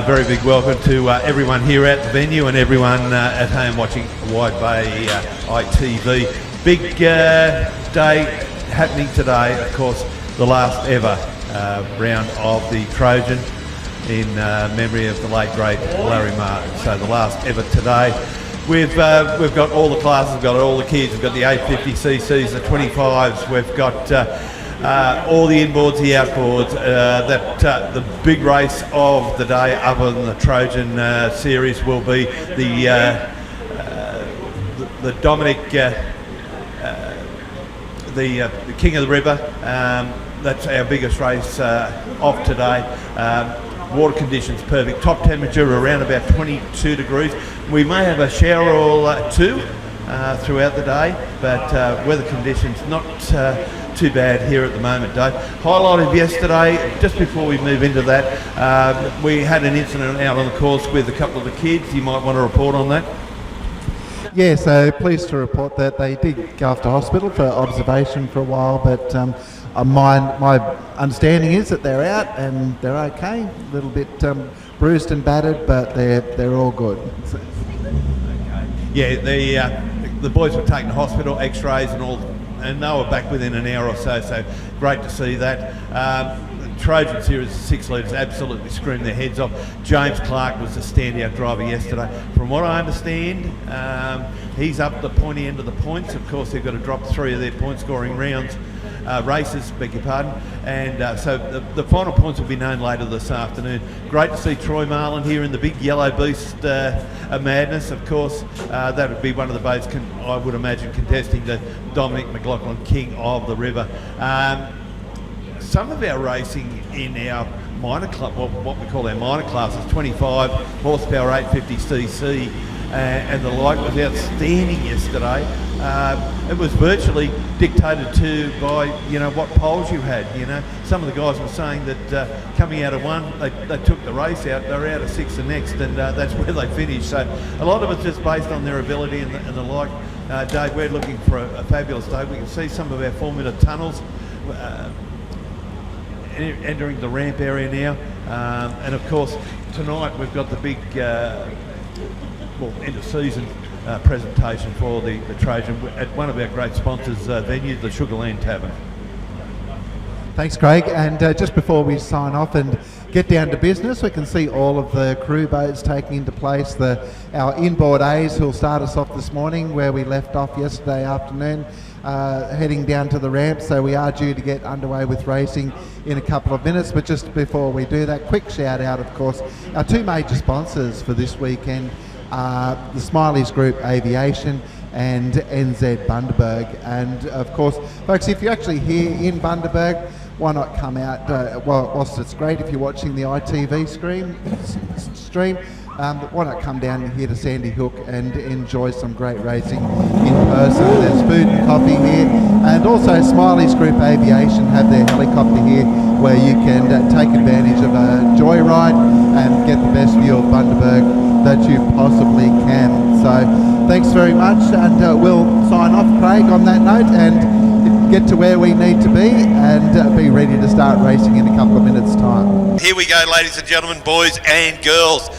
very big welcome to everyone here at the venue and everyone at home watching Wide Bay ITV. Big day happening today, of course, the last ever round of the Trojan in memory of the late great Larry Martin. So the last ever today. We've got all the classes, we've got all the kids, we've got the 850cc's, the 25s, we've got all the inboards, the outboards. The big race of the day, other than the Trojan series, will be the Dominic, the King of the River. That's our biggest race of today. Water conditions perfect. Top temperature around about 22 degrees. We may have a shower or two throughout the day, but weather conditions not too bad here at the moment, Dave. Highlight of yesterday, just before we move into that, we had an incident out on the course with a couple of the kids. You might want to report on that. Yeah, so pleased to report that they did go off to hospital for observation for a while, but my understanding is that they're out and they're okay. A little bit bruised and battered, but they're all good. So. Yeah, the boys were taken to hospital, X-rays and all, and they were back within an hour or so. So great to see that. Trojan series 6 litres absolutely screamed their heads off. James Clark was the standout driver yesterday. From what I understand, he's up the pointy end of the points. Of course, they've got to drop 3 of their point scoring rounds. Races, beg your pardon, and so the final points will be known later this afternoon. Great to see Troy Marlin here in the big yellow beast of madness. Of course, that would be one of the boats, I would imagine, contesting the Dominic McLaughlin King of the River. Some of our racing in our minor club, what we call our minor classes, 25 horsepower 850cc and the like, was outstanding yesterday. It was virtually dictated to by, what poles you had. Some of the guys were saying that coming out of one, they took the race out, they were out of 6 the next, and that's where they finished. So a lot of it's just based on their ability and the like. Dave, we're looking for a fabulous day. We can see some of our 4-metre tunnels entering the ramp area now, and of course tonight we've got the big end of season presentation for the Trojan at one of our great sponsors venue, the Sugarland Tavern. Thanks, Craig. And just before we sign off and get down to business, we can see all of the crew boats taking into place. Our Inboard A's, who'll start us off this morning where we left off yesterday afternoon, heading down to the ramp. So we are due to get underway with racing in a couple of minutes. But just before we do that, quick shout out, of course, our 2 major sponsors for this weekend are the Smileys Group Aviation and NZ Bundaberg. And of course, folks, if you're actually here in Bundaberg, why not come out? Whilst it's great if you're watching the ITV stream, why not come down here to Sandy Hook and enjoy some great racing in person? There's food and coffee here, and also Smileys Group Aviation have their helicopter here where you can take advantage of a joyride and get the best view of Bundaberg that you possibly can. So thanks very much, and we'll sign off, Craig, on that note and get to where we need to be and be ready to start racing in a couple of minutes' time. Here we go, ladies and gentlemen, boys and girls.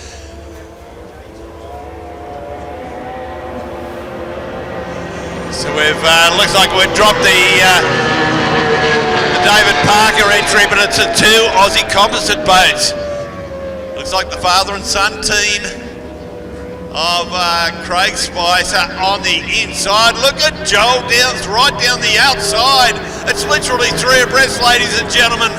So we've looks like we've dropped the David Parker entry, but it's a 2 Aussie composite boats. Looks like the father and son team of Craig Spicer on the inside. Look at Joel Downs right down the outside. It's literally 3 abreast, ladies and gentlemen.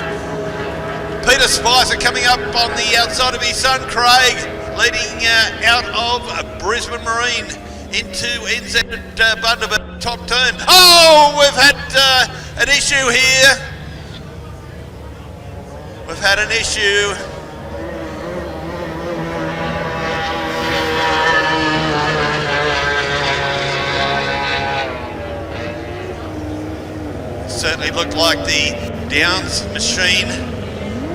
Peter Spicer coming up on the outside of his son Craig, leading out of Brisbane Marine into NZ Bundaberg top turn. Oh, we've had an issue here. We've had an issue. Certainly looked like the Downs machine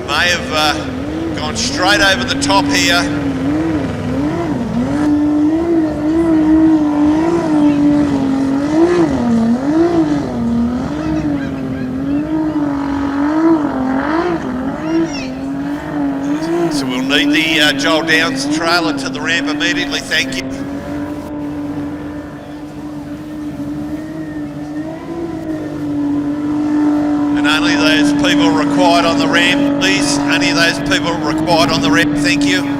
may have gone straight over the top here. So we'll need the Joel Downs trailer to the ramp immediately, thank you. And only those people required on the ramp, please. Only those people required on the ramp, thank you.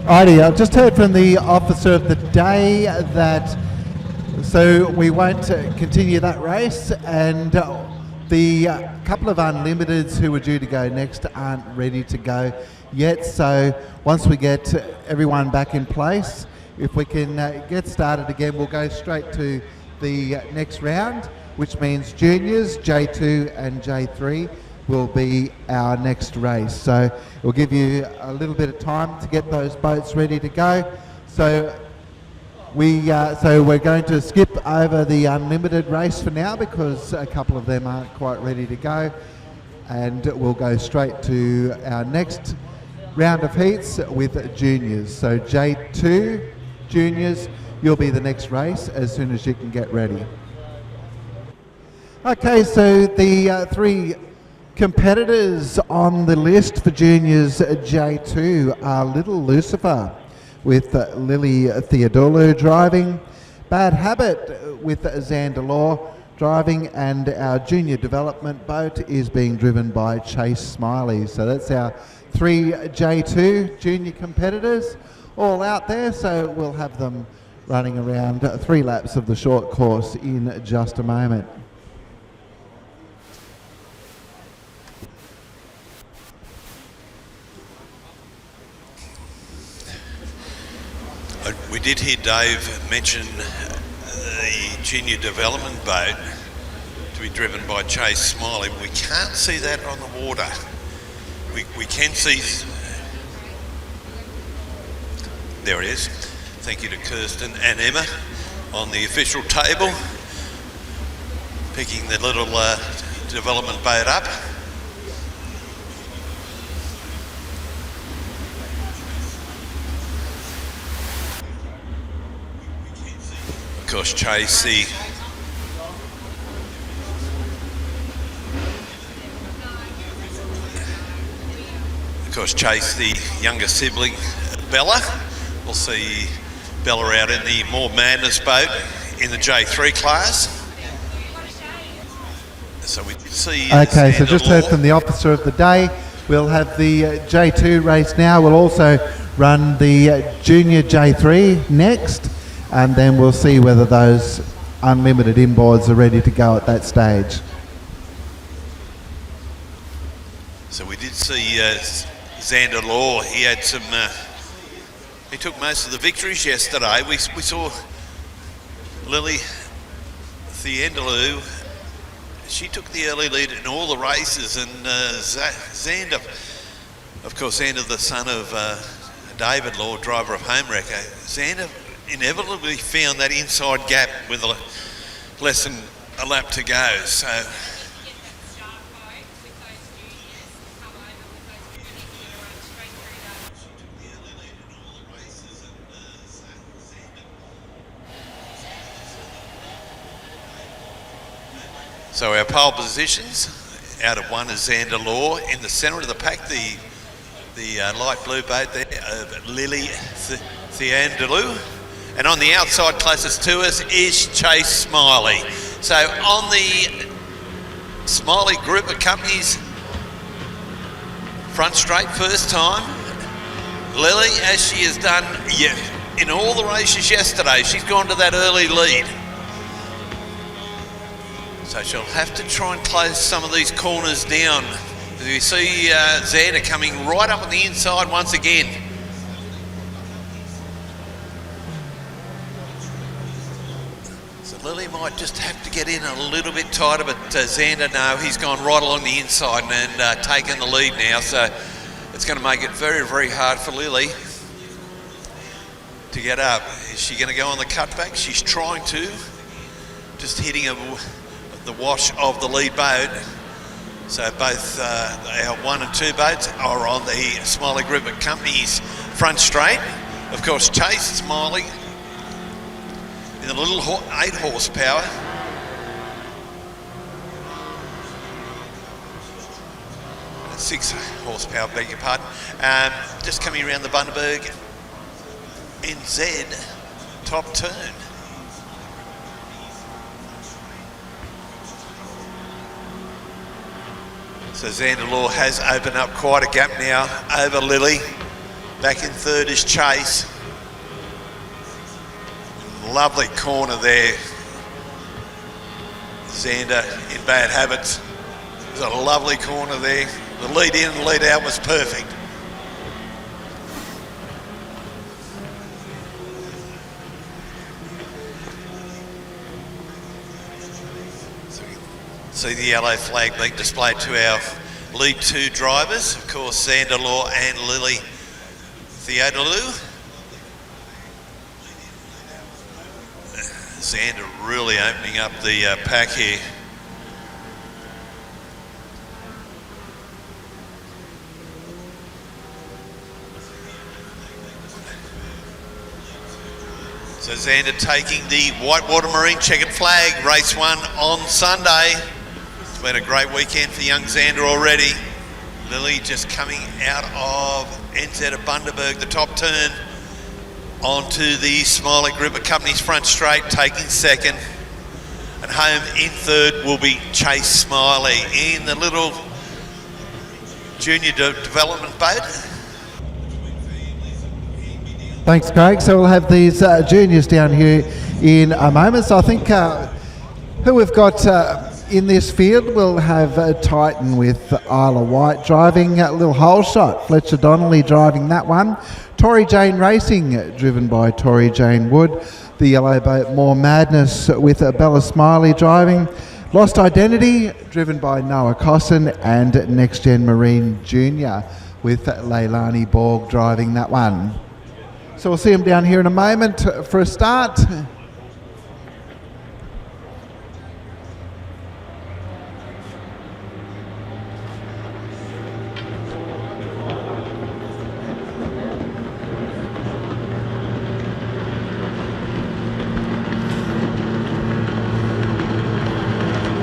Alrighty, I've just heard from the officer of the day that, so we won't continue that race, and the couple of unlimiteds who were due to go next aren't ready to go yet. So once we get everyone back in place, if we can get started again, we'll go straight to the next round, which means juniors, J2 and J3 will be our next race. So we'll give you a little bit of time to get those boats ready to go. So we're going to skip over the unlimited race for now because a couple of them aren't quite ready to go, and we'll go straight to our next round of heats with juniors. So J2 juniors, you'll be the next race as soon as you can get ready. Okay, so the three competitors on the list for juniors J2 are Little Lucifer with Lily Theodolu driving, Bad Habit with Xander Law driving, and our junior development boat is being driven by Chase Smiley. So that's our three J2 junior competitors all out there. So we'll have them running around 3 laps of the short course in just a moment. We did hear Dave mention the junior development boat to be driven by Chase Smiley. We can't see that on the water. We can see, there it is. Thank you to Kirsten and Emma on the official table, picking the little development boat up. Of course, Chase, the younger sibling, Bella. We'll see Bella out in the More Madness boat in the J3 class. So we see. Okay, so just heard from the officer of the day. We'll have the J2 race now. We'll also run the junior J3 next, and then we'll see whether those unlimited inboards are ready to go at that stage. So we did see Xander Law. He had some. He took most of the victories yesterday. We saw Lily Theodolu. She took the early lead in all the races, and Xander, of course, Xander, the son of David Law, driver of Homewrecker. Xander inevitably found that inside gap with less than a lap to go. So So our pole positions, out of one is Xander Law. In the centre of the pack, the light blue boat there of Lily Theodolu. And on the outside closest to us is Chase Smiley. So on the Smiley group of companies, front straight first time. Lily, as she has done in all the races yesterday, she's gone to that early lead. So she'll have to try and close some of these corners down. You see Xander coming right up on the inside once again. So Lily might just have to get in a little bit tighter, but Xander, no, he's gone right along the inside and taken the lead now. So it's going to make it very, very hard for Lily to get up. Is she going to go on the cutback? She's trying to. Just hitting the wash of the lead boat. So both our 1 and 2 boats are on the Smiley Group of Companies front straight. Of course, Chase Smiley in the little 8 horsepower. Six horsepower, beg your pardon. Just coming around the Bundaberg NZ top turn. So Xander Law has opened up quite a gap now over Lily. Back in third is Chase. Lovely corner there. Xander in bad habits. There's a lovely corner there. The lead in and lead out was perfect. See the yellow flag being displayed to our lead 2 drivers. Of course, Xander Law and Lily Theodolou. Xander really opening up the pack here. So Xander taking the Whitewater Marine checkered flag, race 1 on Sunday. It's been a great weekend for young Xander already. Lily just coming out of NZ of Bundaberg, the top turn, onto the Smiley Group of Companies front straight, taking second. And home in third will be Chase Smiley in the little junior development boat. Thanks, Craig. So we'll have these juniors down here in a moment. So I think who we've got in this field, we'll have Titan with Isla White driving, Little Hole Shot, Fletcher Donnelly driving that one. Tori Jane Racing, driven by Tori Jane Wood. The yellow boat, More Madness, with Bella Smiley driving. Lost Identity, driven by Noah Cosson, and Next Gen Marine Junior, with Leilani Borg driving that one. So we'll see them down here in a moment for a start.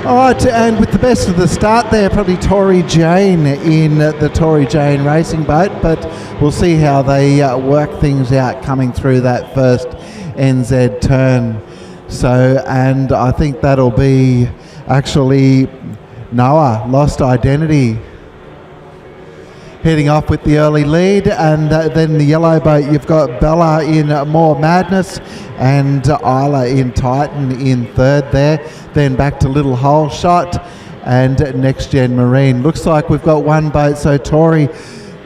All right, and with the best of the start there, probably Tori Jane in the Tori Jane racing boat, but we'll see how they work things out coming through that first NZ turn. So, and I think that'll be actually Noah, Lost Identity, heading off with the early lead, and then the yellow boat, you've got Bella in More Madness and Isla in Titan in third there. Then back to Little Hole Shot and Next Gen Marine. Looks like we've got one boat, so Tori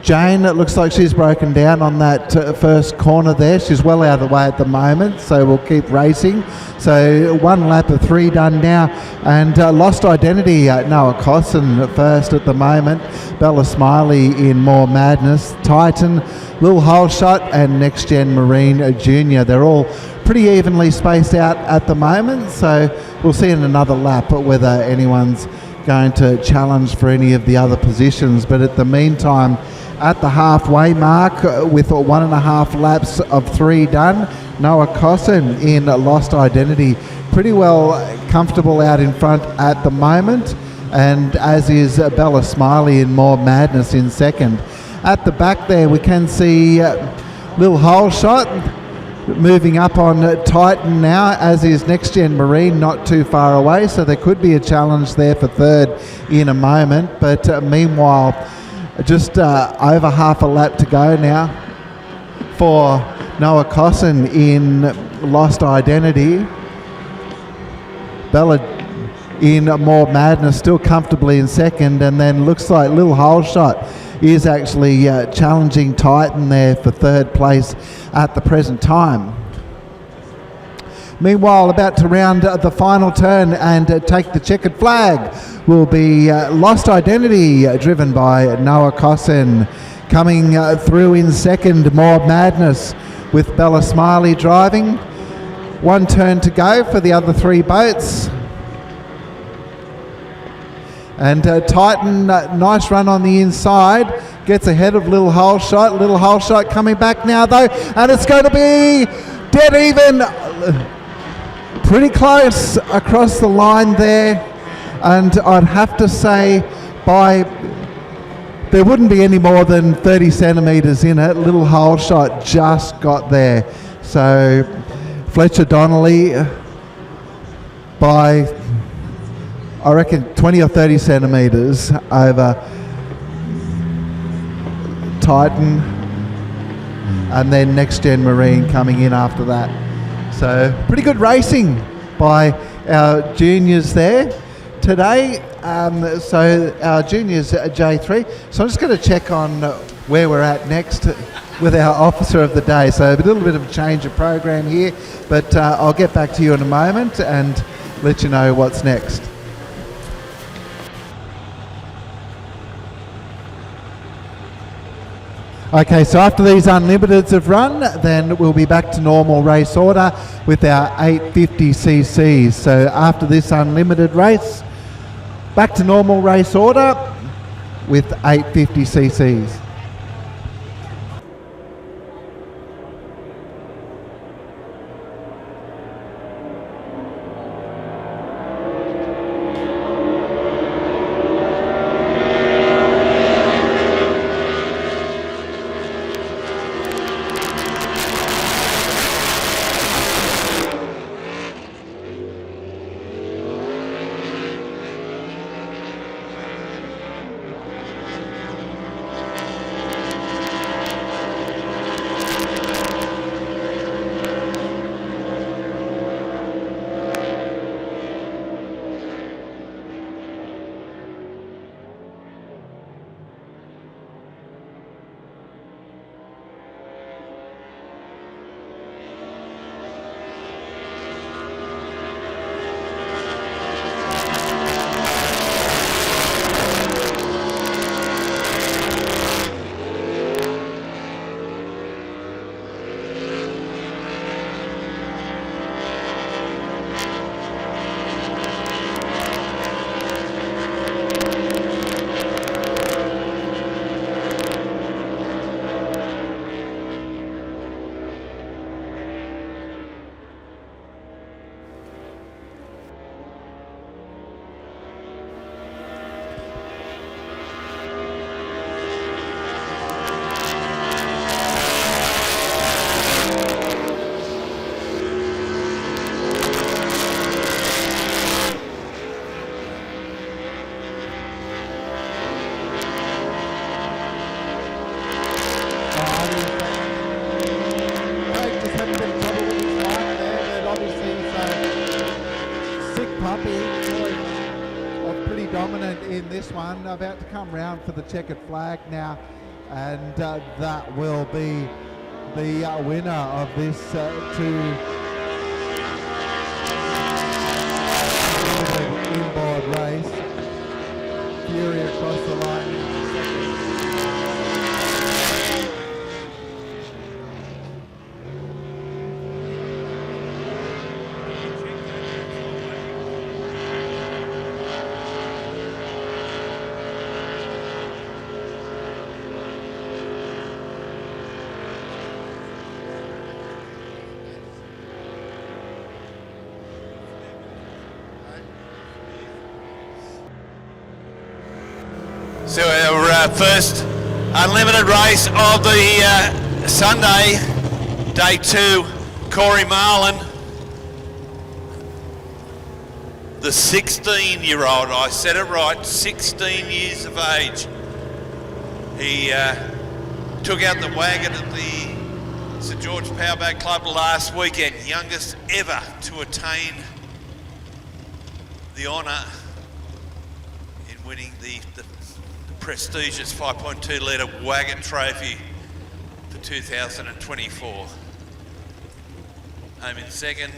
Jane, it looks like she's broken down on that first corner there. She's well out of the way at the moment, so we'll keep racing. So 1 lap of 3 done now, and Lost Identity, Noah Cosson first at the moment. Bella Smiley in More Madness, Titan, Little Hole Shot, and Next Gen Marine Junior. They're all pretty evenly spaced out at the moment, so we'll see in another lap whether anyone's going to challenge for any of the other positions. But at the meantime, at the halfway mark, with 1.5 laps of 3 done, Noah Cosson in Lost Identity pretty well comfortable out in front at the moment, and as is Bella Smiley in More Madness in second. At the back there we can see Little Hole Shot moving up on Titan now, as is Next Gen Marine not too far away, so there could be a challenge there for third in a moment. But meanwhile, just over half a lap to go now for Noah Cosson in Lost Identity. Bella in More Madness, still comfortably in second, and then looks like Little Hole Shot is actually challenging Titan there for third place at the present time. Meanwhile, about to round the final turn and take the checkered flag will be Lost Identity, driven by Noah Cossen. Coming through in second, More Madness with Bella Smiley driving. One turn to go for the other three boats. And Titan, nice run on the inside, gets ahead of Little Hole Shot. Little Hole Shot coming back now though, and it's going to be dead even. Pretty close across the line there, and I'd have to say there wouldn't be any more than 30 centimetres in it. Little Hole Shot just got there. So Fletcher Donnelly by, I reckon, 20 or 30 centimetres over Titan, and then Next Gen Marine coming in after that. So pretty good racing by our juniors there today. So our juniors at J3. So I'm just going to check on where we're at next with our officer of the day. So a little bit of a change of program here, but I'll get back to you in a moment and let you know what's next. Okay, so after these Unlimiteds have run, then we'll be back to normal race order with our 850cc's. So after this Unlimited race, back to normal race order with 850cc's. About to come round for the checkered flag now, and that will be the winner of this inboard race. Fury across the line. So our first Unlimited race of the Sunday, day 2, Corey Marlin, the 16-year-old, I said it right, 16 years of age. He took out the wagon at the St George Powerboat Club last weekend, youngest ever to attain the honour winning the prestigious 5.2 litre wagon trophy for 2024. Home in second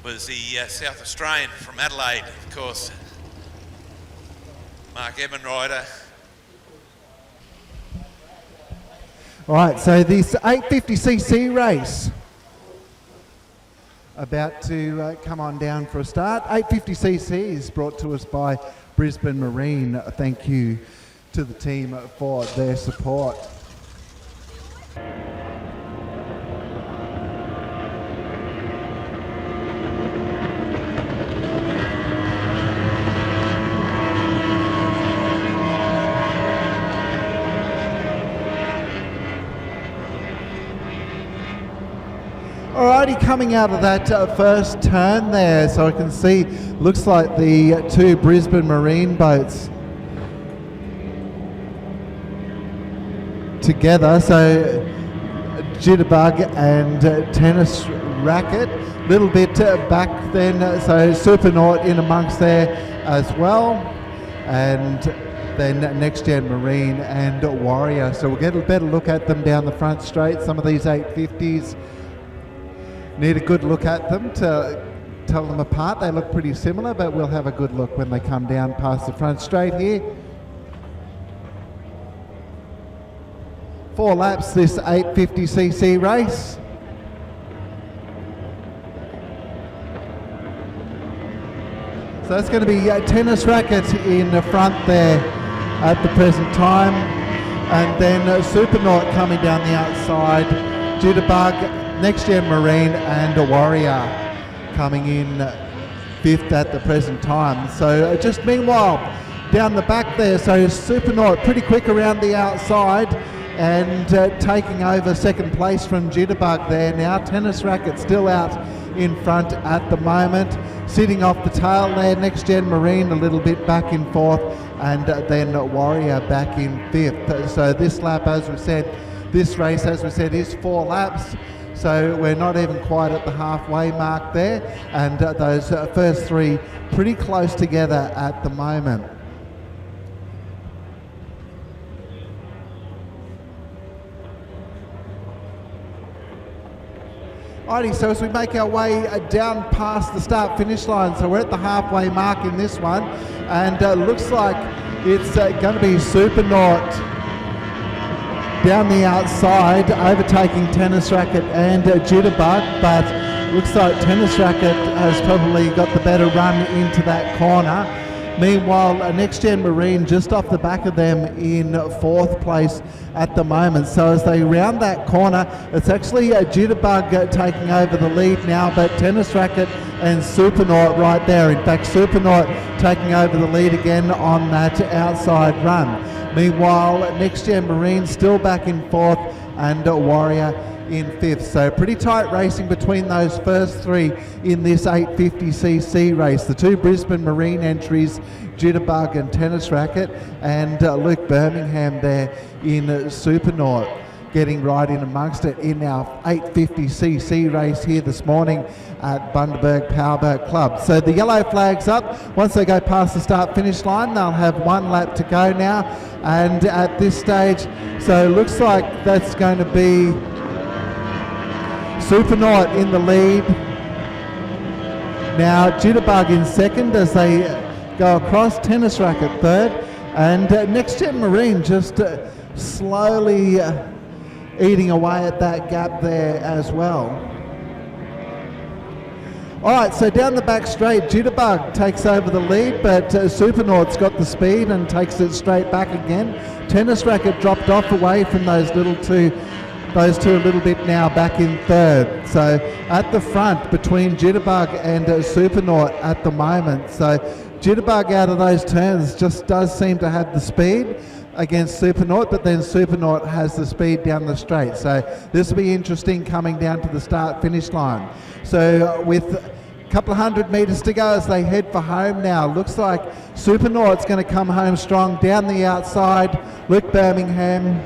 was the South Australian from Adelaide, of course, Mark Ebenrider. All right, so this 850cc race about to come on down for a start. 850cc is brought to us by Brisbane Marine. Thank you to the team for their support. Alrighty, coming out of that first turn there, so I can see, looks like the two Brisbane Marine boats together. So Jitterbug and Tennis Racket, little bit back then, so Supernaut in amongst there as well, and then Next Gen Marine and Warrior. So we'll get a better look at them down the front straight. Some of these 850s need a good look at them to tell them apart. They look pretty similar, but we'll have a good look when they come down past the front straight here. 4 laps this 850cc race. So that's going to be Tennis Racket in the front there at the present time, and then Supernaut coming down the outside, Jitterbug, Next Gen Marine and a Warrior coming in 5th at the present time. So just meanwhile down the back there, so Supernaut pretty quick around the outside and taking over second place from Jitterbug there now. Tennis Racket still out in front at the moment, sitting off the tail there. Next Gen Marine a little bit back in 4th, and then Warrior back in 5th. So this lap, as we said, this race, as we said, is 4 laps. So we're not even quite at the halfway mark there, and those first 3 pretty close together at the moment. Alrighty, so as we make our way down past the start-finish line, so we're at the halfway mark in this one, and looks like it's going to be Supernaut down the outside, overtaking Tennis Racket and Jitterbug, but looks like Tennis Racket has probably got the better run into that corner. Meanwhile, Next Gen Marine just off the back of them in 4th place at the moment. So as they round that corner, it's actually Jitterbug taking over the lead now, but Tennis Racket and Supernaut right there. In fact, Supernaut taking over the lead again on that outside run. Meanwhile, Next Gen Marine still back in 4th and Warrior in 5th. So pretty tight racing between those first 3 in this 850cc race. The 2 Brisbane Marine entries, Jitterbug and Tennis Racket, and Luke Birmingham there in Supernaut, getting right in amongst it in our 850cc race here this morning at Bundaberg Powerboat Club. So the yellow flag's up. Once they go past the start-finish line, they'll have 1 lap to go now, and at this stage, so it looks like that's going to be Supernaut in the lead. Now Jitterbug in second as they go across, Tennis Racket 3rd, and Next Gen Marine just slowly eating away at that gap there as well. Alright, so down the back straight, Jitterbug takes over the lead, but Supernaut's got the speed and takes it straight back again. Tennis Racket dropped off away from those two a little bit now, back in 3rd. So at the front between Jitterbug and Supernaut at the moment. So Jitterbug out of those turns just does seem to have the speed against Supernaut, but then Supernaut has the speed down the straight. So this will be interesting coming down to the start-finish line. So with a couple of 100 metres to go as they head for home now, looks like Supernaut's going to come home strong down the outside. Luke Birmingham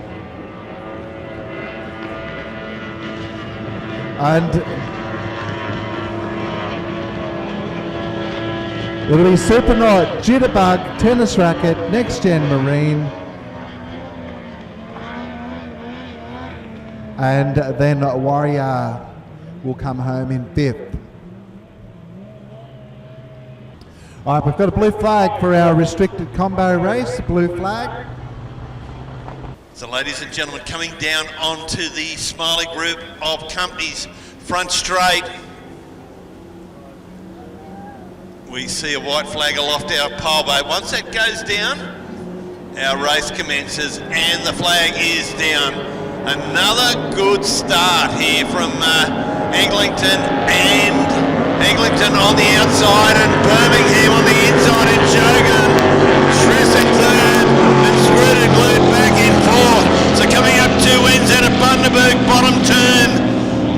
It'll be Supernaut, Jitterbug, Tennis Racket, Next Gen Marine, and then Warrior will come home in 5th. All right, we've got a blue flag for our restricted combo race, blue flag. So ladies and gentlemen, coming down onto the Smiley group of companies, front straight, we see a white flag aloft our pole boat. Once that goes down, our race commences and the flag is down. Another good start here from Eglinton on the outside and Birmingham on the inside and Trojan. Stress in third and Screwed and Glued back in fourth. So coming up 2 ends out of Bundaberg, bottom turn.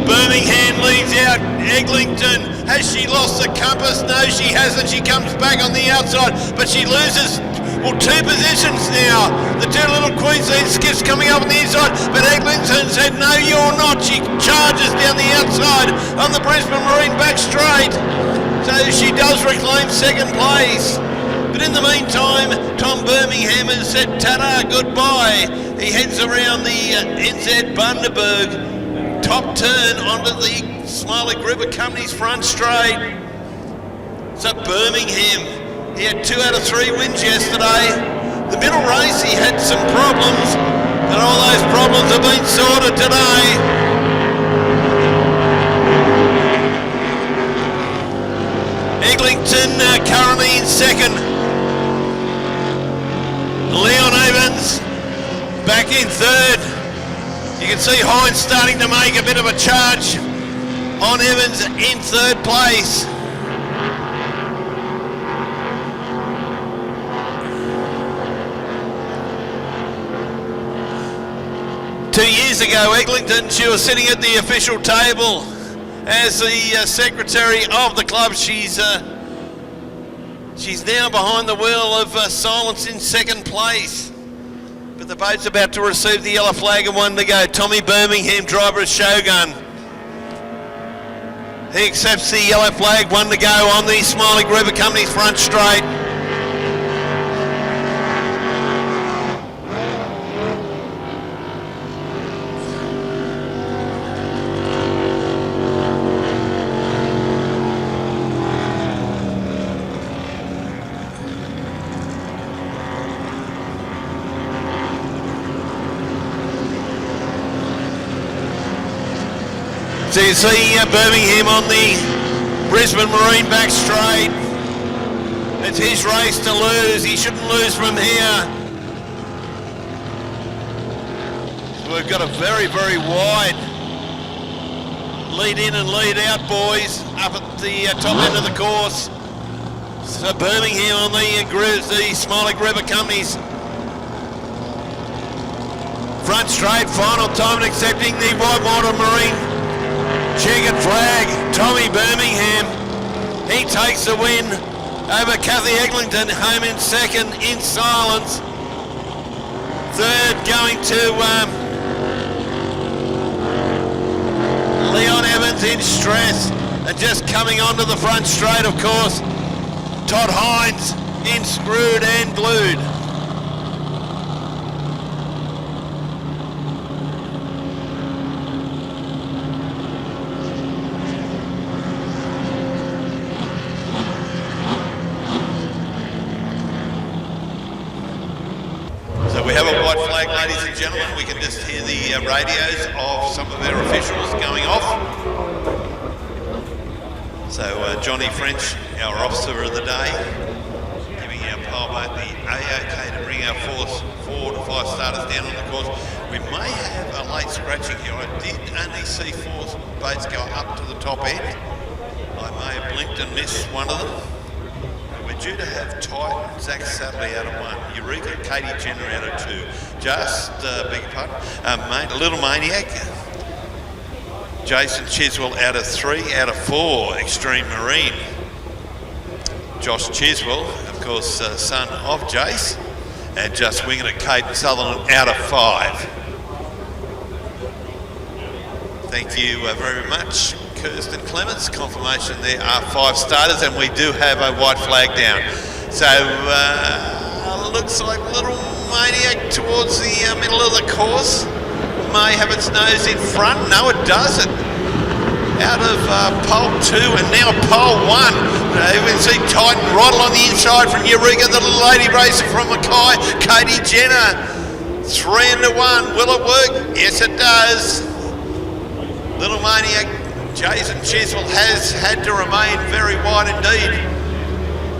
Birmingham leads out Eglinton. Has she lost the compass? No, she hasn't. She comes back on the outside, but she loses, well, 2 positions now. The 2 little Queensland skips coming up on the inside, but Eglinton said, no, you're not. She charges down the outside on the Brisbane Marine back straight. So she does reclaim 2nd place. But in the meantime, Tom Birmingham has said ta-da, goodbye. He heads around the NZ Bundaberg. Top turn onto the Smiley group of companies front straight. So Birmingham, he had 2 out of 3 wins yesterday. The middle race he had some problems, and all those problems have been sorted today. Eglinton currently in 2nd. Leon Evans back in 3rd. You can see Hines starting to make a bit of a charge on Evans in 3rd place. Two years ago, Eglinton, she was sitting at the official table as the secretary of the club. She's now behind the wheel of Silence in 2nd place. But the boat's about to receive the yellow flag and 1 to go. Tommy Birmingham, driver of Shogun. He accepts the yellow flag, 1 to go on the Smiley group of companies front straight. So you see Birmingham on the Brisbane Marine back straight. It's his race to lose. He shouldn't lose from here. We've got a very, very wide lead in and lead out, boys, up at the top end of the course. So Birmingham on the Smiley group of companies. Front straight, final time and accepting the Whitewater Marine checkered flag. Tommy Birmingham, he takes the win over Kathy Eglinton, home in 2nd in Silence. 3rd going to Leon Evans in Stress, and just coming onto the front straight, of course, Todd Hines in Screwed and Glued. Ladies and gentlemen, we can just hear the radios of some of our officials going off. So Johnny French, our officer of the day, giving our pole boat the A-OK to bring our 4 to 5 starters down on the course. We may have a late scratching here. I did only see 4 boats go up to the top end. I may have blinked and missed one of them. We're due to have Titan, Zach Saturday out of 1, Eureka, Katie Jenner out of 2, beg your pardon, Little Maniac, Jason Chiswell out of 3, out of 4, Extreme Marine, Josh Chiswell, of course, son of Jace, and just winging it, Kate Sutherland out of 5. Thank you very much. Kirsten Clements. Confirmation there are 5 starters, and we do have a white flag down. So looks like Little Maniac towards the middle of the course. May have its nose in front. No, it doesn't. Out of pole 2 and now pole 1. You can see Titan right along the inside from Eureka, the little lady racer from Mackay. Katie Jenner, 3-1. Will it work? Yes, it does. Little Maniac, Jason Chiswell has had to remain very wide indeed.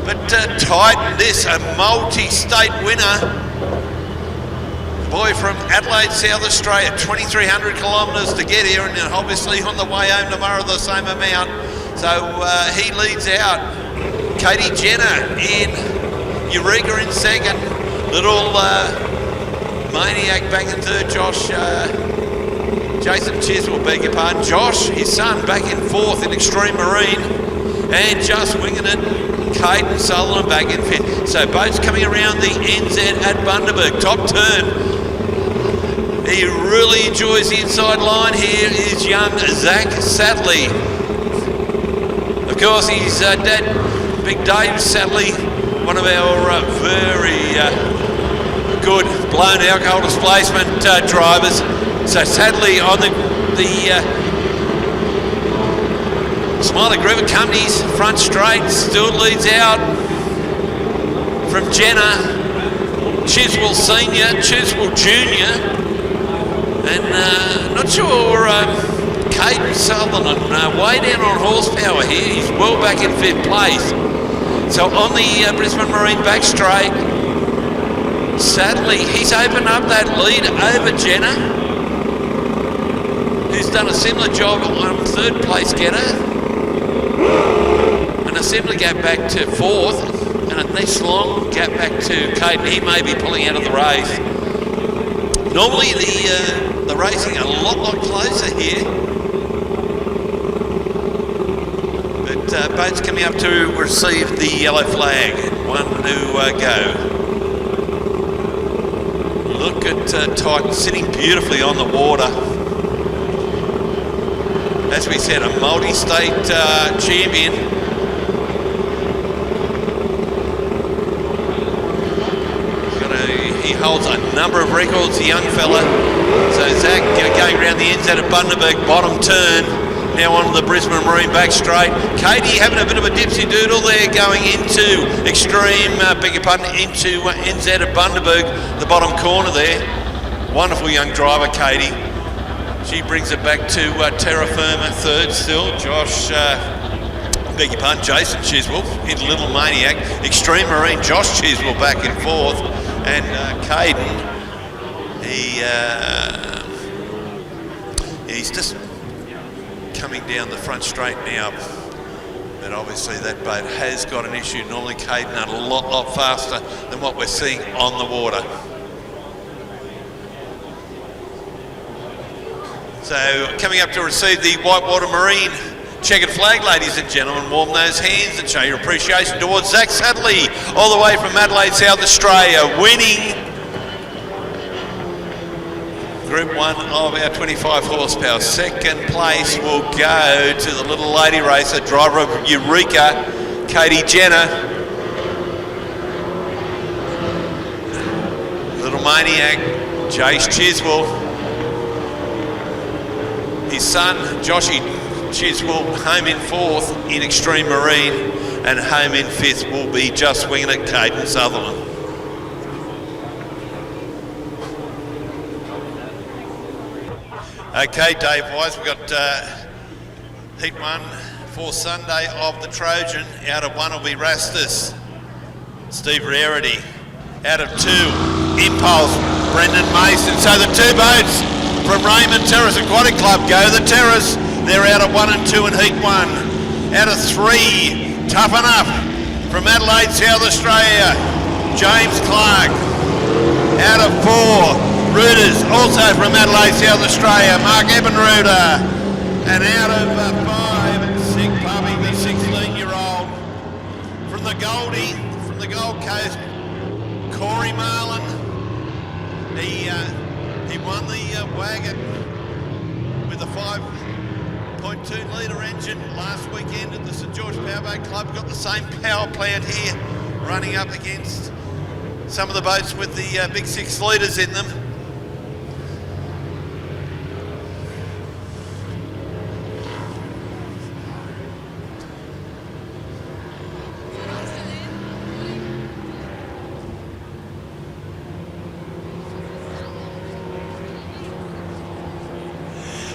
But Titan, this a multi-state winner. Boy from Adelaide, South Australia, 2,300 kilometres to get here, and then obviously on the way home tomorrow the same amount. So he leads out. Katie Jenner in, Eureka in second. Little Maniac back in third. Jason Chiswell, beg your pardon. Josh, his son, back in fourth in Extreme Marine. And just winging it, Caden Sutherland back in fifth. So boats coming around the NZ at Bundaberg. Top turn. He really enjoys the inside line. Here is young Zach Sadley. Of course, his dad, Big Dave Sadley, one of our very good blown alcohol displacement drivers. So Sadley on the Smiley Griffith Company's front straight, still leads out from Jenner. Chiswell Senior, Chiswell Junior. And not sure, Caden Sutherland, way down on horsepower here. He's well back in 5th place. So on the Brisbane Marine back straight, sadly, he's opened up that lead over Jenner, who's done a similar job on 3rd place getter. And a similar gap back to 4th, and a nice long gap back to Caden. He may be pulling out of the race. Normally the racing a lot closer here, but boats coming up to receive the yellow flag. 1 to go. Look at Titan sitting beautifully on the water. As we said, a multi-state champion. He holds a number of records, the young fella. So Zach going around the NZ at Bundaberg, bottom turn. Now on the Brisbane Marine back straight. Katie having a bit of a dipsy doodle there, going into extreme, into NZ at Bundaberg, the bottom corner there. Wonderful young driver, Katie. She brings it back to terra firma, third still. Josh, Jason Chiswell into Little Maniac. Extreme Marine, Josh Chiswell back in 4th. And Caden, he's just coming down the front straight now. But obviously that boat has got an issue. Normally Caden a lot faster than what we're seeing on the water. So coming up to receive the Whitewater Marine checkered flag, ladies and gentlemen, warm those hands and show your appreciation towards Zach Sadley, all the way from Adelaide, South Australia, winning Group 1 of our 25 horsepower. Second place will go to the little lady racer, driver of Eureka, Katie Jenner. Little Maniac, Jace Chiswell. His son, Joshy Chiswell, home in 4th in Extreme Marine, and home in 5th will be just winging it, Caden Sutherland. Okay, Dave Wise, we've got Heat 1 for Sunday of the Trojan. Out of 1 will be Rastus, Steve Rarity. Out of 2, Impulse, Brendan Mason. So the 2 boats from Raymond Terrace Aquatic Club go the Terrace. They're out of 1 and 2 in Heat 1. Out of 3, Tough Enough from Adelaide, South Australia, James Clark. Out of 4, Rooters, also from Adelaide, South Australia, Mark Ebenruder. And out of 5, Sick Puppy, the 16-year-old from the Goldie, from the Gold Coast, Corey Marlin. He won the wagon with a 5.2 2-litre engine last weekend at the St George Powerboat Club. Got the same power plant here, running up against some of the boats with the big 6 litres in them.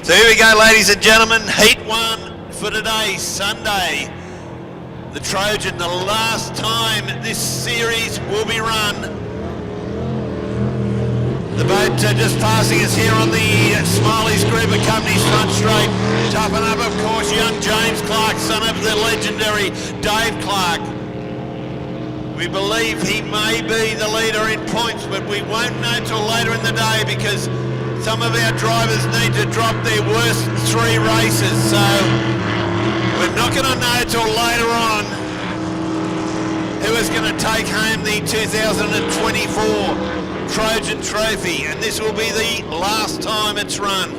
So here we go, ladies and gentlemen, Heat 1 for today, Sunday. The Trojan, the last time this series will be run. The boat just passing us here on the Smiley's Group of Companies front straight. Toughen up, of course, young James Clark, son of the legendary Dave Clark. We believe he may be the leader in points, but we won't know till later in the day because some of our drivers need to drop their worst 3 races, so we're not going to know till later on who is going to take home the 2024 Trojan Trophy, and this will be the last time it's run.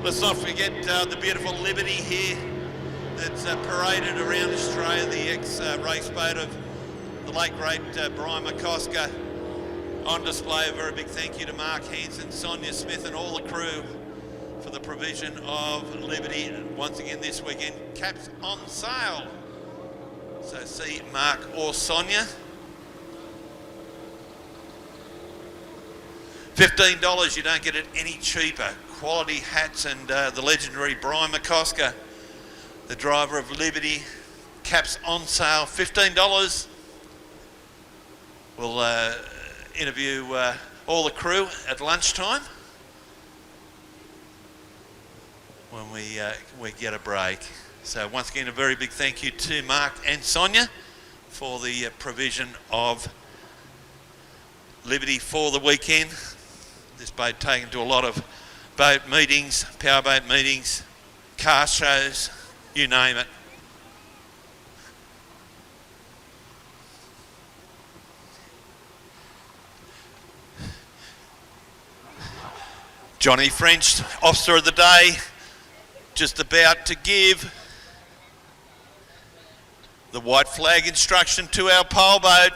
Let's not forget the beautiful Liberty here that's paraded around Australia, the ex-race boat of the late great Brian McCosker. On display, a very big thank you to Mark Hansen, Sonia Smith and all the crew for the provision of Liberty. And once again this weekend, caps on sale. So see Mark or Sonia. $15, you don't get it any cheaper. Quality hats and the legendary Brian McCosker, the driver of Liberty, caps on sale, $15. We'll interview all the crew at lunchtime when we get a break. So once again, a very big thank you to Mark and Sonia for the provision of Liberty for the weekend. This boat taken to a lot of boat meetings, powerboat meetings, car shows, you name it. Johnny French, officer of the day, just about to give the white flag instruction to our pole boat.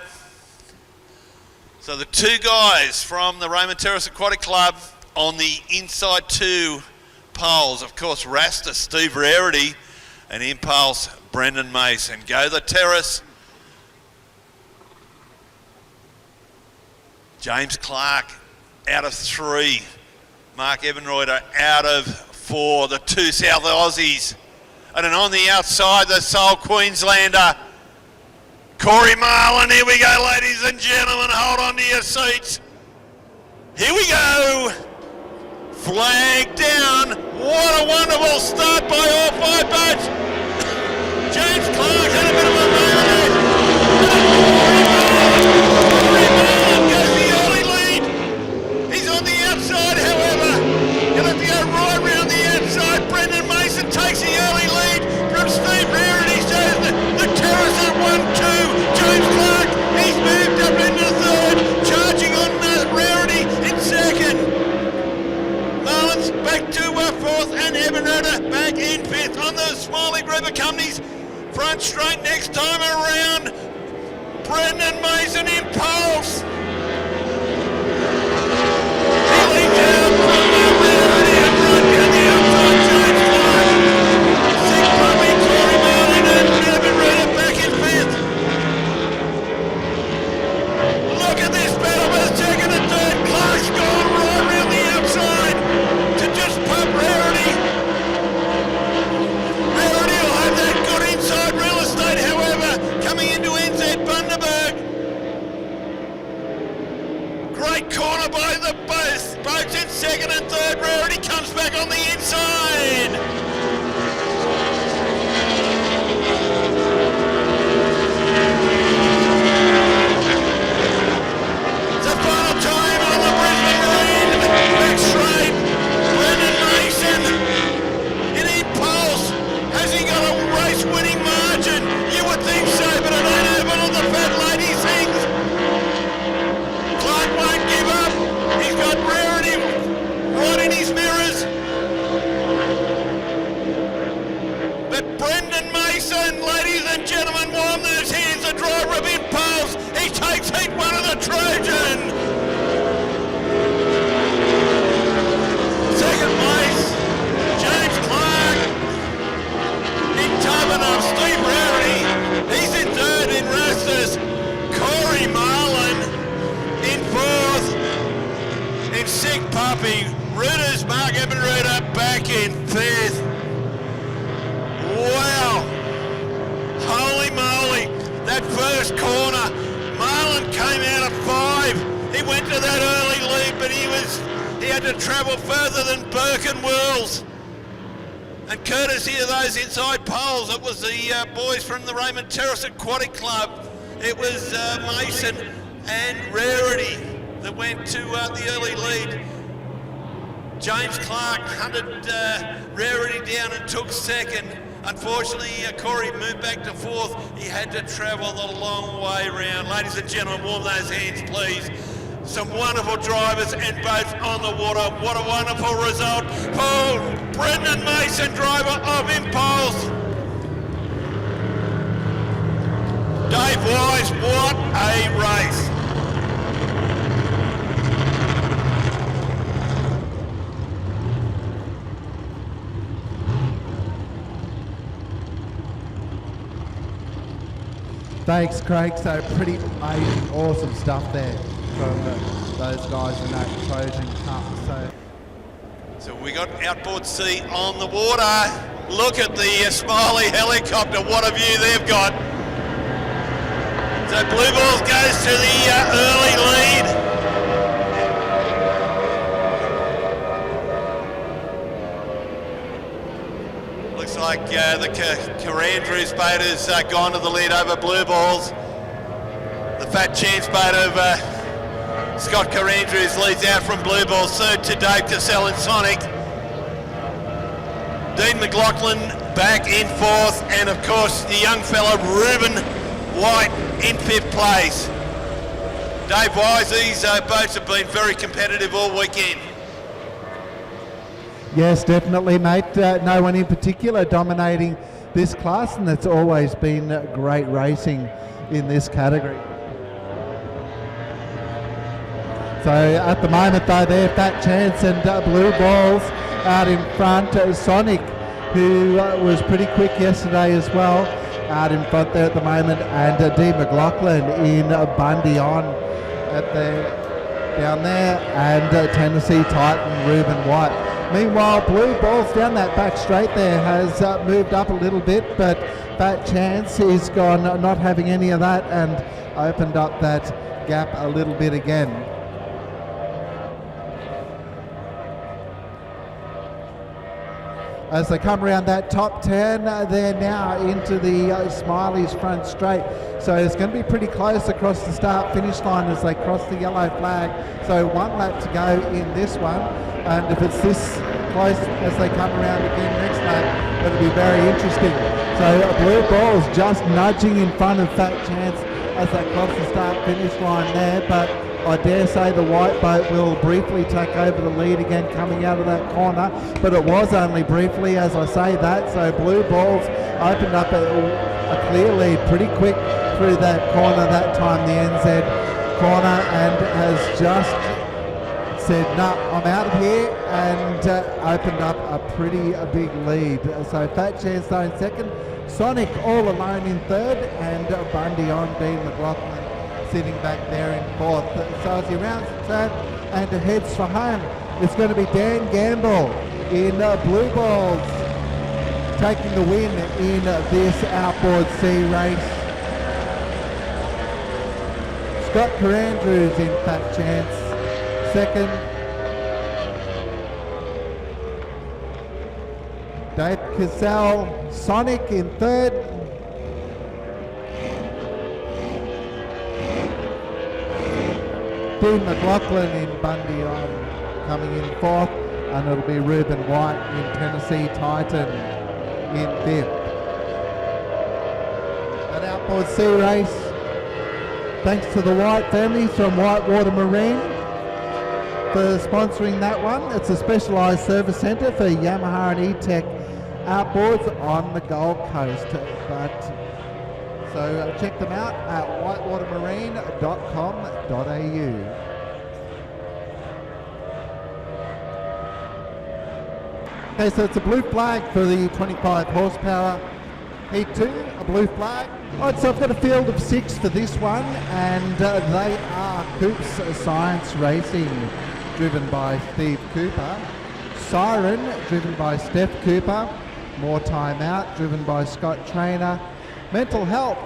So the 2 guys from the Raymond Terrace Aquatic Club on the inside 2 poles, of course, Rasta, Steve Rarity, and Impulse, Brendan Mason. Go the Terrace. James Clark out of 3. Mark Ebenreuter out of 4. The 2 South Aussies. And then on the outside, the sole Queenslander, Corey Marlin. Here we go, ladies and gentlemen. Hold on to your seats. Here we go. Flag down. What a wonderful start by all 5 boats. James Clark had a bit of a moment. Corey Marlin goes the early lead. He's on the outside, however. He'll have to go right round the outside. Brendan Mason takes the early lead from Steve Rarity. So the Terrace at 1-2. James Clark, he's moved up into 3rd. Charging on Rarity in 2nd. Marlin's back to 4th, and Ebenreuter back in 5th on the Smiley Group of Companies. Front straight next time around. Brendan Mason, Impulse. He leads out from Rarity and right down the outside. James Clark. 6th puppy, Tori Jane, and Ebenreuter back in 5th. Look at this battle with 2nd and 3rd. Clark's gone right round the outside to just pump Rarity. Rarity will have that good inside real estate, however, coming into NZ Bundaberg. Brendan Mason, ladies and gentlemen, warm those hands, the driver of Impulse. He takes heat one of the Trojan. Second place, James Clark. In Tubman, Steve Rarity. He's in third in Rastus. Corey Marlin in fourth. In Sick Puppy, Rudders, Mark Ebenruder back in fifth. Wow. Holy moly. That first corner, Marlin came out of 5. He went to that early lead, but he had to travel further than Burke and Wills. And courtesy of those inside poles, it was the boys from the Raymond Terrace Aquatic Club. It was Mason and Rarity that went to the early lead. James Clark hunted Rarity down and took second. Unfortunately, Corey moved back to fourth. He had to travel the long way round. Ladies and gentlemen, warm those hands, please. Some wonderful drivers and boats on the water. What a wonderful result. Brendan Mason, driver of Impulse. Dave Wise, what a race. Thanks, Craig. So pretty amazing, awesome stuff there from those guys in that Trojan Cup. So we got Outboard C on the water. Look at the Smiley helicopter. What a view they've got. So Blue Balls goes to the early lead. Looks like the Carandrews boat has gone to the lead over Blue Balls. The Fat Chance boat of Scott Carandrews leads out from Blue Balls. Third to Dave Cassell and Sonic. Dean McLaughlin back in fourth, and of course the young fella Ruben White in fifth place. Dave Wise, these boats have been very competitive all weekend. Yes, definitely, mate. No one in particular dominating this class, and it's always been great racing in this category. So at the moment, though, they're Fat Chance and Blue Balls out in front. Sonic, who was pretty quick yesterday as well, out in front there at the moment, and Dean McLaughlin in Bundy on down there, and Tennessee Titan Ruben White. Meanwhile, Blue Balls down that back straight there has moved up a little bit, but Fat Chance is gone, not having any of that, and opened up that gap a little bit again. As they come around that top 10, they're now into the Smileys front straight. So it's going to be pretty close across the start-finish line as they cross the yellow flag. So one lap to go in this one. And if it's this close as they come around again next lap, it'll be very interesting. So Blue Balls just nudging in front of Fat Chance as they cross the start-finish line there. But I dare say the white boat will briefly take over the lead again coming out of that corner, but it was only briefly as I say that. So Blue Balls opened up a clear lead pretty quick through that corner that time, the NZ corner, and has just said, no, I'm out of here, and opened up a big lead. So Fat Chance though in second, Sonic all alone in third, and Bundy on, Dean McLaughlin sitting back there in fourth. So as he rounds the turn and heads for home, it's going to be Dan Gamble in Blue Balls taking the win in this Outboard C race. Scott Carandrews in Fat Chance second. Dave Cassell, Sonic in third. Dean McLaughlin in Bundy on coming in fourth, and it'll be Ruben White in Tennessee Titan in fifth. That Outboard C race, thanks to the White family from Whitewater Marine for sponsoring that one. It's a specialised service centre for Yamaha and E-Tech outboards on the Gold Coast. So check them out at whitewatermarine.com.au. Okay, so it's a blue flag for the 25 horsepower Heat 2, a blue flag. Alright, so I've got a field of 6 for this one, and they are Coops Science Racing, driven by Steve Cooper. Siren, driven by Steph Cooper. More Time Out, driven by Scott Trainer. Mental Health,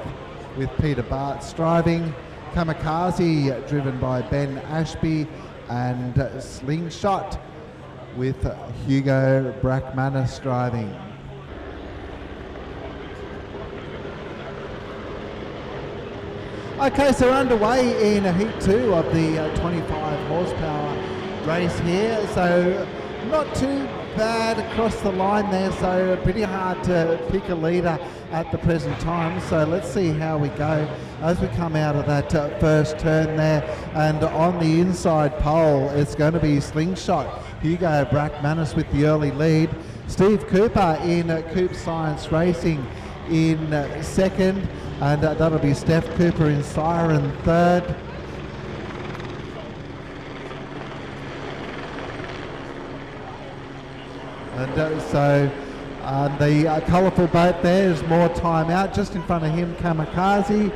with Peter Bartz driving. Kamikaze, driven by Ben Ashby. And Slingshot, with Hugo Brackmanis driving. Okay, so we're underway in Heat 2 of the 25 horsepower race here. So not too bad across the line there, so pretty hard to pick a leader at the present time. So let's see how we go as we come out of that first turn there. And on the inside pole, it's going to be Slingshot, Hugo Brackmanis with the early lead. Steve Cooper in Coop Science Racing in second, and that'll be Steph Cooper in Siren third. And the colourful boat there is More Time Out, just in front of him Kamikaze.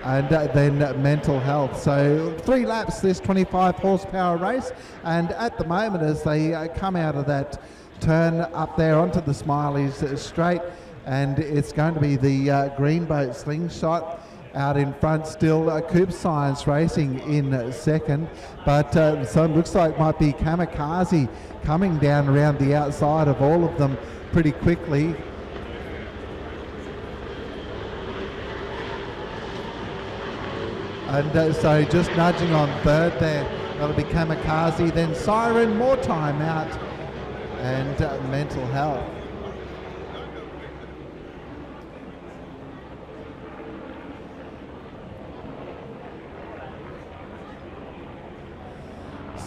And then Mental Health. So 3 laps this 25 horsepower race, and at the moment as they come out of that turn up there onto the Smileys straight, and it's going to be the green boat Slingshot out in front, still Coop Science Racing in second, but so it looks like it might be Kamikaze coming down around the outside of all of them pretty quickly. And so just nudging on third there, that'll be Kamikaze, then Siren, More Time Out, and Mental Health.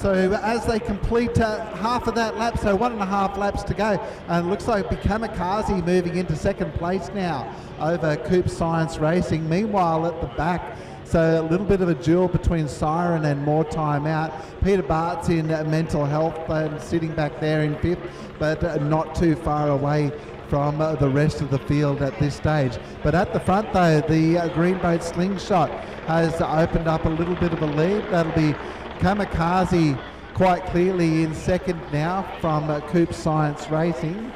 So as they complete half of that lap, so 1.5 laps to go, and it looks like it'll be Kamikaze moving into second place now over Coop Science Racing. Meanwhile at the back, so a little bit of a duel between Siren and More Time Out. Peter Bartz in Mental Health sitting back there in fifth, but not too far away from the rest of the field at this stage. But at the front though, the green boat Slingshot has opened up a little bit of a lead. That'll be Kamikaze quite clearly in second now from Coop Science Racing.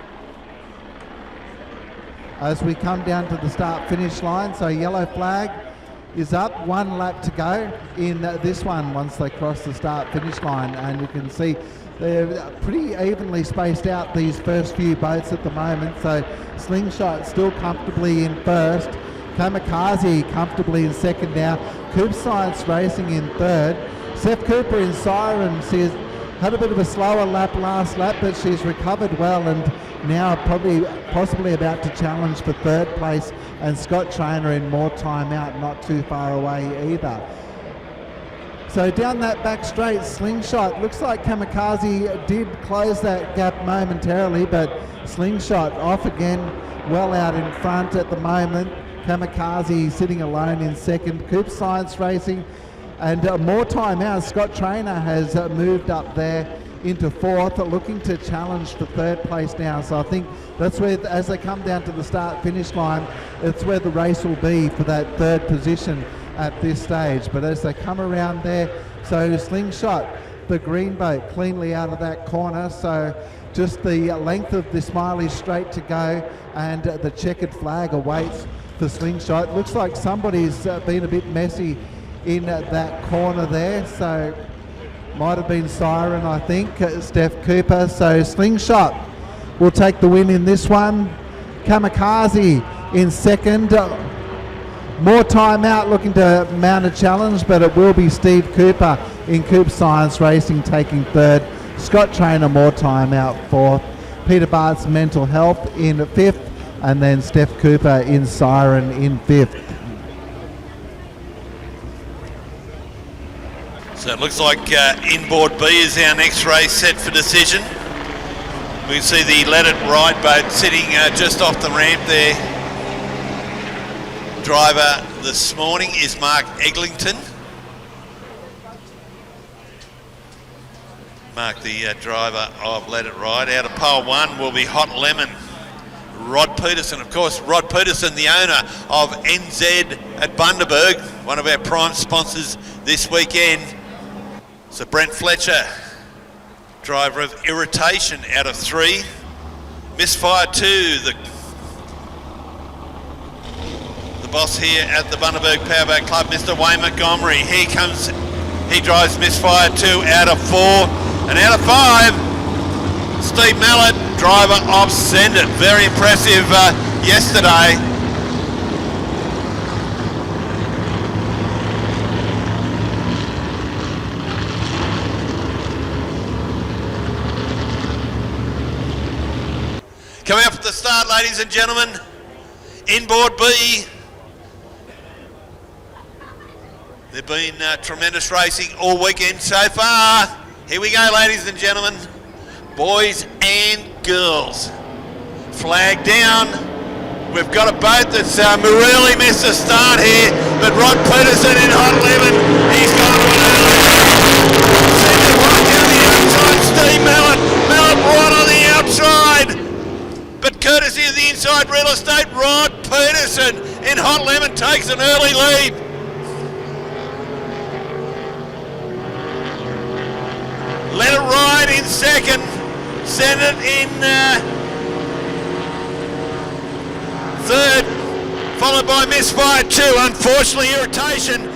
As we come down to the start-finish line, so yellow flag is up, 1 lap to go in this one once they cross the start-finish line, and you can see they're pretty evenly spaced out, these first few boats at the moment. So Slingshot still comfortably in first, Kamikaze comfortably in second now, Coop Science Racing in third. Steph Cooper in Siren, she's had a bit of a slower lap last lap, but she's recovered well and now possibly about to challenge for third place, and Scott Trainer in More Time Out, not too far away either. So down that back straight, Slingshot, looks like Kamikaze did close that gap momentarily, but Slingshot off again, well out in front at the moment. Kamikaze sitting alone in second. Coop Science Racing and More Time Out, Scott Trainer has moved up there into fourth, looking to challenge for third place now. So I think that's where, as they come down to the start-finish line, it's where the race will be for that third position at this stage. But as they come around there, so Slingshot, the green boat, cleanly out of that corner. So just the length of the Smiley straight to go, and the checkered flag awaits for Slingshot. Looks like somebody's been a bit messy in that corner there, so might have been Siren, I think, Steph Cooper. So Slingshot will take the win in this one. Kamikaze in second. More Time Out looking to mount a challenge, but it will be Steve Cooper in Coop Science Racing taking third. Scott Trainer, More Time Out fourth. Peter Bartz, Mental Health in fifth, and then Steph Cooper in Siren in fifth. So So it looks like Inboard B is our next race set for decision. We can see the Let It Ride boat sitting just off the ramp there. Driver this morning is Mark Eglinton. Mark, the driver of Let It Ride. Out of pole 1 will be Hot Lemon, Rod Peterson. Of course, Rod Peterson, the owner of NZ at Bundaberg, one of our prime sponsors this weekend. So Brent Fletcher, driver of Irritation, out of 3. Misfire 2, the boss here at the Bundaberg Powerboat Club, Mr. Wayne Montgomery. He drives Misfire 2 out of 4. And out of 5, Steve Mallet, driver of Send It. Very impressive yesterday. Coming up at the start, ladies and gentlemen, Inboard B. There've been tremendous racing all weekend so far. Here we go, ladies and gentlemen, boys and girls. Flag down. We've got a boat that's really missed a start here, but Rod Peterson in Hot Lemon, he's gone one early. Send it right down the outside, Steve Mallet. Mallet right on the outside. But courtesy of the Inside Real Estate, Rod Peterson in Hot Lemon takes an early lead. Let It Ride in second, Send It in third, followed by Misfire 2. Unfortunately, Irritation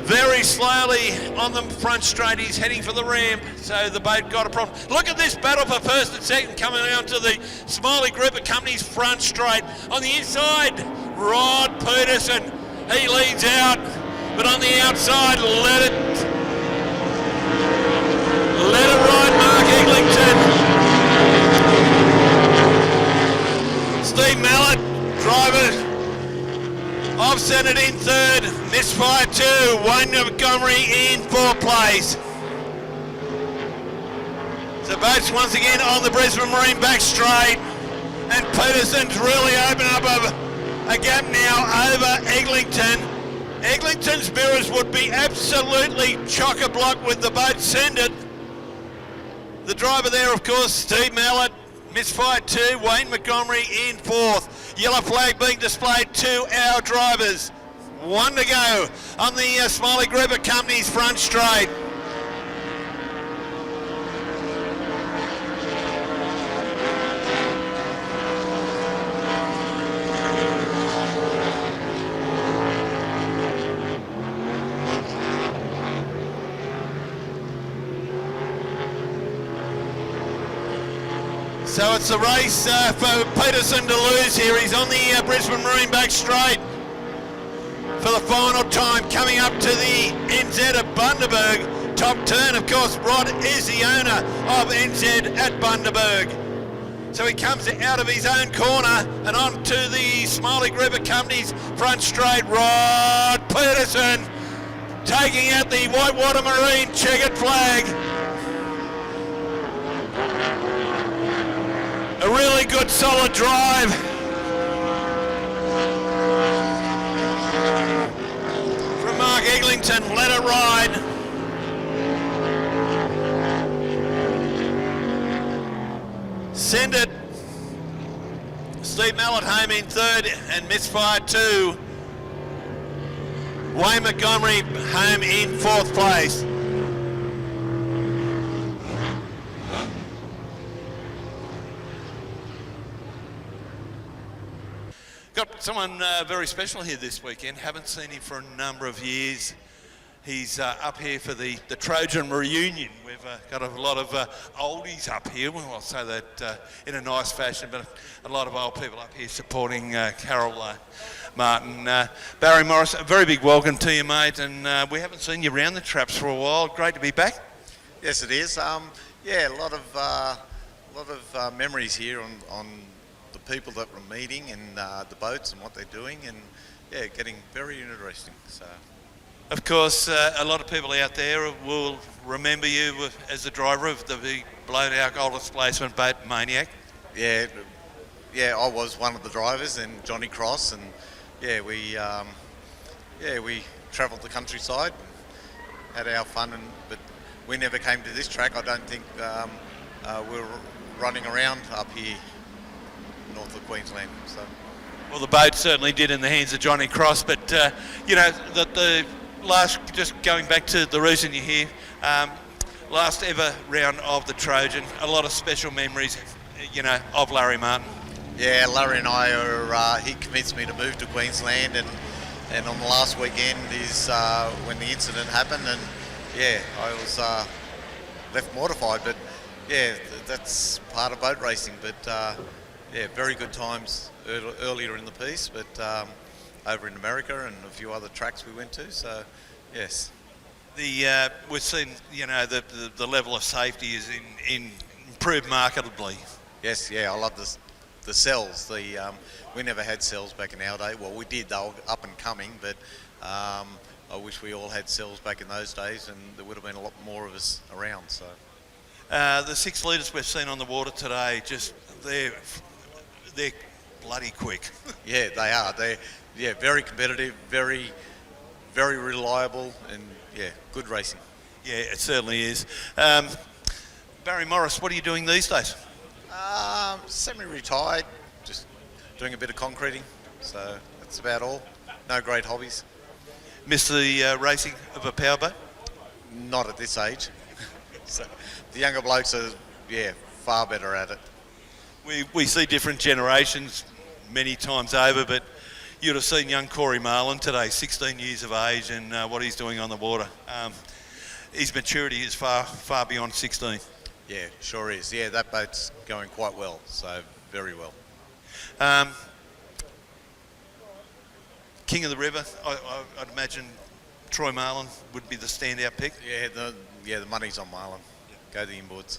very slowly on the front straight. He's heading for the ramp, so the boat got a problem. Look at this battle for first and second coming out to the Smiley Group of Companies front straight. On the inside, Rod Peterson, he leads out, but on the outside, Let It Ride, Mark Eglinton. Steve Mallet, driver of Send It in third. Misfire 2, Wayne Montgomery in 4th place. So boats once again on the Brisbane Marine back straight. And Peterson's really opened up a gap now over Eglinton. Eglinton's mirrors would be absolutely chock-a-block with the boat Send It. The driver there, of course, Steve Mallet. Misfire 2, Wayne Montgomery in 4th. Yellow flag being displayed to our drivers. 1 to go on the Smiley Group of Companies front straight. So it's a race for Peterson to lose here. He's on the Brisbane Marine back straight for the final time, coming up to the NZ at Bundaberg. Top turn, of course, Rod is the owner of NZ at Bundaberg. So he comes out of his own corner and on to the Smiley Group of Companies front straight. Rod Peterson taking out the Whitewater Marine checkered flag. A really good solid drive. From Mark Eglinton, Let It Ride. Send It. Steve Mallet home in third and Misfire 2. Wayne Montgomery home in 4th place. Got someone very special here this weekend. Haven't seen him for a number of years. He's up here for the Trojan reunion. We've got a lot of oldies up here. Well, I'll say that in a nice fashion, but a lot of old people up here supporting Carol Martin. Barry Morris, a very big welcome to you, mate. And we haven't seen you around the traps for a while. Great to be back. Yes, it is. Yeah, a lot of memories here on the people that we're meeting and the boats and what they're doing, and yeah, getting very interesting. So Of course, a lot of people out there will remember you as the driver of the big blown alcohol displacement boat Maniac. Yeah, I was one of the drivers, and Johnny Cross, and we travelled the countryside, had our fun, but we never came to this track. I don't think we were running around up here north of Queensland. So. Well, the boat certainly did in the hands of Johnny Cross, but the last, just going back to the reason you're here, last ever round of the Trojan, a lot of special memories, of Larry Martin. Yeah, Larry and I are, he convinced me to move to Queensland, and on the last weekend is when the incident happened, and I was left mortified, but that's part of boat racing, but very good times earlier in the piece, but over in America and a few other tracks we went to, so yes. We've seen, the level of safety is improved markedly. Yes, I love the cells. We never had cells back in our day. Well, we did, they were up and coming, but I wish we all had cells back in those days, and there would have been a lot more of us around. So the 6 litres we've seen on the water today, they're bloody quick. Yeah, they are. They're very competitive, very, very reliable, and good racing. Yeah, it certainly is. Barry Morris, what are you doing these days? Semi-retired, just doing a bit of concreting, so that's about all. No great hobbies. Miss the racing of a powerboat? Not at this age. So the younger blokes are, far better at it. We see different generations many times over, but you'd have seen young Corey Marlin today, 16 years of age, and what he's doing on the water. His maturity is far, far beyond 16. Yeah, sure is. Yeah, that boat's going quite well, so very well. King of the River, I'd imagine Troy Marlin would be the standout pick. Yeah, the money's on Marlin. Go the inboards.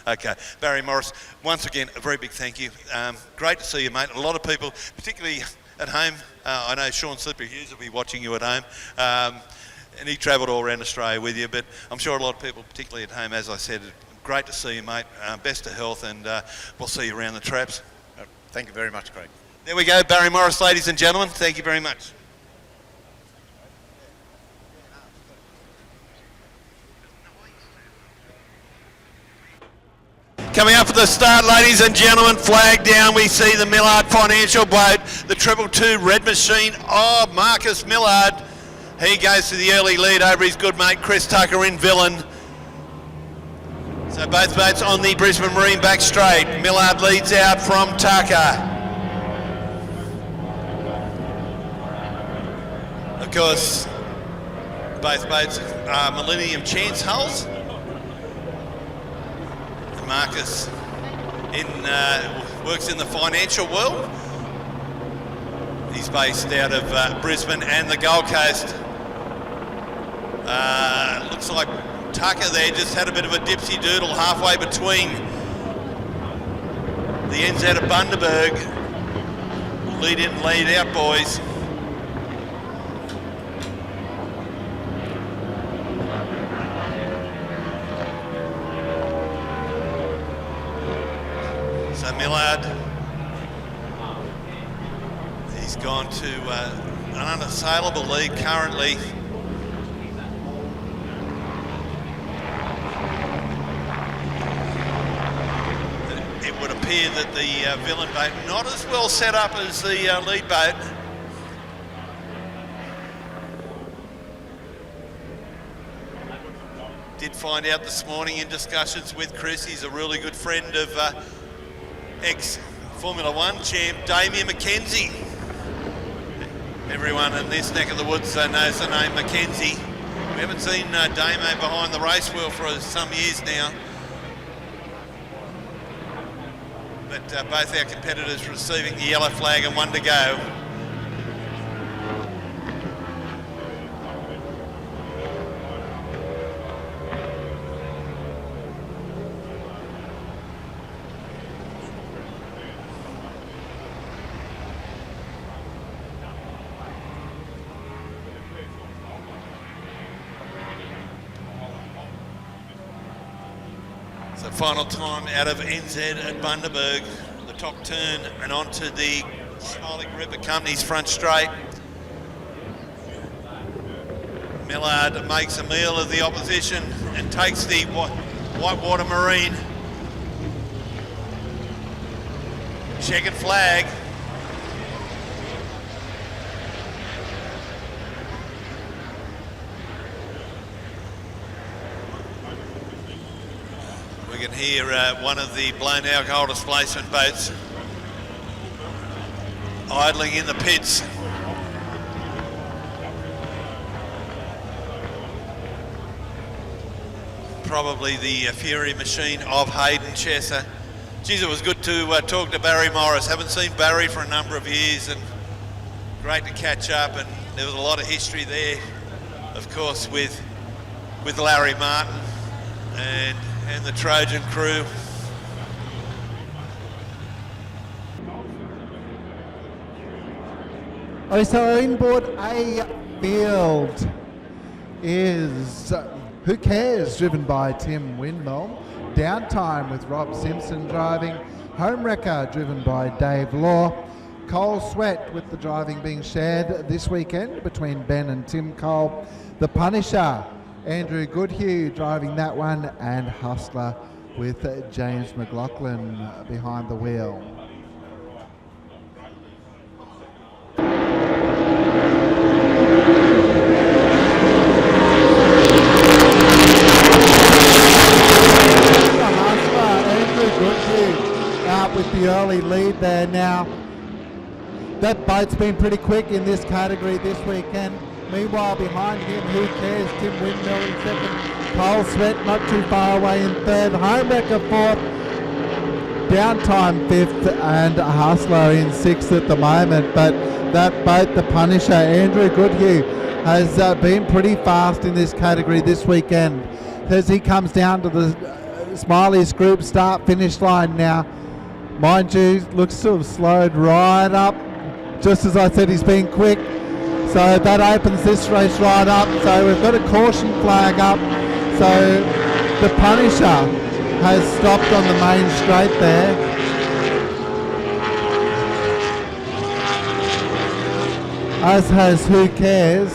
Okay, Barry Morris, once again, a very big thank you. Great to see you, mate. A lot of people, particularly at home, I know Sean Slippery Hughes will be watching you at home, and he travelled all around Australia with you, but I'm sure a lot of people, particularly at home, as I said, great to see you, mate. Best of health, and we'll see you around the traps. Thank you very much, Craig. There we go, Barry Morris, ladies and gentlemen. Thank you very much. Coming up at the start, ladies and gentlemen, flag down, we see the Millard Financial boat, the 222 Red Machine. Oh, Marcus Millard. He goes to the early lead over his good mate Chris Tucker in Villain. So both boats on the Brisbane Marine back straight. Millard leads out from Tucker. Of course, both boats are Millennium chance hulls. Marcus works in the financial world. He's based out of Brisbane and the Gold Coast. Looks like Tucker there just had a bit of a dipsy doodle halfway between the ends out of Bundaberg. Lead in, lead out, boys. So Millard, he's gone to an unassailable lead currently. It would appear that the Villain boat not as well set up as the lead boat. Did find out this morning in discussions with Chris, he's a really good friend of ex-Formula One champ Damien McKenzie. Everyone in this neck of the woods knows the name McKenzie. We haven't seen Damo behind the race wheel for some years now. But both our competitors receiving the yellow flag and one to go. the final time out of NZ at Bundaberg. The top turn and onto the Smiling River Company's front straight. Millard makes a meal of the opposition and takes the Whitewater Marine. Checkered flag. We can hear one of the blown alcohol displacement boats idling in the pits. Probably the Fury machine of Hayden Chesser. Geez, it was good to talk to Barry Morris. Haven't seen Barry for a number of years, and great to catch up. And there was a lot of history there, of course, with Larry Martin and the Trojan crew. Oh, so Inboard A field is Who Cares, driven by Tim Windmill. Downtime with Rob Simpson driving. Homewrecker, driven by Dave Law. Cole Sweat, with the driving being shared this weekend between Ben and Tim Cole. The Punisher, Andrew Goodhue driving that one, and Hustler with James McLaughlin behind the wheel. Out with the early lead there now. That boat's been pretty quick in this category this weekend. Meanwhile, behind him, Who Cares, Tim Windmill in second. Cole Sweat not too far away in third. Homewrecker fourth. Downtime fifth, and Hustler in sixth at the moment. But that boat, the Punisher, Andrew Goodhue, has been pretty fast in this category this weekend as he comes down to the Smiley's group start-finish line now. Mind you, looks to have slowed right up. Just as I said, he's been quick. So that opens this race right up. So we've got a caution flag up. So the Punisher has stopped on the main straight there. As has Who Cares.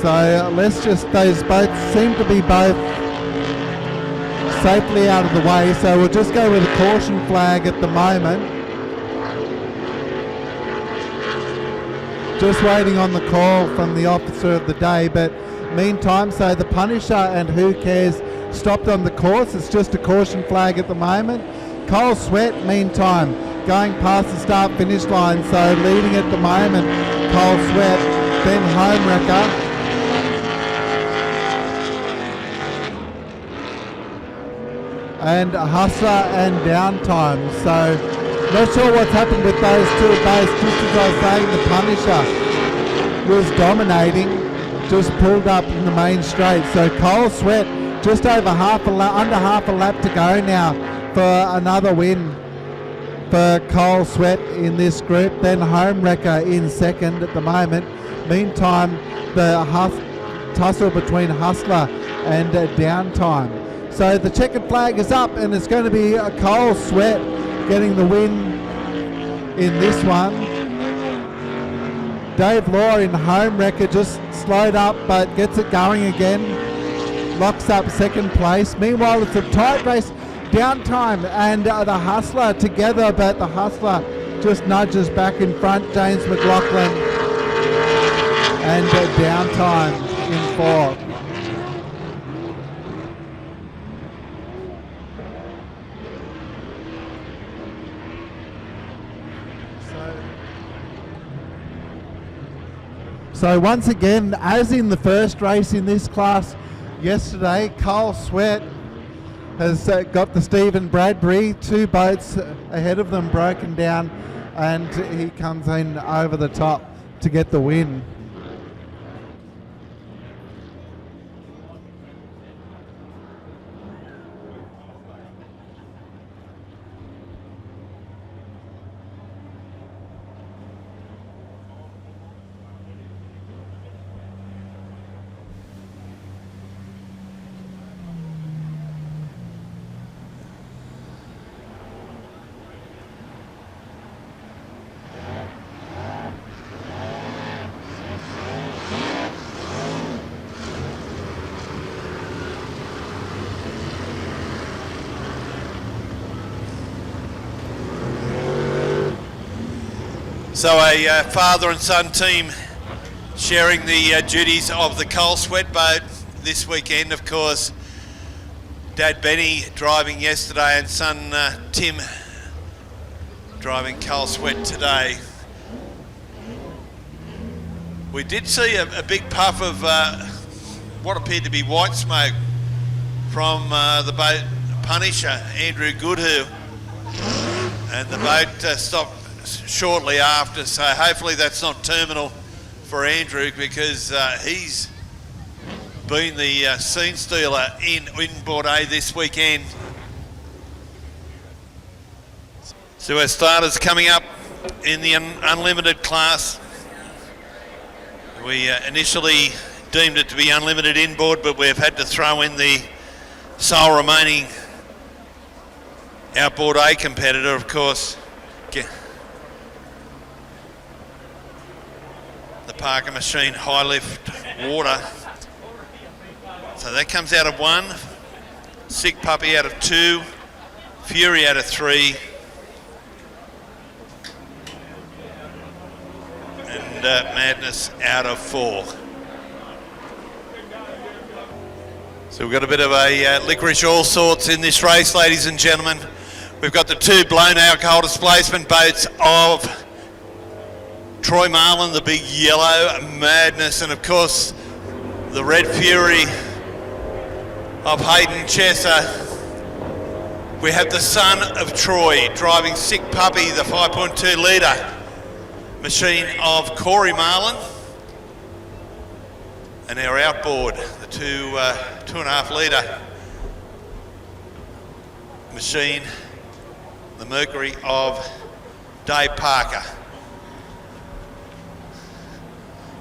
So let's just, those boats seem to be both safely out of the way. So we'll just go with a caution flag at the moment. Just waiting on the call from the officer of the day, but meantime, so the Punisher and Who Cares stopped on the course. It's just a caution flag at the moment. Cole Sweat, meantime, going past the start-finish line, so leading at the moment, Cole Sweat, then Homewrecker. And Hustler and Downtime. So not sure what's happened with those two boats. Just as I was saying, the Punisher was dominating, just pulled up in the main straight. So Cole Sweat just over under half a lap to go now for another win for Cole Sweat in this group. Then Homewrecker in second at the moment. Meantime, the tussle between Hustler and Downtime. So the checkered flag is up, and it's going to be Cole Sweat getting the win in this one. Dave Law in Homewrecker just slowed up, but gets it going again. Locks up second place. Meanwhile, it's a tight race. Downtime and the Hustler together, but the Hustler just nudges back in front. James McLaughlin and Downtime in fourth. So once again, as in the first race in this class yesterday, Cole Sweat has got the Stephen Bradbury, two boats ahead of them broken down, and he comes in over the top to get the win. So a father and son team sharing the duties of the coal sweat boat this weekend. Of course, Dad Benny driving yesterday and son Tim driving coal sweat today. We did see a big puff of what appeared to be white smoke from the boat Punisher, Andrew Goodhue, and the boat stopped shortly after, so hopefully that's not terminal for Andrew, because he's been the scene stealer in Inboard A this weekend. So our starters coming up in the unlimited class. We initially deemed it to be unlimited inboard, but we've had to throw in the sole remaining Outboard A competitor, of course, the Parker machine high lift water. So that comes out of 1, Sick Puppy out of 2, Fury out of 3, and Madness out of 4. So we've got a bit of a licorice all sorts in this race, ladies and gentlemen. We've got the 2 blown alcohol displacement boats of Troy Marlin, the big yellow Madness, and of course the red Fury of Hayden Chesser. We have the son of Troy driving Sick Puppy, the 5.2 litre machine of Corey Marlin, and our outboard, the 2.5 litre machine, the Mercury of Dave Parker.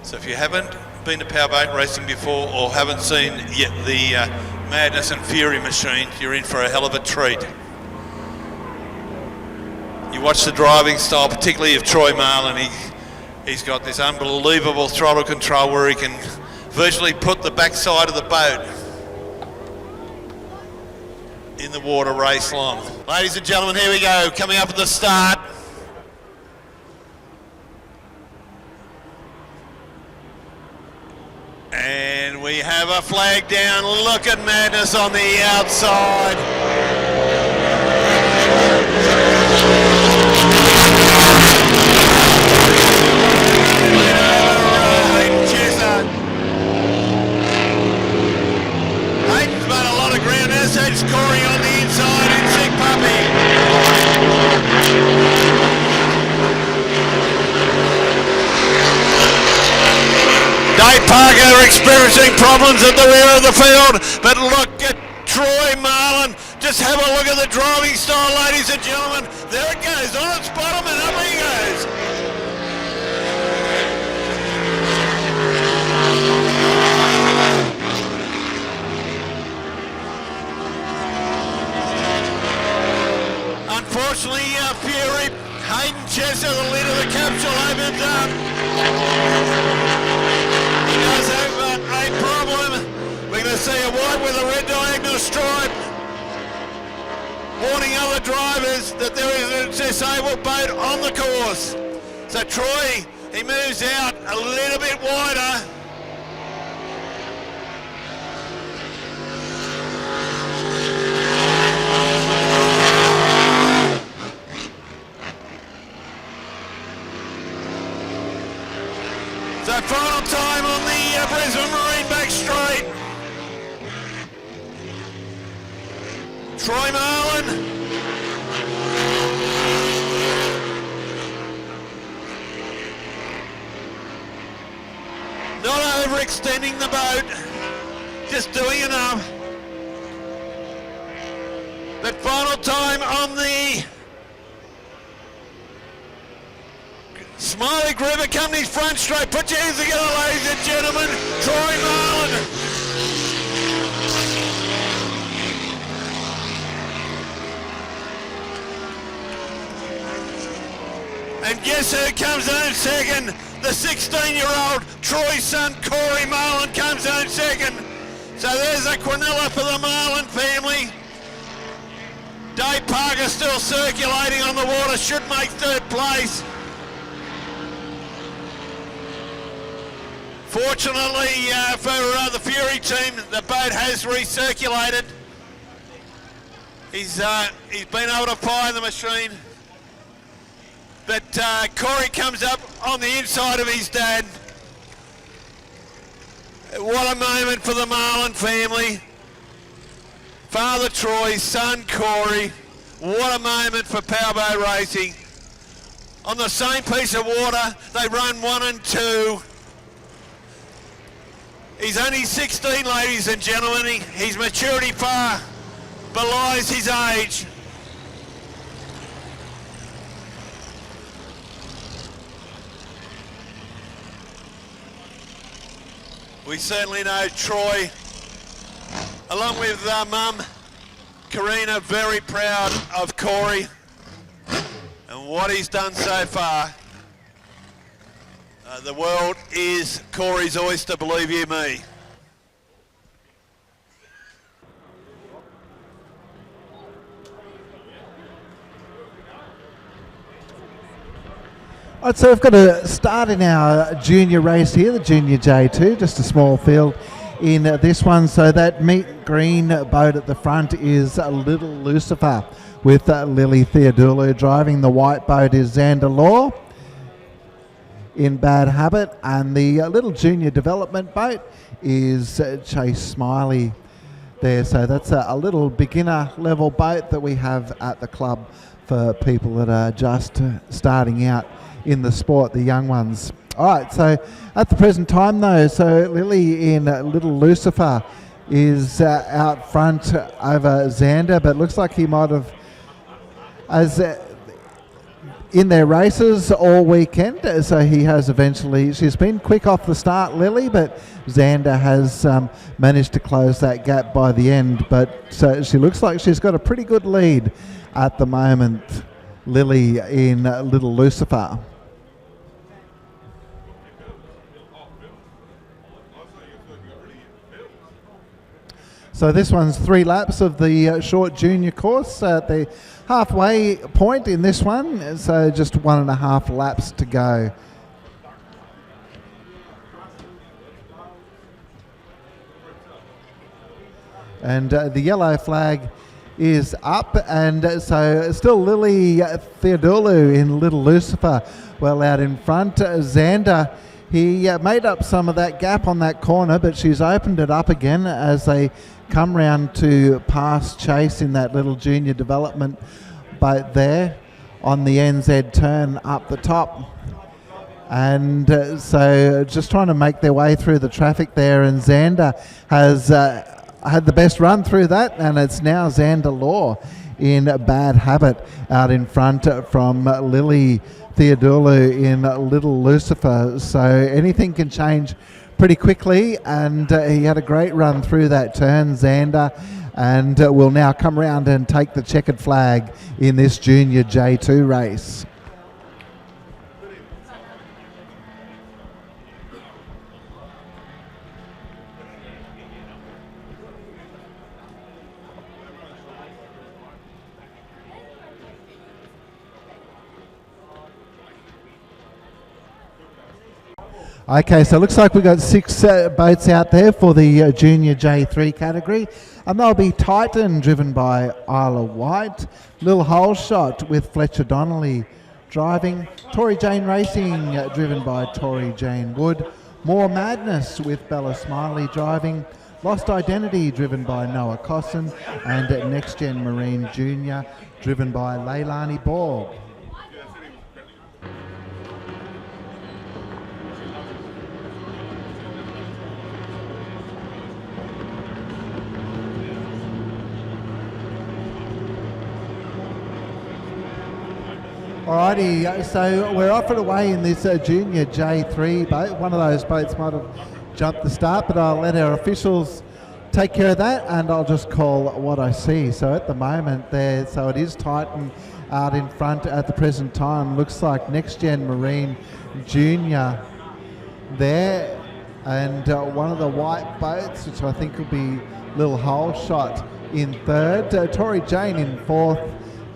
So if you haven't been to powerboat racing before or haven't seen yet the Madness and Fury machine, you're in for a hell of a treat. You watch the driving style, particularly of Troy Marlin. He's got this unbelievable throttle control where he can virtually put the backside of the boat in the water race long. Ladies and gentlemen, here we go, coming up at the start. And we have a flag down. Look at Madness on the outside. Hayden's made a lot of ground. As he's Corey on the inside and Sick Puppy. Dave Parker experiencing problems at the rear of the field, but look at Troy Marlin. Just have a look at the driving style, ladies and gentlemen. There it goes, on its bottom and up he goes. Unfortunately, Fury, Hayden Chesser, the lid of the capsule opens up. He does have a problem. We're going to see a white with a red diagonal stripe, warning other drivers that there is a disabled boat on the course. So Troy, he moves out a little bit wider. So final time on the Brisbane Marine back straight. Troy Marlin. Not overextending the boat, just doing enough. But final time on the Smiley River Company's front straight. Put your hands together, ladies and gentlemen. Troy Marlin. And guess who comes home second? The 16-year-old Troy's son, Corey Marlin, comes home second. So there's a quinella for the Marlin family. Dave Parker still circulating on the water, should make third place. Fortunately for the Fury team, the boat has recirculated. He's been able to fire the machine. But Corey comes up on the inside of his dad. What a moment for the Marlin family. Father Troy, son Corey. What a moment for powerboat racing. On the same piece of water, they run 1 and 2. He's only 16, ladies and gentlemen. His maturity far belies his age. We certainly know Troy, along with Mum, Karina, very proud of Corey and what he's done so far. The world is Corey's oyster, believe you me. All right, so we've got a start in our junior race here, the Junior J2, just a small field in this one. So that meat green boat at the front is Little Lucifer with Lily Theodulu driving. The white boat is Xander Law in Bad Habit, and the little junior development boat is Chase Smiley there. So that's a little beginner level boat that we have at the club for people that are just starting out in the sport, the young ones. All right, so at the present time though, so Lily in Little Lucifer is out front over Xander, but looks like he might have, as in their races all weekend, so he has eventually, she's been quick off the start, Lily, but Xander has managed to close that gap by the end. But so she looks like she's got a pretty good lead at the moment, Lily in Little Lucifer. So this one's 3 laps of the short junior course at the halfway point in this one, so just 1.5 laps to go. And the yellow flag is up, and so still Lily Theodulu in Little Lucifer well out in front. Xander, he made up some of that gap on that corner, but she's opened it up again as they come round to pass Chase in that little junior development boat there on the NZ turn up the top. And so just trying to make their way through the traffic there, and Xander has had the best run through that, and it's now Xander Law in Bad Habit out in front from Lily Theodulu in Little Lucifer. So anything can change pretty quickly, and he had a great run through that turn, Xander, and will now come around and take the checkered flag in this Junior J2 race. Okay, so it looks like we've got 6 boats out there for the Junior J3 category, and they'll be Titan, driven by Isla White, Lil Hole Shot with Fletcher Donnelly driving, Tori Jane Racing, driven by Tori Jane Wood, More Madness with Bella Smiley driving, Lost Identity, driven by Noah Cosson, and Next Gen Marine Junior, driven by Leilani Borg. Alrighty, so we're off and away in this Junior J3 boat. One of those boats might have jumped the start, but I'll let our officials take care of that, and I'll just call what I see. So at the moment there, so it is Titan out in front at the present time. Looks like Next Gen Marine Junior there, and one of the white boats, which I think will be Lil Hole Shot in third, Tori Jane in fourth,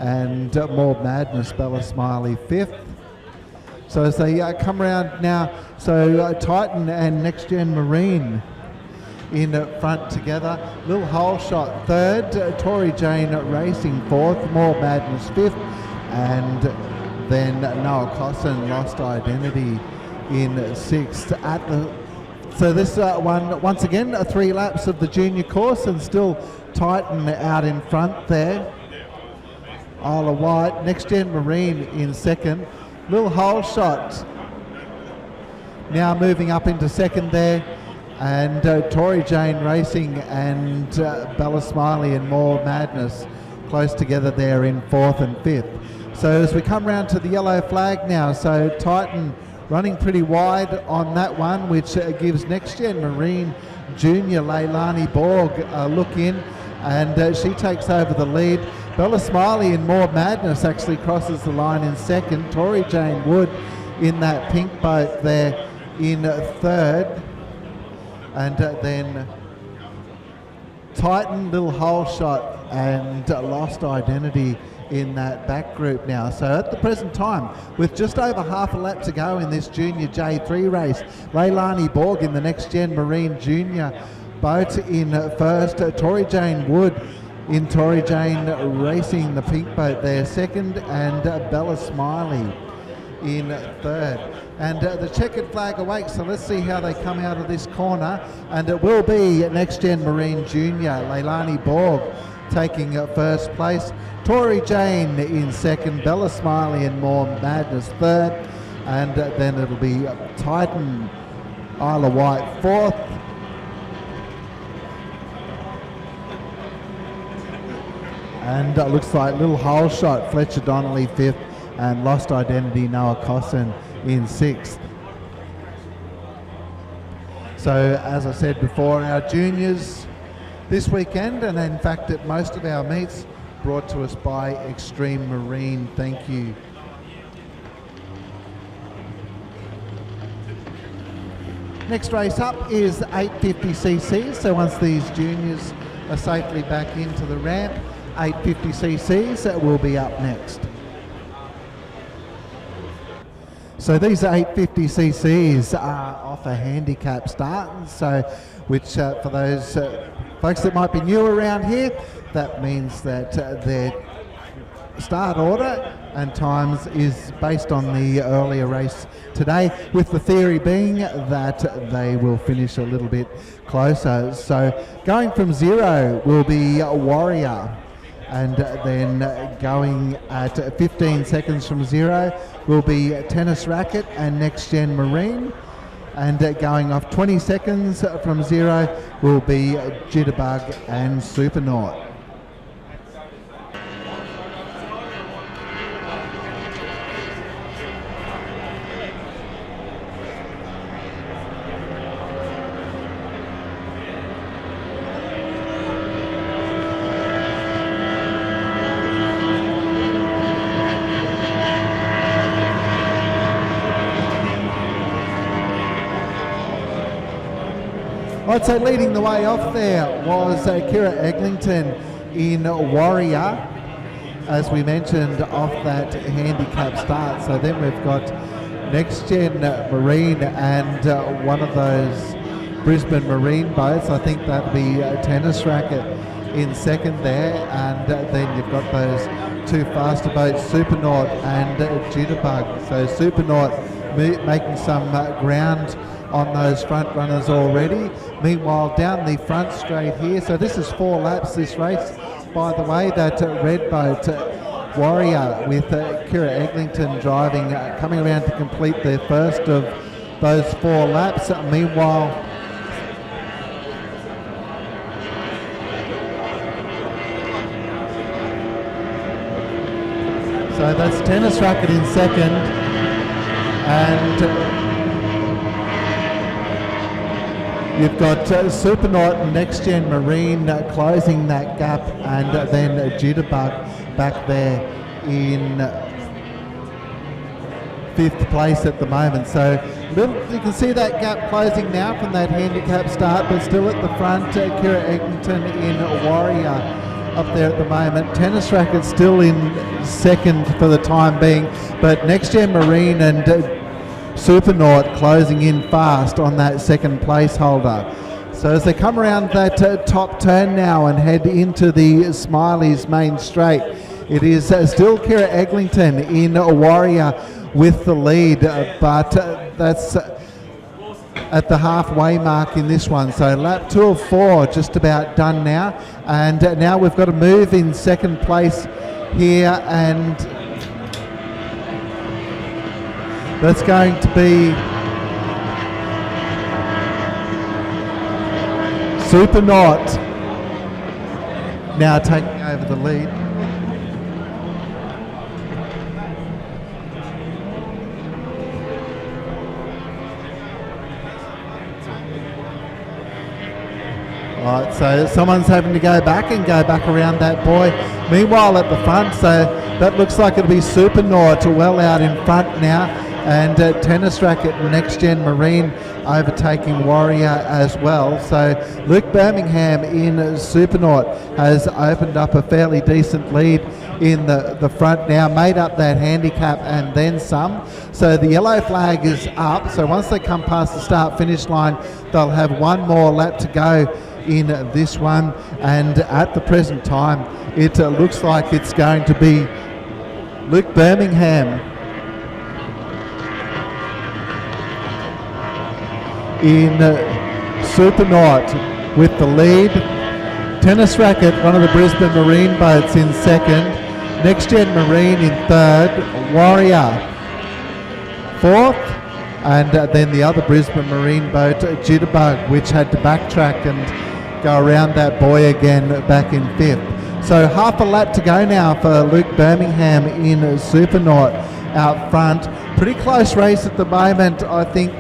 and More Madness, Bella Smiley fifth. So as they come around now, so Titan and Next Gen Marine in front together. Little Hole Shot third, Tori Jane Racing fourth, More Madness fifth, and then Noah Cosson Lost Identity in sixth. So this one, once again, 3 laps of the junior course, and still Titan out in front there. Isle of Wight, Next Gen Marine in second. Little Hole Shot now moving up into second there, and Tori Jane Racing and Bella Smiley and More Madness close together there in fourth and fifth. So as we come round to the yellow flag now, so Titan running pretty wide on that one, which gives Next Gen Marine Junior Leilani Borg a look in, and she takes over the lead. Bella Smiley and More Madness actually crosses the line in second. Tori Jane Wood in that pink boat there in third. And then Titan, Little Hole Shot and Lost Identity in that back group now. So at the present time, with just over half a lap to go in this Junior J3 race, Leilani Borg in the Next Gen Marine Junior boat in first. Tori Jane Wood in Tori Jane Racing, the pink boat there second, and Bella Smiley in third. And the checkered flag awaits, so let's see how they come out of this corner. And it will be Next Gen Marine Junior, Leilani Borg taking first place. Tori Jane in second, Bella Smiley and More Madness third. And then it'll be Titan, Isle of Wight fourth. And it looks like Little Hole Shot, Fletcher Donnelly fifth, and Lost Identity, Noah Cosson in sixth. So as I said before, our juniors this weekend, and in fact at most of our meets, brought to us by Extreme Marine. Thank you. Next race up is 850cc, so once these juniors are safely back into the ramp, 850cc's will be up next. So these 850cc's are off a handicap start, so which for those folks that might be new around here, that means that their start order and times is based on the earlier race today, with the theory being that they will finish a little bit closer. So going from 0 will be Warrior, and then going at 15 seconds from 0 will be Tennis Racket and Next Gen Marine, and going off 20 seconds from 0 will be Jitterbug and Supernaut. I'd say leading the way off there was Kira Eglinton in Warrior, as we mentioned, off that handicap start. So then we've got Next Gen Marine and one of those Brisbane Marine boats. I think that'd be Tennis Racket in second there, and then you've got those 2 faster boats, Supernaut and Jitterbug. So Supernaut making some ground on those front runners already. Meanwhile, down the front straight here, so this is 4 laps this race, by the way. That red boat Warrior with Kira Eglinton driving, coming around to complete their first of those 4 laps. Meanwhile, so that's Tennis Racket in second, and you've got Supernaut and Next Gen Marine closing that gap, and then Jitterbug back there in 5th place at the moment. So you can see that gap closing now from that handicap start, but still at the front, Kira Eglinton in Warrior up there at the moment. Tennis Racket still in second for the time being, but Next Gen Marine and Supernaut closing in fast on that second place holder. So as they come around that top turn now and head into the Smileys main straight, it is still Kira Eglinton in Warrior with the lead, but that's at the halfway mark in this one. So lap 2 of 4 just about done now, and now we've got to move in second place here, and that's going to be Supernaut now taking over the lead. All right, so someone's having to go back around that buoy. Meanwhile at the front, so that looks like it'll be Supernaut well out in front now, and Tennis Racket and Next Gen Marine overtaking Warrior as well. So Luke Birmingham in Supernaut has opened up a fairly decent lead in the front now, made up that handicap and then some. So the yellow flag is up, so once they come past the start finish line, they'll have one more lap to go in this one, and at the present time it looks like it's going to be Luke Birmingham in Supernaut with the lead. Tennis Racket, one of the Brisbane Marine boats, in second. Next Gen Marine in third. Warrior fourth. And then the other Brisbane Marine boat, Jitterbug, which had to backtrack and go around that buoy again back in fifth. So half a lap to go now for Luke Birmingham in Supernaut out front. Pretty close race at the moment, I think,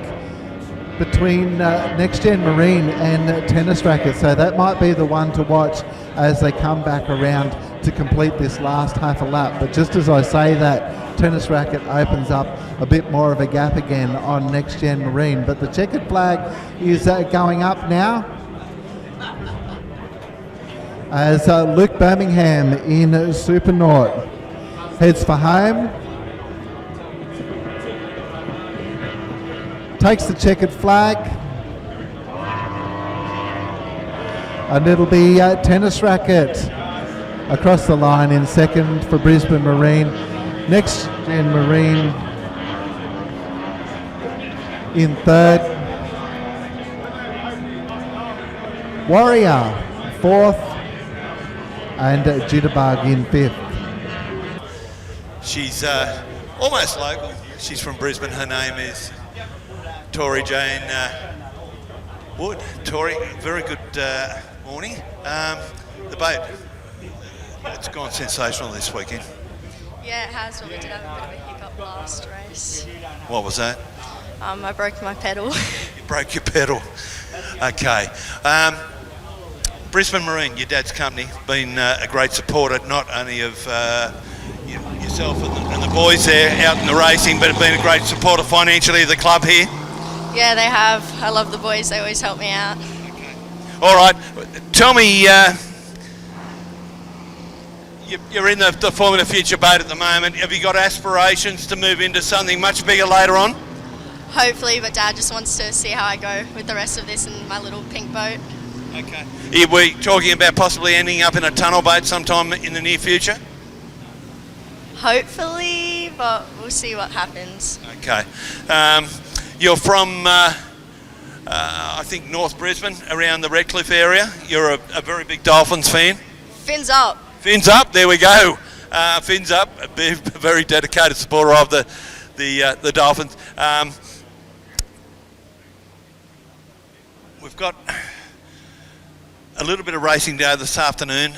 between Next Gen Marine and Tennis Racket. So that might be the one to watch as they come back around to complete this last half a lap. But just as I say that, Tennis Racket opens up a bit more of a gap again on Next Gen Marine. But the checkered flag is going up now as Luke Birmingham in Supernaut heads for home. Takes the checkered flag. And it'll be Tennis Racket across the line in second for Brisbane Marine. Next Gen Marine in third. Warrior fourth. And Jitterbug in fifth. She's almost local. She's from Brisbane. Her name is Tori Jane Wood. Tori, very good morning. The boat, it's gone sensational this weekend. Yeah, it has, but we did have a bit of a hiccup last race. What was that? I broke my pedal. You broke your pedal. Okay. Brisbane Marine, your dad's company, been a great supporter, not only of yourself and the boys there out in the racing, but have been a great supporter financially of the club here. Yeah, they have. I love the boys. They always help me out. Okay. All right. Tell me, you're in the Formula Future boat at the moment. Have you got aspirations to move into something much bigger later on? Hopefully, but Dad just wants to see how I go with the rest of this in my little pink boat. Okay. Are we talking about possibly ending up in a tunnel boat sometime in the near future? Hopefully, but we'll see what happens. Okay. You're from, I think, North Brisbane, around the Redcliffe area. You're a very big Dolphins fan. Fins up. Fins up, there we go. Fins up, a very dedicated supporter of the Dolphins. We've got a little bit of racing day this afternoon,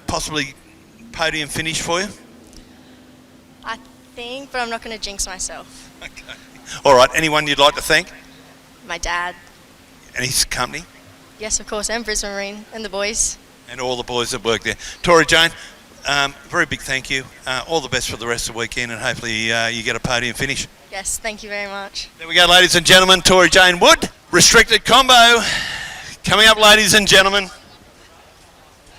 possibly podium finish for you? I think, but I'm not going to jinx myself. Okay. All right, anyone you'd like to thank? My dad. And his company? Yes, of course, and Brisbane Marine and the boys. And all the boys that work there. Tori Jane, very big thank you. All the best for the rest of the weekend, and hopefully you get a podium finish. Yes, thank you very much. There we go, ladies and gentlemen. Tori Jane Wood, restricted combo. Coming up, ladies and gentlemen.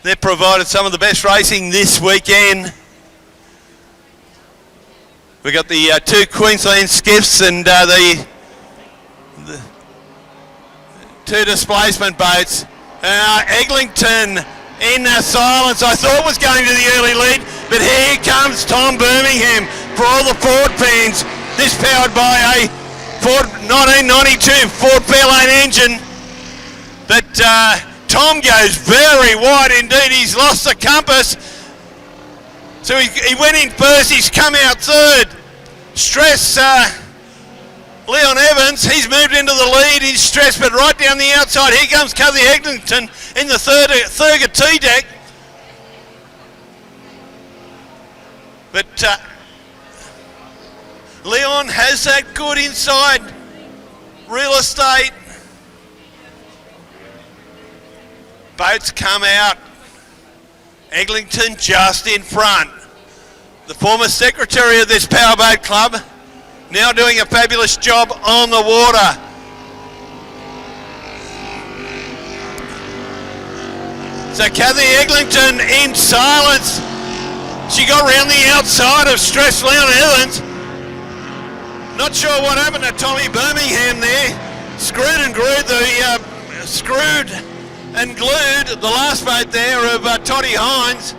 They've provided some of the best racing this weekend. We've got the two Queensland skiffs and the two displacement boats. Eglinton in silence, I thought was going to the early lead, but here comes Tom Birmingham for all the Ford fans. This powered by a Ford 1992 Ford Fairlane engine. But Tom goes very wide indeed. He's lost the compass. So he went in first, he's come out third. Stress, Leon Evans, he's moved into the lead, he's stressed, but right down the outside, here comes Cathy Eglinton in the Thurgood T-deck. But Leon has that good inside real estate. Boats come out. Eglinton just in front. The former secretary of this powerboat club, now doing a fabulous job on the water. So Cathy Eglinton in silence. She got round the outside of Stress Leon Evans. Not sure what happened to Tommy Birmingham there. Screwed and glued the last boat there of Toddy Hines.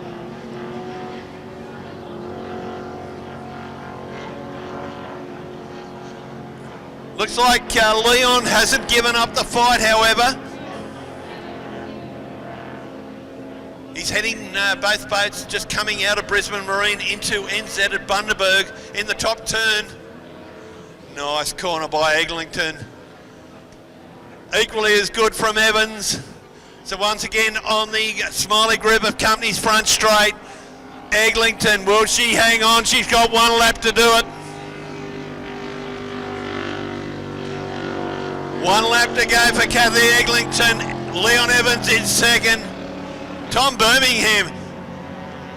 Looks like Leon hasn't given up the fight, however. He's heading both boats just coming out of Brisbane Marine into NZ at Bundaberg in the top turn. Nice corner by Eglinton. Equally as good from Evans. So once again on the Smiley group of companies front straight. Eglinton, will she hang on? She's got one lap to do it. One lap to go for Cathy Eglinton. Leon Evans in second. Tom Birmingham,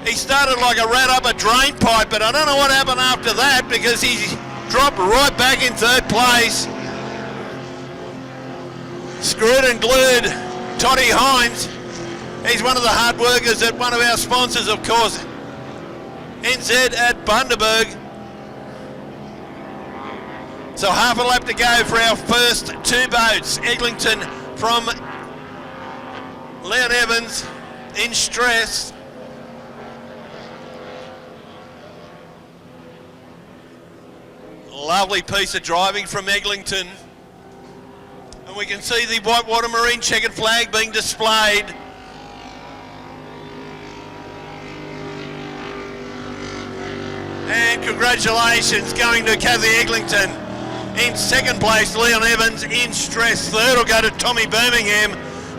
he started like a rat up a drain pipe, but I don't know what happened after that because he dropped right back in third place. Screwed and glued Toddy Hines. He's one of the hard workers at one of our sponsors, of course. NZ at Bundaberg. So half a lap to go for our first two boats. Eglinton from Leon Evans in stress. Lovely piece of driving from Eglinton. And we can see the Whitewater Marine checkered flag being displayed. And congratulations going to Cathy Eglinton. In second place, Leon Evans in stress. Third will go to Tommy Birmingham.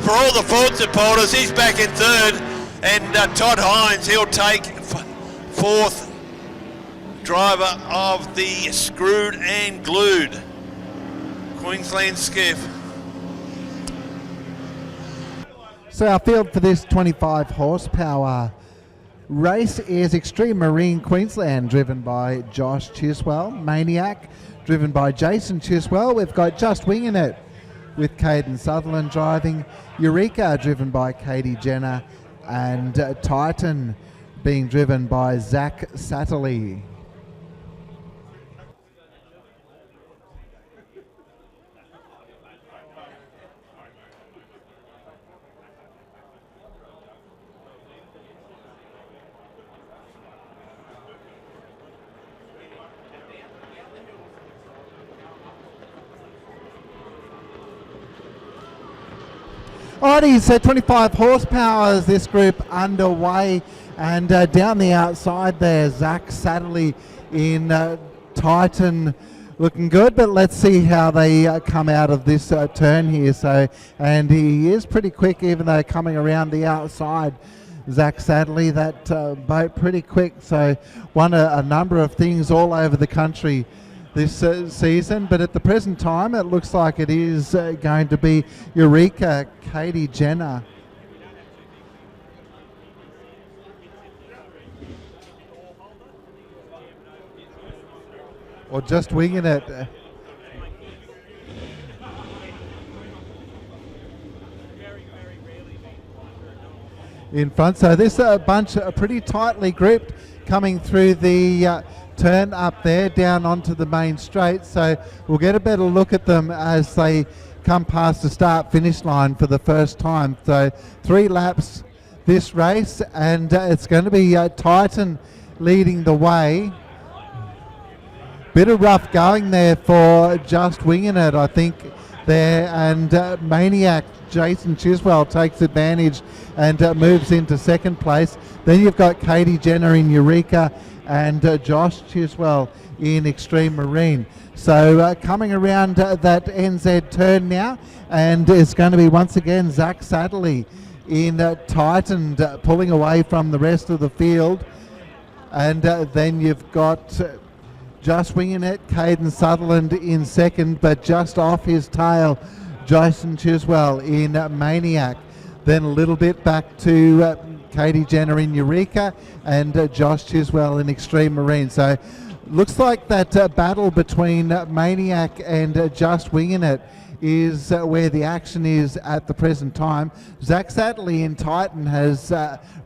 For all the Ford supporters, he's back in third. And Todd Hines, he'll take fourth. Driver of the Screwed and Glued Queensland skiff. So our field for this 25 horsepower race is Extreme Marine Queensland, driven by Josh Chiswell. Maniac, driven by Jason Chiswell. We've got Just Winging It with Caden Sutherland driving. Eureka, driven by Katie Jenner. And Titan, being driven by Zach Satterley. Alrighty, so 25 horsepower is this group underway, and down the outside there, Zach Satterley in Titan, looking good, but let's see how they come out of this turn here. So, and he is pretty quick, even though coming around the outside, Zach Satterley, that boat pretty quick. So won a number of things all over the country this season, but at the present time it looks like it is going to be Eureka, Katie Jenner. Or Just Winging It. In front, so this bunch are pretty tightly grouped coming through the turn up there down onto the main straight, so we'll get a better look at them as they come past the start finish line for the first time. So 3 laps this race, and it's going to be Titan leading the way. Bit of rough going there for Just Winging It, I think, there, and Maniac Jason Chiswell takes advantage and moves into second place. Then you've got Katie Jenner in Eureka and Josh Chiswell in Extreme Marine. So coming around that NZ turn now, and it's going to be once again Zach Sadley in Titan pulling away from the rest of the field. And then you've got Just Winging It, Caden Sutherland in second, but just off his tail, Jason Chiswell in Maniac. Then a little bit back to Katie Jenner in Eureka and Josh Chiswell in Extreme Marine. So looks like that battle between Maniac and Just Winging It is where the action is at the present time. Zach Sadley in Titan has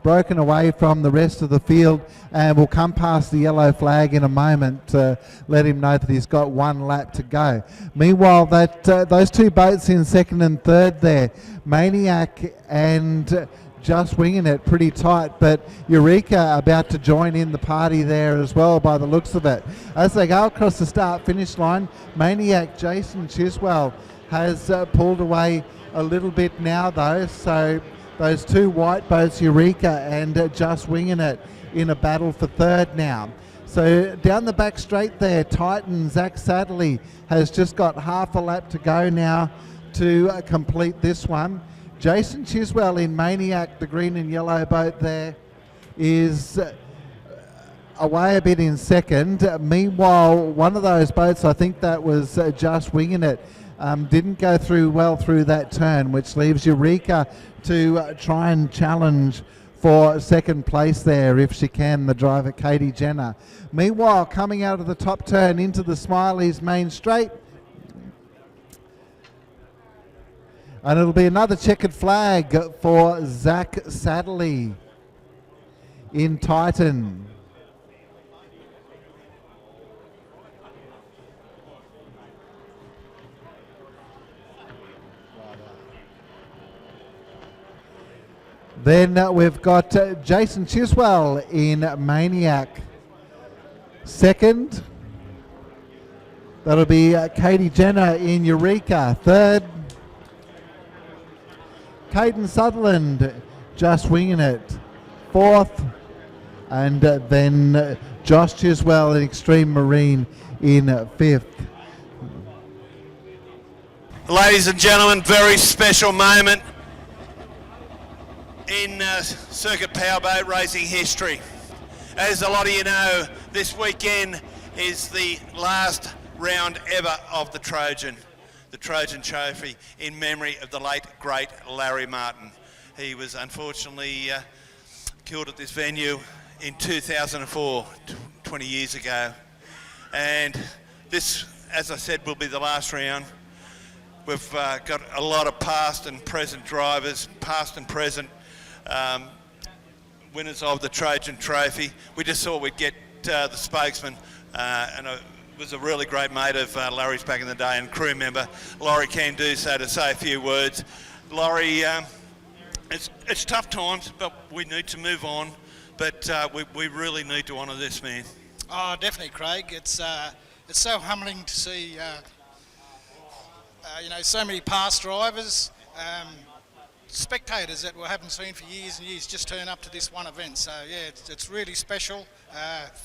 broken away from the rest of the field and will come past the yellow flag in a moment to let him know that he's got 1 lap to go. Meanwhile, that those 2 boats in second and third there, Maniac and Just Winging It, pretty tight, but Eureka about to join in the party there as well by the looks of it. As they go across the start finish line, Maniac Jason Chiswell has pulled away a little bit now though, so those 2 white boats, Eureka and Just Winging It, in a battle for third now. So down the back straight there, Titan Zach Sadley has just got half a lap to go now to complete this one. Jason Chiswell in Maniac, the green and yellow boat there, is away a bit in second. Meanwhile, one of those boats, I think that was Just Winging It, didn't go through well through that turn, which leaves Eureka to try and challenge for second place there if she can, the driver Katie Jenner. Meanwhile, coming out of the top turn into the Smileys main straight, and it'll be another checkered flag for Zach Sadley in Titan. Then we've got Jason Chiswell in Maniac second. That'll be Katie Jenner in Eureka third. Caden Sutherland Just Winging It fourth. And then Josh Chiswell in Extreme Marine in fifth. Ladies and gentlemen, very special moment in circuit powerboat racing history. As a lot of you know, this weekend is the last round ever of the Trojan Trophy in memory of the late, great Larry Martin. He was unfortunately killed at this venue in 2004, 20 years ago. And this, as I said, will be the last round. We've got a lot of past and present drivers, past and present winners of the Trojan Trophy. We just thought we'd get the spokesman, and it was a really great mate of Larry's back in the day and crew member, Laurie Can Do So, to say a few words. Laurie, it's tough times, but we need to move on, but we really need to honour this man. Oh, definitely, Craig. It's so humbling to see so many past drivers, spectators that we haven't seen for years and years just turn up to this one event. So yeah, it's really special.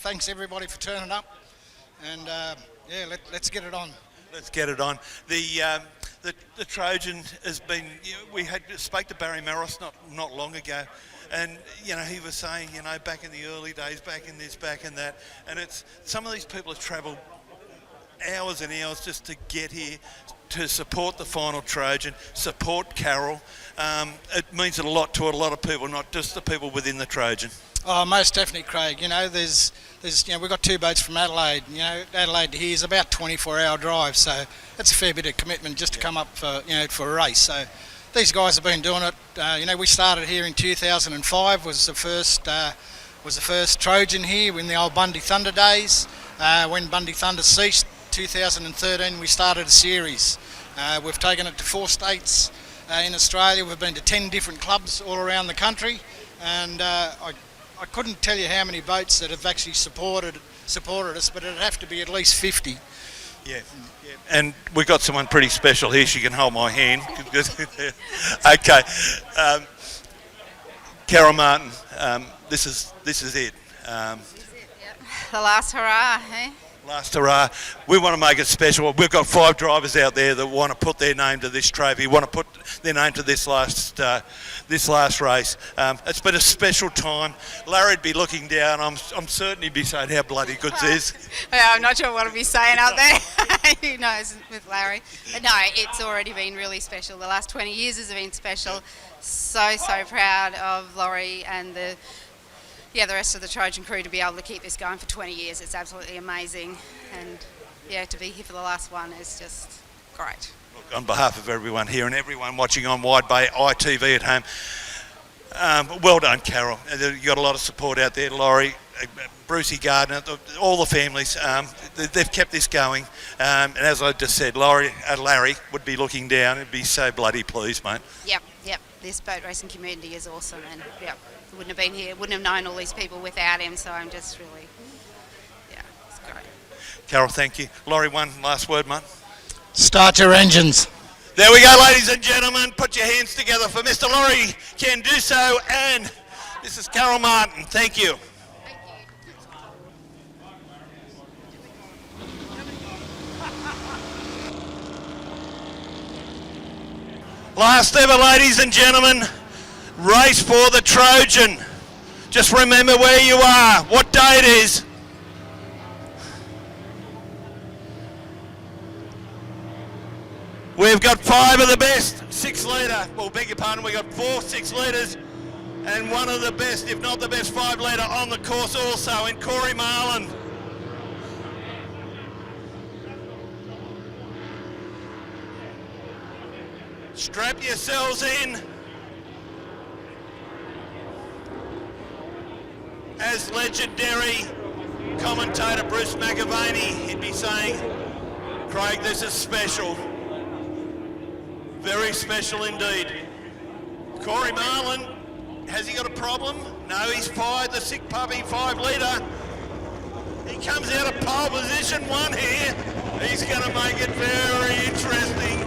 Thanks everybody for turning up, and let's get it on. Let's get it on. The Trojan has been. We spoke to Barry Maros not long ago, and he was saying back in the early days, back in this, back in that, and it's some of these people have travelled hours and hours just to get here to support the final Trojan, support Carol. It means a lot to a lot of people, not just the people within the Trojan. Oh, most definitely, Craig. There's we've got 2 boats from Adelaide. Adelaide to here is about 24-hour drive, so that's a fair bit of commitment just to come up for a race. So these guys have been doing it. We started here in 2005. Was the first was the first Trojan here in the old Bundy Thunder days. When Bundy Thunder ceased, 2013, we started a series. We've taken it to 4 states in Australia. We've been to 10 different clubs all around the country, and I couldn't tell you how many boats that have actually supported us, but it'd have to be at least 50. Yeah. And we've got someone pretty special here. She can hold my hand. Okay. Carol Martin, this is it. This is it, yep. The last hurrah, eh? Last hurrah. We want to make it special. We've got 5 drivers out there that want to put their name to this trophy, want to put their name to this last race. It's been a special time. Larry'd be looking down. I'm certain he'd be saying how bloody good this is. Yeah, I'm not sure what I'll be saying out there. Who knows with Larry. But no, it's already been really special. The last 20 years has been special. So proud of Laurie and the rest of the Trojan crew to be able to keep this going for 20 years. It's absolutely amazing. And to be here for the last one is just great. Look, on behalf of everyone here and everyone watching on Wide Bay ITV at home, well done, Carol. You got a lot of support out there, Laurie, Brucey Gardner, all the families. They've kept this going. And as I just said, Larry would be looking down and be so bloody pleased, mate. Yep. This boat racing community is awesome, and wouldn't have been here, wouldn't have known all these people without him. So I'm just really, it's great. Carol, thank you. Laurie, one last word, mate. Start your engines. There we go, ladies and gentlemen. Put your hands together for Mr. Laurie Can Do So, and this is Carol Martin. Thank you. Last ever, ladies and gentlemen, race for the Trojan. Just remember where you are, what day it is. We've got 5 of the best 6 litre, well, beg your pardon, we've got 4 6 litres and one of the best, if not the best 5 litre on the course also in Corey Marlin. Strap yourselves in. As legendary commentator Bruce McAvaney, he'd be saying, Craig, this is special. Very special indeed. Corey Marlin, has he got a problem? No, he's fired the sick puppy 5 litre. He comes out of pole position 1 here. He's going to make it very interesting.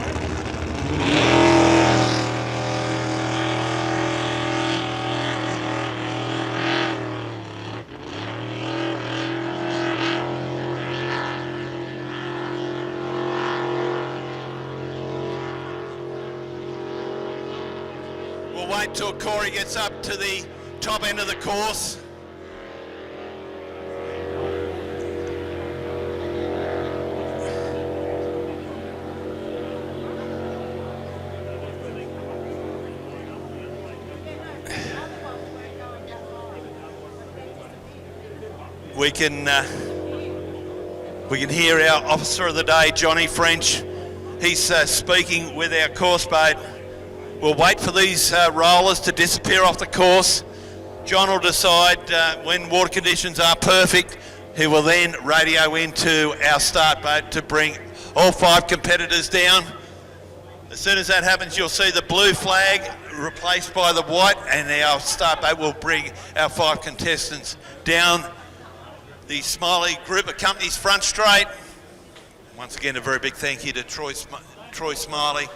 We'll wait till Corey gets up to the top end of the course. We can hear our officer of the day, Johnny French. He's speaking with our course boat. We'll wait for these rollers to disappear off the course. John will decide when water conditions are perfect. He will then radio into our start boat to bring all 5 competitors down. As soon as that happens, you'll see the blue flag replaced by the white, and our start boat will bring our 5 contestants down the Smiley Group of Companies front straight. Once again, a very big thank you to Troy Smiley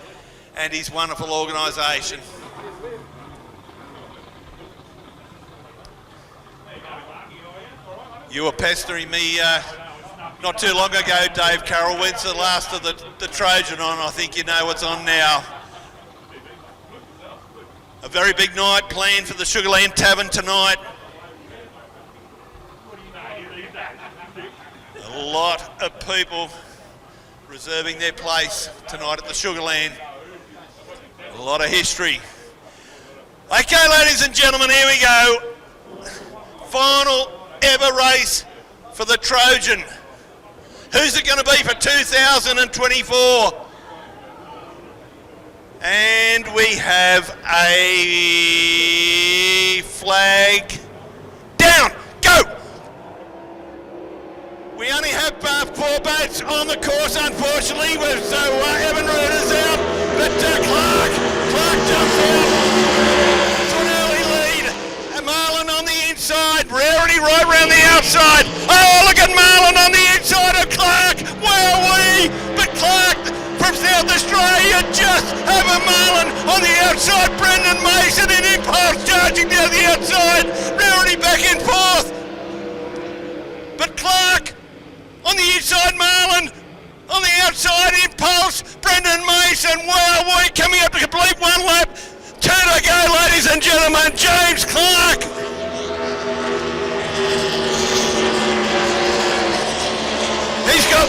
and his wonderful organisation. You were pestering me not too long ago, Dave Carroll. When's the last of the Trojan on? I think you know what's on now. A very big night planned for the Sugarland Tavern tonight. A lot of people reserving their place tonight at the Sugarland. A lot of history. Okay, ladies and gentlemen, here we go. Final ever race for the Trojan. Who's it going to be for 2024? And we have a flag down. We only have 4 boats on the course, unfortunately, so Evan Reuter's out, but Clark jumps out. It's an early lead. And Marlon on the inside, Rarity right round the outside. Oh, look at Marlon on the inside of Clark. Wowee! But Clark from South Australia just over Marlon on the outside. Brendan Mason in Impulse charging down the outside. Rarity back and forth. But Clark on the inside, Marlon. On the outside, Impulse. Brendan Mason. Wow, coming up to complete one lap. 2 to go, ladies and gentlemen. James Clark. He's got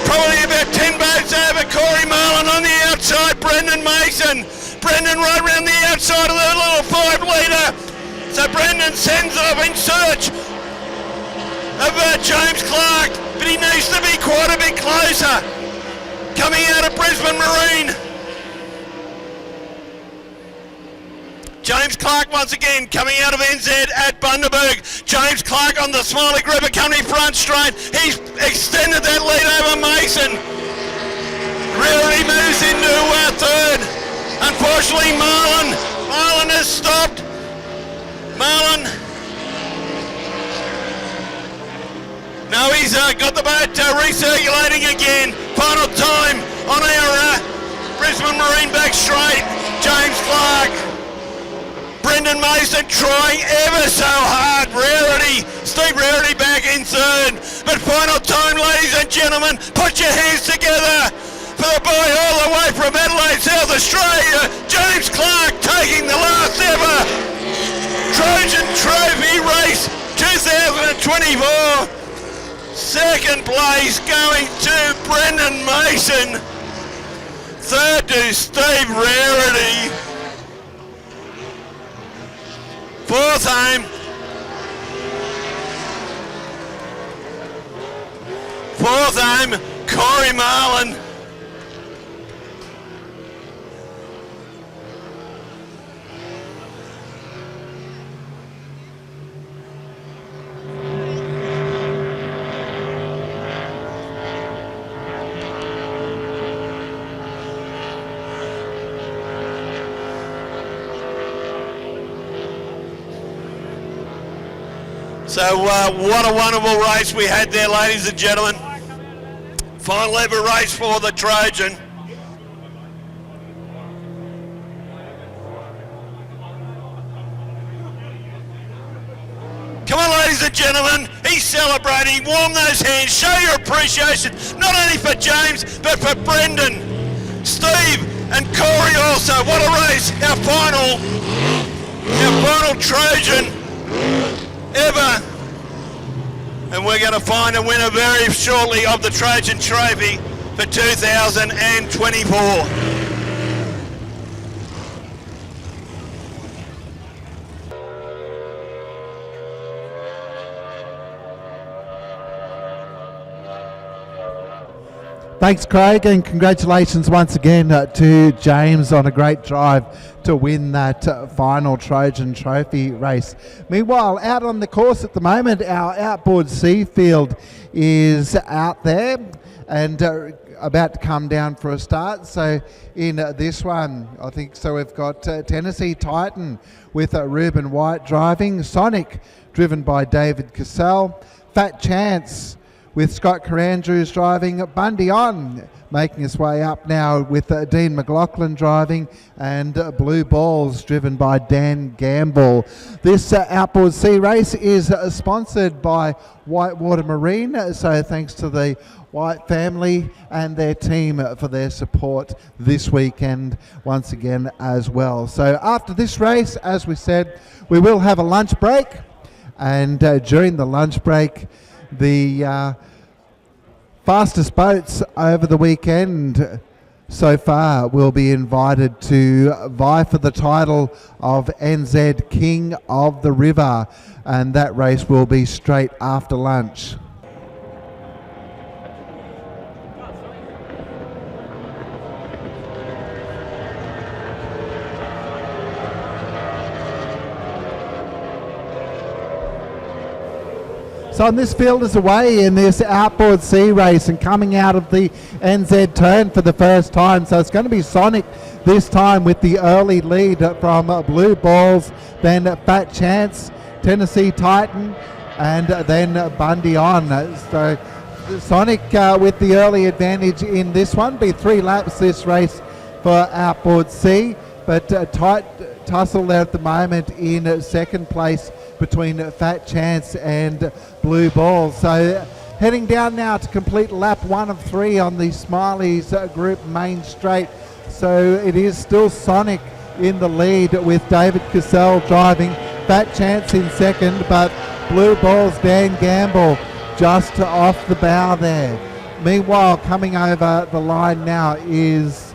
probably about 10 boats over. Corey Marlon on the outside. Brendan Mason. Brendan right round the outside of the little 5 litre. So Brendan sends off in search of James Clark, but he needs to be quite a bit closer. Coming out of Brisbane Marine. James Clark once again coming out of NZ at Bundaberg. James Clark on the Smiley Gripper coming front straight. He's extended that lead over Mason. Rarity moves into third. Unfortunately, Marlon has stopped. Marlon. No, he's got the boat recirculating again. Final time on our Brisbane Marine back straight. James Clark. Brendan Mason trying ever so hard. Steve Rarity back in third. But final time, ladies and gentlemen, put your hands together for the boy all the way from Adelaide, South Australia. James Clark taking the last ever Trojan Trophy race 2024. Second place going to Brendan Mason. Third to Steve Rarity. Fourth home. Corey Marlon. So what a wonderful race we had there, ladies and gentlemen. Final ever race for the Trojan. Come on, ladies and gentlemen, he's celebrating. Warm those hands, show your appreciation, not only for James, but for Brendan, Steve, and Corey also. What a race, our final Trojan ever. And we're going to find a winner very shortly of the Trojan Trophy for 2024. Thanks, Craig, and congratulations once again to James on a great drive to win that final Trojan Trophy race. Meanwhile, out on the course at the moment, our Outboard C field is out there and about to come down for a start. So in this one, I think so we've got Tennessee Titan with Ruben White driving, Sonic driven by David Cassell, Fat Chance with Scott Carandrews driving, Bundy On making his way up now with Dean McLaughlin driving, and Blue Balls driven by Dan Gamble. This Outboard C race is sponsored by Whitewater Marine, so thanks to the White family and their team for their support this weekend once again as well. So after this race, as we said, we will have a lunch break, and during the lunch break, the fastest boats over the weekend so far will be invited to vie for the title of NZ King of the River, and that race will be straight after lunch. So this field is away in this Outboard C race and coming out of the NZ turn for the first time. So it's going to be Sonic this time with the early lead from Blue Balls, then Fat Chance, Tennessee Titan, and then Bundy on. So Sonic with the early advantage in this one. Be 3 laps this race for Outboard C, but tight tussle there at the moment in second place between Fat Chance and Blue Balls. So heading down now to complete lap 1 of 3 on the Smileys Group main straight. So it is still Sonic in the lead with David Cassell driving, Fat Chance in second, but Blue Balls Dan Gamble just off the bow there. Meanwhile, coming over the line now is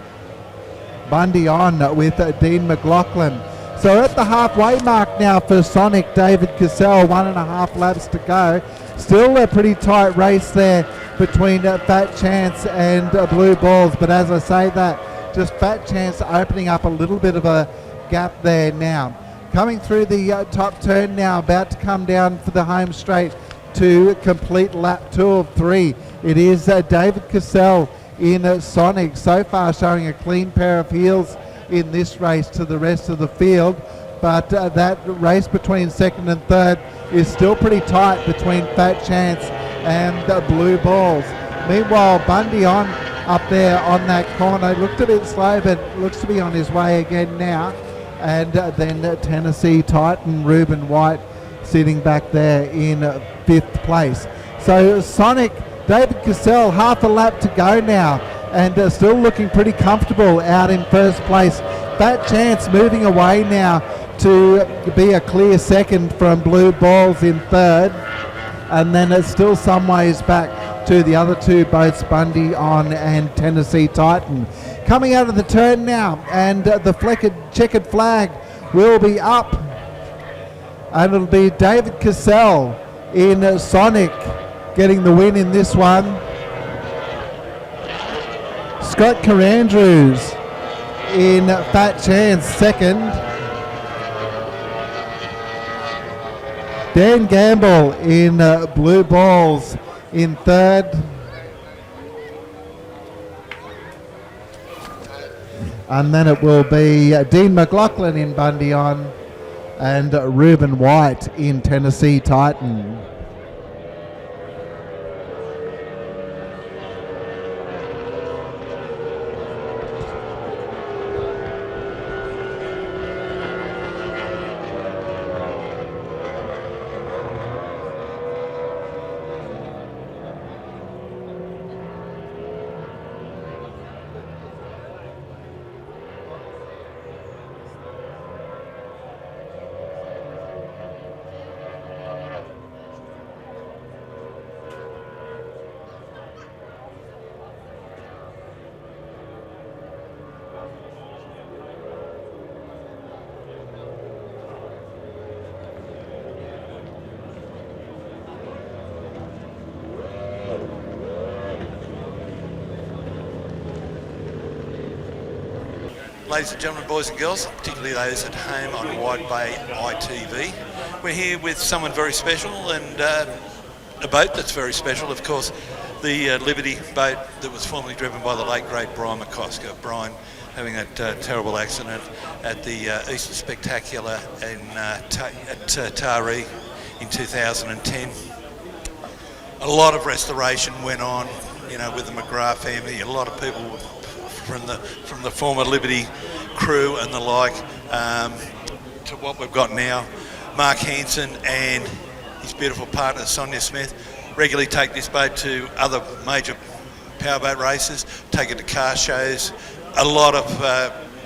Bundy on with Dean McLaughlin. So at the halfway mark now for Sonic, David Cassell, 1.5 laps to go. Still a pretty tight race there between Fat Chance and Blue Balls, but as I say that, just Fat Chance opening up a little bit of a gap there now. Coming through the top turn now, about to come down for the home straight to complete lap 2 of 3. It is David Cassell in Sonic, so far showing a clean pair of heels in this race to the rest of the field, but that race between second and third is still pretty tight between Fat Chance and Blue Balls. Meanwhile, Bundy on up there on that corner, looked a bit slow but looks to be on his way again now, and then Tennessee Titan Reuben White sitting back there in 5th place. So Sonic, David Cassell, half a lap to go now, and still looking pretty comfortable out in first place. Fat Chance moving away now to be a clear second from Blue Balls in third, and then it's still some ways back to the other 2 boats, Bundy on and Tennessee Titan. Coming out of the turn now, and the checkered flag will be up, and it'll be David Cassell in Sonic getting the win in this one. Scott Carandrews in Fat Chance second. Dan Gamble in Blue Balls in third. And then it will be Dean McLaughlin in Bundy on and Reuben White in Tennessee Titan. Ladies and gentlemen, boys and girls, particularly those at home on Wide Bay ITV, we're here with someone very special and a boat that's very special, of course, the Liberty boat that was formerly driven by the late great Brian McCosker. Brian having that terrible accident at the Easter Spectacular at Taree in 2010. A lot of restoration went on, you know, with the McGrath family. A lot of people from the former Liberty crew and the like to what we've got now. Mark Hansen and his beautiful partner Sonia Smith regularly take this boat to other major powerboat races, take it to car shows, a lot of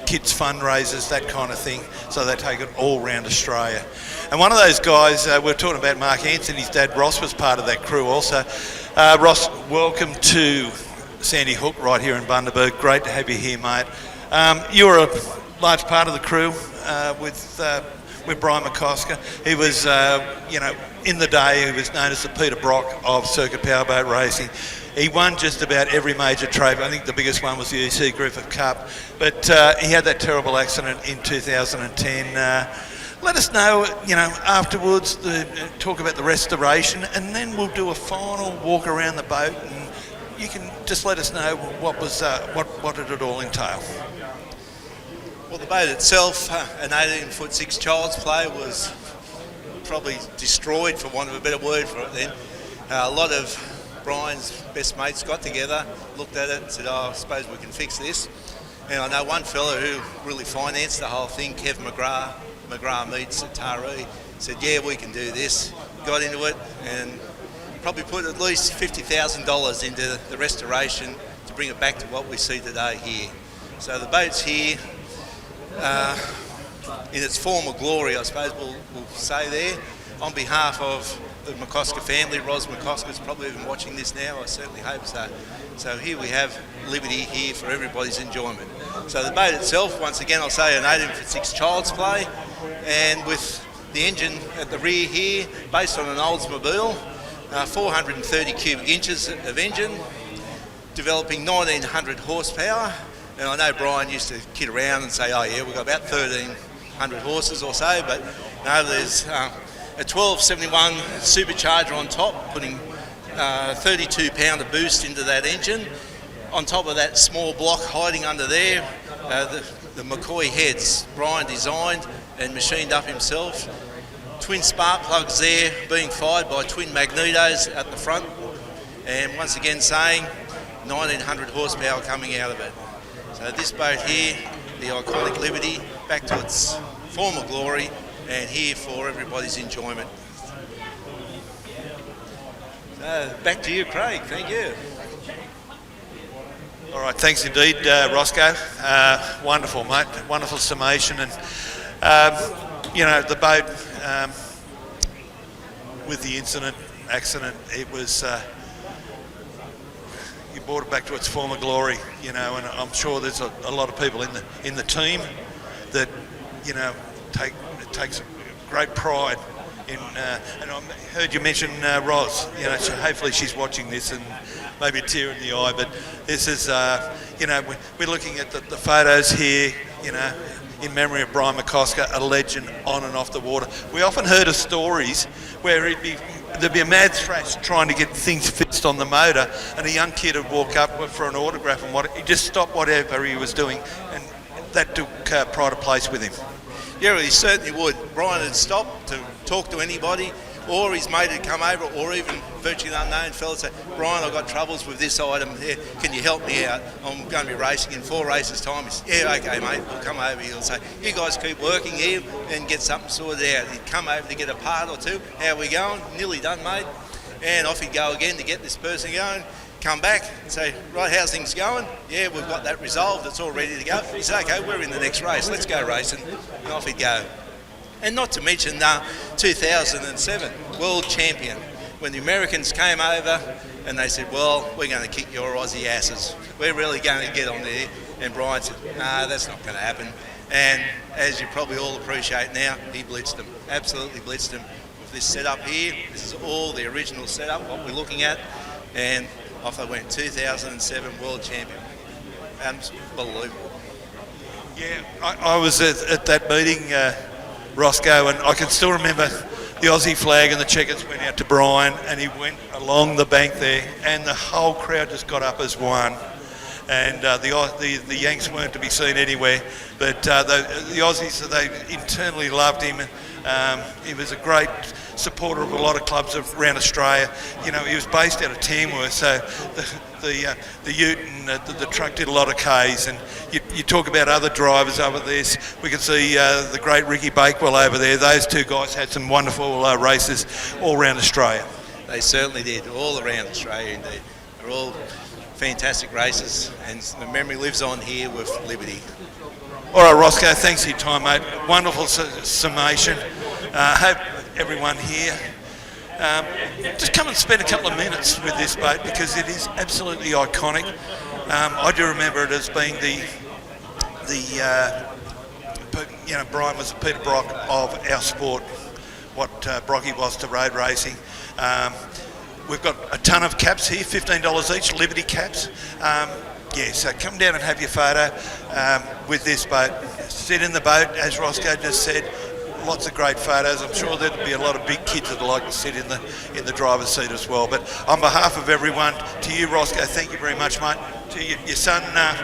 kids fundraisers, that kind of thing, so they take it all around Australia. And one of those guys, we're talking about Mark Hansen, his dad Ross was part of that crew also. Ross, welcome to Sandy Hook right here in Bundaberg. Great to have you here, mate. You were a large part of the crew with Brian McCosker. He was, in the day, he was known as the Peter Brock of circuit powerboat racing. He won just about every major trophy. I think the biggest one was the EC Griffith Cup. But he had that terrible accident in 2010. let us know, afterwards, talk about the restoration, and then we'll do a final walk around the boat, and you can just let us know what did it all entail. Well, the boat itself, an 18-foot-6 child's play, was probably destroyed, for want of a better word for it then. A lot of Brian's best mates got together, looked at it and said, I suppose we can fix this. And I know one fella who really financed the whole thing, Kev McGrath Meats at Taree, said, yeah, we can do this. Got into it and probably put at least $50,000 into the restoration to bring it back to what we see today here. So the boat's here in its former glory, I suppose we'll say there. On behalf of the McCosker family, Ros McCosker's probably even watching this now, I certainly hope so. So here we have Liberty here for everybody's enjoyment. So the boat itself, once again I'll say, an 18-foot-6 child's play, and with the engine at the rear here, based on an Oldsmobile, 430 cubic inches of engine, developing 1900 horsepower. And I know Brian used to kid around and say, oh yeah, we've got about 1300 horses or so, but no, there's a 1271 supercharger on top, putting 32 pounder boost into that engine. On top of that small block hiding under there, the McCoy heads Brian designed and machined up himself. Twin spark plugs there being fired by twin magnetos at the front, and once again saying 1900 horsepower coming out of it. So this boat here, the iconic Liberty, back to its former glory and here for everybody's enjoyment. So back to you, Craig. Thank you. All right, thanks indeed, Roscoe. Wonderful, mate. Wonderful summation. And, the boat, with the accident, it was, you brought it back to its former glory, and I'm sure there's a lot of people in the team that, takes great pride in, and I heard you mention Ros, so hopefully she's watching this and maybe a tear in the eye, but this is, we're looking at the photos here, in memory of Brian McCosker, a legend on and off the water. We often heard of stories where there'd be a mad thrash trying to get things fixed on the motor, and a young kid would walk up for an autograph and he'd just stop whatever he was doing, and that took pride of place with him. Yeah, he certainly would. Brian had stopped to talk to anybody, or his mate had come over, or even virtually unknown fella say, Brian, I've got troubles with this item here, can you help me out? I'm going to be racing in 4 races time. He said, yeah, okay mate, we'll come over. He'll say, you guys keep working here and get something sorted out. He'd come over to get a part or two. How are we going? Nearly done, mate. And off he'd go again to get this person going. Come back and say, right, how's things going? Yeah, we've got that resolved, it's all ready to go. He said, okay, we're in the next race, let's go racing. And off he'd go. And not to mention 2007 world champion, when the Americans came over and they said, well, we're going to kick your Aussie asses. We're really going to get on there. And Brian said, no, that's not going to happen. And as you probably all appreciate now, he blitzed them, absolutely blitzed them. With this setup here, this is all the original setup, what we're looking at. And off they went, 2007 world champion. Unbelievable. Yeah, I was at that meeting, Roscoe, and I can still remember the Aussie flag and the checkers went out to Brian, and he went along the bank there, and the whole crowd just got up as one. And the Yanks weren't to be seen anywhere, but the Aussies, they internally loved him. He was a great supporter of a lot of clubs around Australia. He was based out of Tamworth, so the ute and the truck did a lot of Ks. And you talk about other drivers over there. We can see the great Ricky Bakewell over there. Those two guys had some wonderful races all around Australia. They certainly did, all around Australia indeed. They're all fantastic races, and the memory lives on here with Liberty. All right, Roscoe, thanks for your time, mate. Wonderful summation. Hope everyone here just come and spend a couple of minutes with this boat, because it is absolutely iconic. I do remember it as being Brian was the Peter Brock of our sport, what Brocky was to road racing. We've got a ton of caps here, $15 each, Liberty caps. So come down and have your photo with this boat. Sit in the boat, as Roscoe just said. lots of great photos. I'm sure there'll be a lot of big kids that'd like to sit in the driver's seat as well. But on behalf of everyone, to you, Roscoe, thank you very much, mate. To your son, Mark,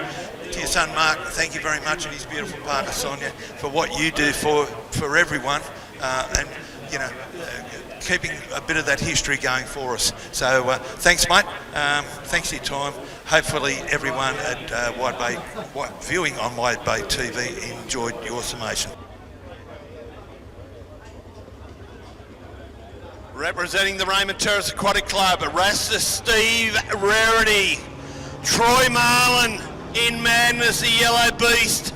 thank you very much, and his beautiful partner Sonia, for what you do for everyone, and keeping a bit of that history going for us. So thanks, mate. Thanks for your time. Hopefully everyone at Wide Bay, viewing on Wide Bay TV, enjoyed your summation. Representing the Raymond Terrace Aquatic Club, Erastus Steve Rarity, Troy Marlin in Madness, the Yellow Beast,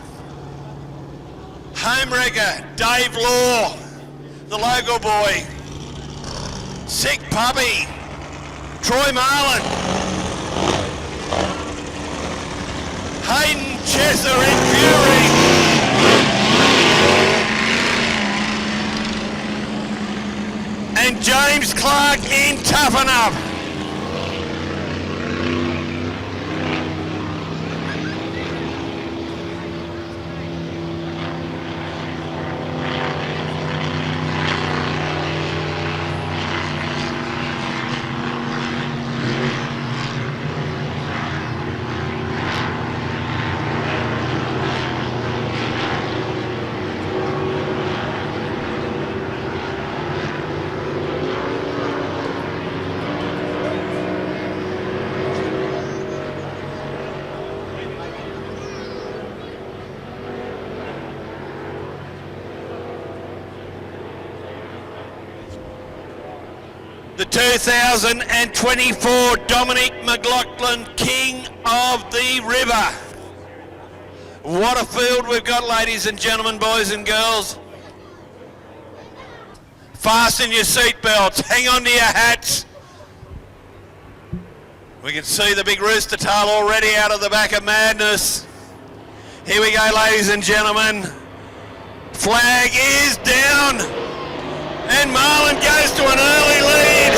Homewrecker Dave Law, the logo boy, Sick Puppy, Troy Marlin, Hayden Chesser in Fury, and James Clark in Toughen Up. The 2024 Dominic McLaughlin King of the River. What a field we've got, ladies and gentlemen, boys and girls. Fasten your seatbelts, hang on to your hats. We can see the big rooster tail already out of the back of Madness. Here we go, ladies and gentlemen. Flag is down. And Marlin goes to an early lead.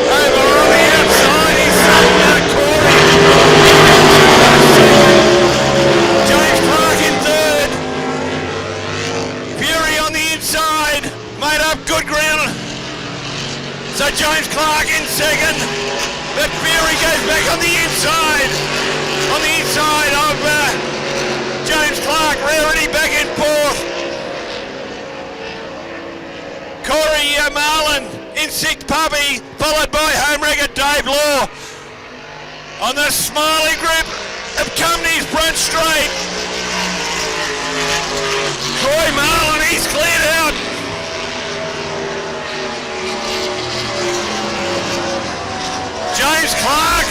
Over on the outside, he's something Corey. James Clark in third. Fury on the inside. Made up good ground. So James Clark in second. But Fury goes back on the inside. On the inside of James Clark. Rarity back in fourth. Corey Marlin in sixth puppy, followed by Homewrecker Dave Law. On the Smiley group of companies front straight. Corey Marlin, he's cleared out. James Clark,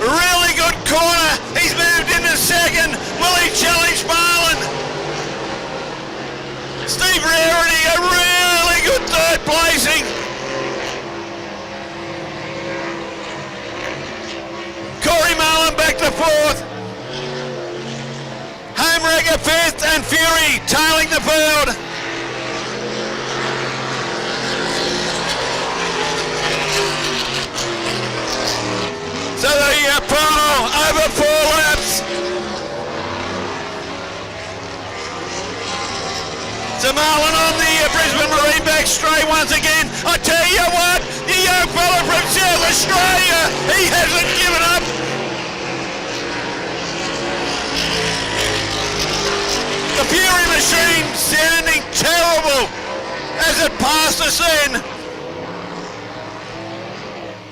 really good corner. He's moved into second. Will he challenge Marlin? Steve Rarity, a really good third placing. Corey Marlin back to fourth. Homewrecker fifth and Fury tailing the field. So the final over 4 laps. So Marlin on the Brisbane Marine back straight once again. I tell you what, the young fella from South Australia, he hasn't given up. The Fury machine sounding terrible as it passed us in.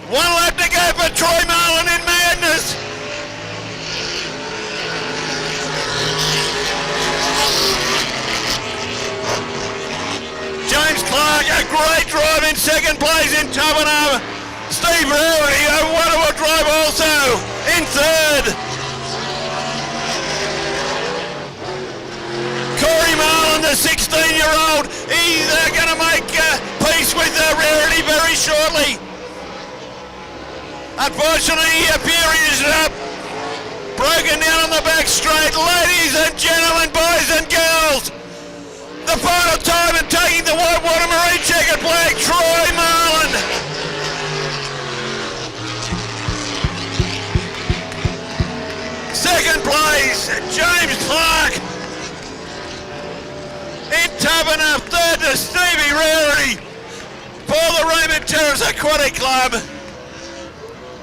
1 lap to go for Troy Marlin in Madness. James Clark, a great drive in second place in Tovenham. Steve Rarity, a wonderful drive also in third. Corey Marlin, the 16-year-old, he's going to make peace with Rarity very shortly. Unfortunately, Fury is broken down on the back straight. Ladies and gentlemen, boys and girls, the final time and taking the whitewater marine checkered flag, Troy Marlin. Second place, James Clark. In Tubbing up third to Stevie Rarity for the Raymond Terrace Aquatic Club.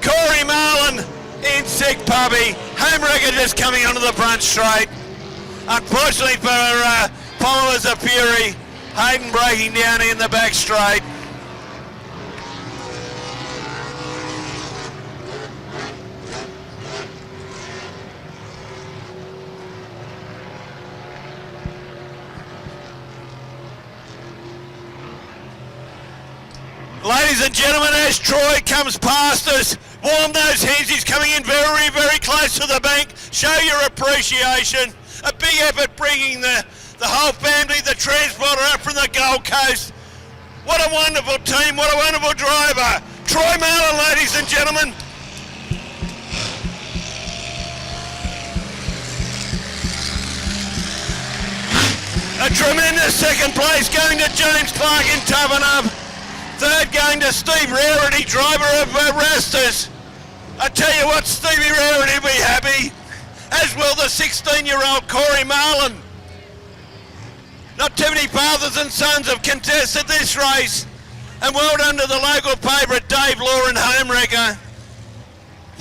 Corey Marlin in sick puppy. Homewrecker just coming onto the front straight. Unfortunately for followers of Fury, Hayden breaking down in the back straight. Ladies and gentlemen, as Troy comes past us, warm those hands. He's coming in very, very close to the bank. Show your appreciation. A big effort bringing the whole family, the transporter up from the Gold Coast. What a wonderful team, what a wonderful driver. Troy Marlin, ladies and gentlemen. A tremendous second place going to James Clark in Tubbinub. Third going to Steve Rarity, driver of Rastus. I tell you what, Stevie Rarity will be happy, as will the 16-year-old Corey Marlin. Not too many fathers and sons have contested this race, and well done to the local favourite Dave Law and Homewrecker.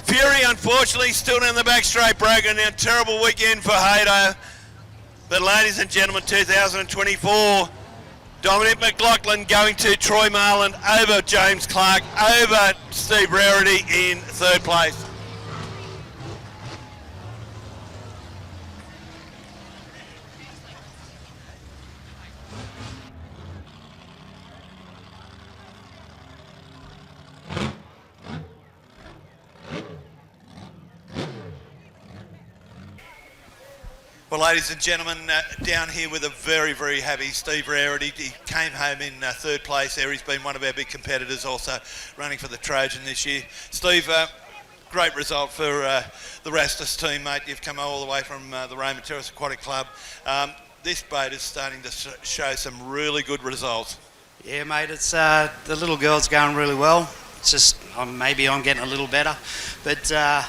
Fury, unfortunately, still down the back straight, broken down. Terrible weekend for Hato. But ladies and gentlemen, 2024, Dominic McLaughlin going to Troy Marlin over James Clark, over Steve Rarity in third place. Well, ladies and gentlemen, down here with a very, very happy Steve Rarity. He came home in third place there. He's been one of our big competitors, also running for the Trojan this year. Steve, great result for the Rastus team, mate. You've come all the way from the Raymond Terrace Aquatic Club. This boat is starting to show some really good results. Yeah, mate, it's the little girl's going really well. It's just maybe I'm getting a little better. But no,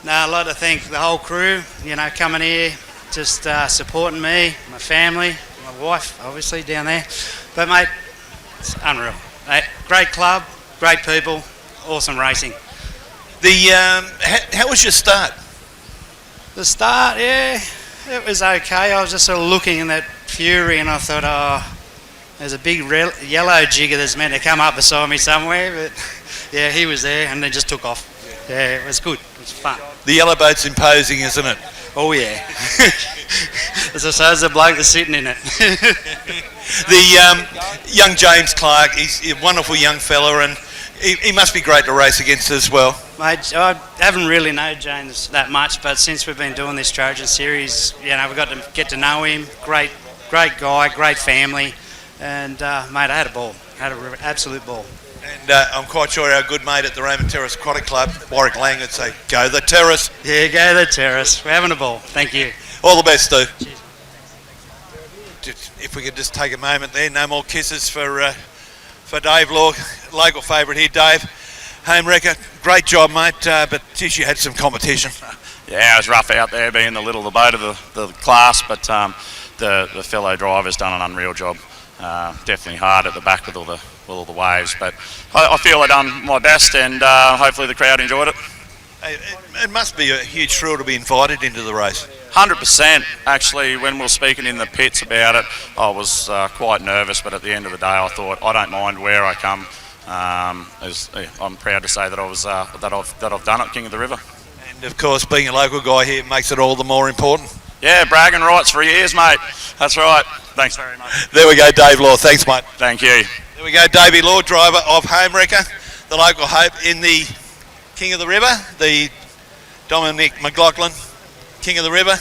I'd like to thank the whole crew, coming here, just supporting me, my family, my wife, obviously, down there. But, mate, it's unreal. Great club, great people, awesome racing. How was your start? The start, yeah, it was okay. I was just sort of looking in that Fury and I thought, there's a big yellow jigger that's meant to come up beside me somewhere. But, yeah, he was there and then just took off. Yeah, it was good. It was fun. The yellow boat's imposing, isn't it? Oh, yeah. As I say, there's a bloke that's sitting in it. The young James Clark, he's a wonderful young fella, and he must be great to race against as well. Mate, I haven't really known James that much, but since we've been doing this Trojan series, we've got to get to know him. Great guy, great family, and mate, I had a ball. I had an absolute ball. And I'm quite sure our good mate at the Raymond Terrace Aquatic Club, Warwick Lang, would say, go the Terrace. Yeah, go the Terrace. We're having a ball. Thank you. All the best, Steve. Cheers. If we could just take a moment there, no more kisses for Dave Law, local favourite here, Dave. Homewrecker, great job, mate, but geez, you had some competition. Yeah, it was rough out there being the little of the boat of the class, but the fellow driver's done an unreal job. Definitely hard at the back with all the waves, but I feel I've done my best, and hopefully the crowd enjoyed it. It must be a huge thrill to be invited into the race. 100%. Actually, when we were speaking in the pits about it, I was quite nervous, but at the end of the day, I thought I don't mind where I come. I'm proud to say that I've done it, King of the River. And of course, being a local guy here makes it all the more important. Yeah, bragging rights for years, mate. That's right. Thanks very much. There we go, Dave Law. Thanks, mate. Thank you. There we go, Davey Law, driver of Homewrecker, the local hope in the King of the River, the Dominic McLaughlin King of the River.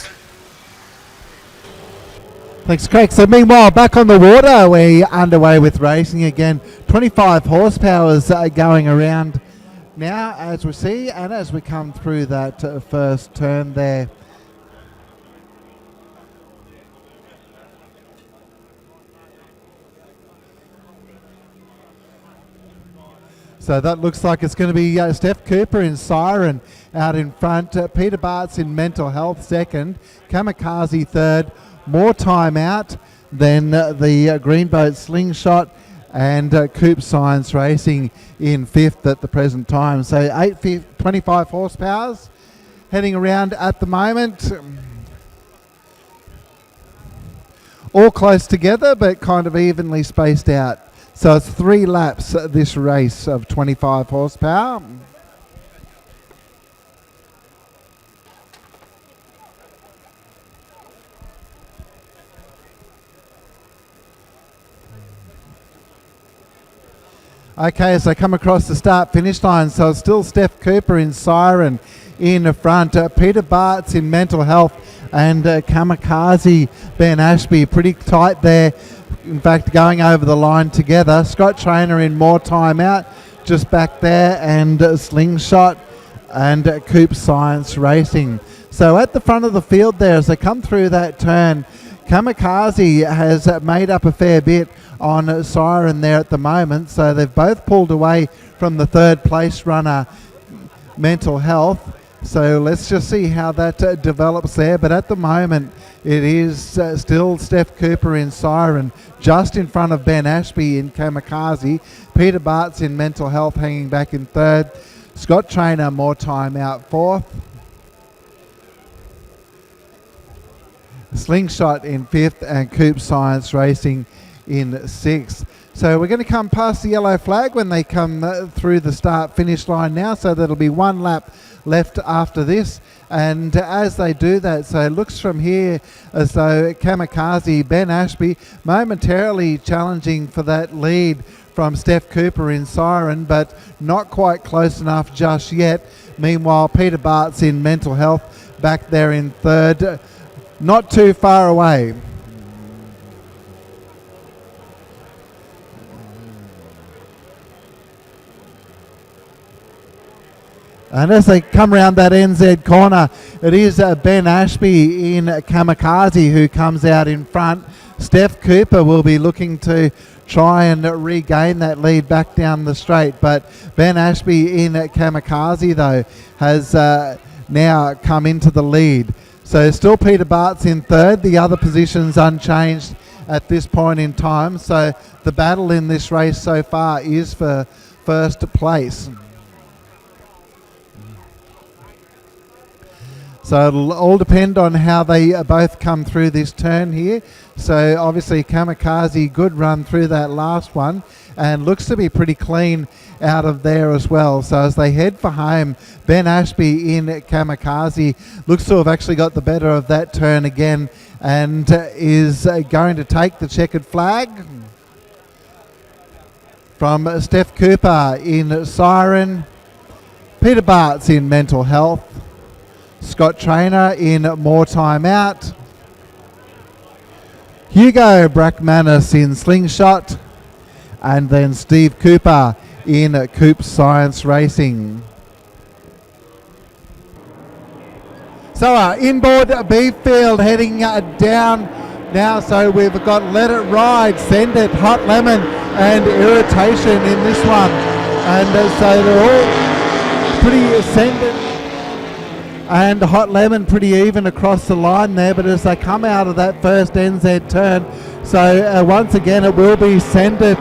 Thanks, Craig. So meanwhile, back on the water, we're underway with racing again. 25 horsepower's going around now as we see, and as we come through that first turn there. So that looks like it's going to be Steph Cooper in Siren out in front. Peter Bart's in Mental Health second. Kamikaze third. More time out. then the Greenboat Slingshot and Coupe Science Racing in 5th at the present time. So 25 horsepower heading around at the moment. All close together but kind of evenly spaced out. So it's 3 laps this race of 25 horsepower. Okay, as I come across the start-finish line, so it's still Steph Cooper in Siren in front, Peter Bartz in Mental Health, and Kamikaze Ben Ashby pretty tight there. In fact, going over the line together. Scott Trainer in More Time Out, just back there, and Slingshot and Coupe Science Racing. So at the front of the field there, as they come through that turn, Kamikaze has made up a fair bit on Siren there at the moment, so they've both pulled away from the 3rd place runner Mental Health. So let's just see how that develops there, but at the moment it is still Steph Cooper in Siren, just in front of Ben Ashby in Kamikaze. Peter Bartz in Mental Health hanging back in 3rd. Scott Trainer More Time Out 4th. Slingshot in 5th and Coupe Science Racing in 6th. So we're going to come past the yellow flag when they come through the start-finish line now, so there'll be 1 lap left after this. And as they do that, so it looks from here as though Kamikaze, Ben Ashby, momentarily challenging for that lead from Steph Cooper in Siren, but not quite close enough just yet. Meanwhile, Peter Bartz in Mental Health back there in 3rd, not too far away. And as they come around that NZ corner, it is Ben Ashby in Kamikaze who comes out in front. Steph Cooper will be looking to try and regain that lead back down the straight. But Ben Ashby in Kamikaze, though, has now come into the lead. So still Peter Bartz in 3rd. The other positions unchanged at this point in time. So the battle in this race so far is for 1st place. So it'll all depend on how they both come through this turn here. So obviously Kamikaze, good run through that last one, and looks to be pretty clean out of there as well. So as they head for home, Ben Ashby in Kamikaze looks to have actually got the better of that turn again, and is going to take the checkered flag from Steph Cooper in Siren, Peter Bartz in Mental Health, Scott Trainer in More Time Out, Hugo Brackmanis in Slingshot, and then Steve Cooper in Coupe Science Racing. So our Inboard B field heading down now. So we've got Let It Ride, Send It, Hot Lemon and Irritation in this one. And so they're all pretty ascendant. And Hot Lemon pretty even across the line there, but as they come out of that first NZ turn, so once again it will be Send It,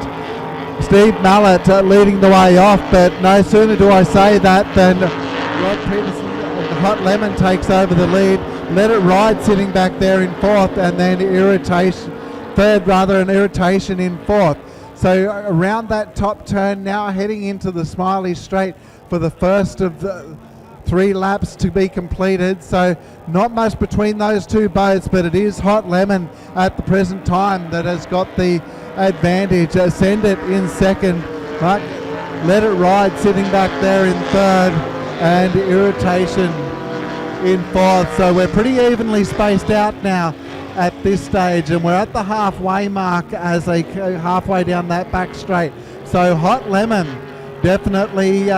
Steve Mallett leading the way off, but no sooner do I say that than Rod Peterson and Hot Lemon takes over the lead. Let It Ride sitting back there in 4th, and then Irritation, 3rd rather, and Irritation in 4th. So around that top turn now, heading into the Smiley Straight for the first of the 3 laps to be completed, so not much between those two boats, but it is Hot Lemon at the present time that has got the advantage. Send It in 2nd, Let It Ride sitting back there in 3rd, and Irritation in 4th. So we're pretty evenly spaced out now at this stage, and we're at the halfway mark as they go halfway down that back straight. So Hot Lemon definitely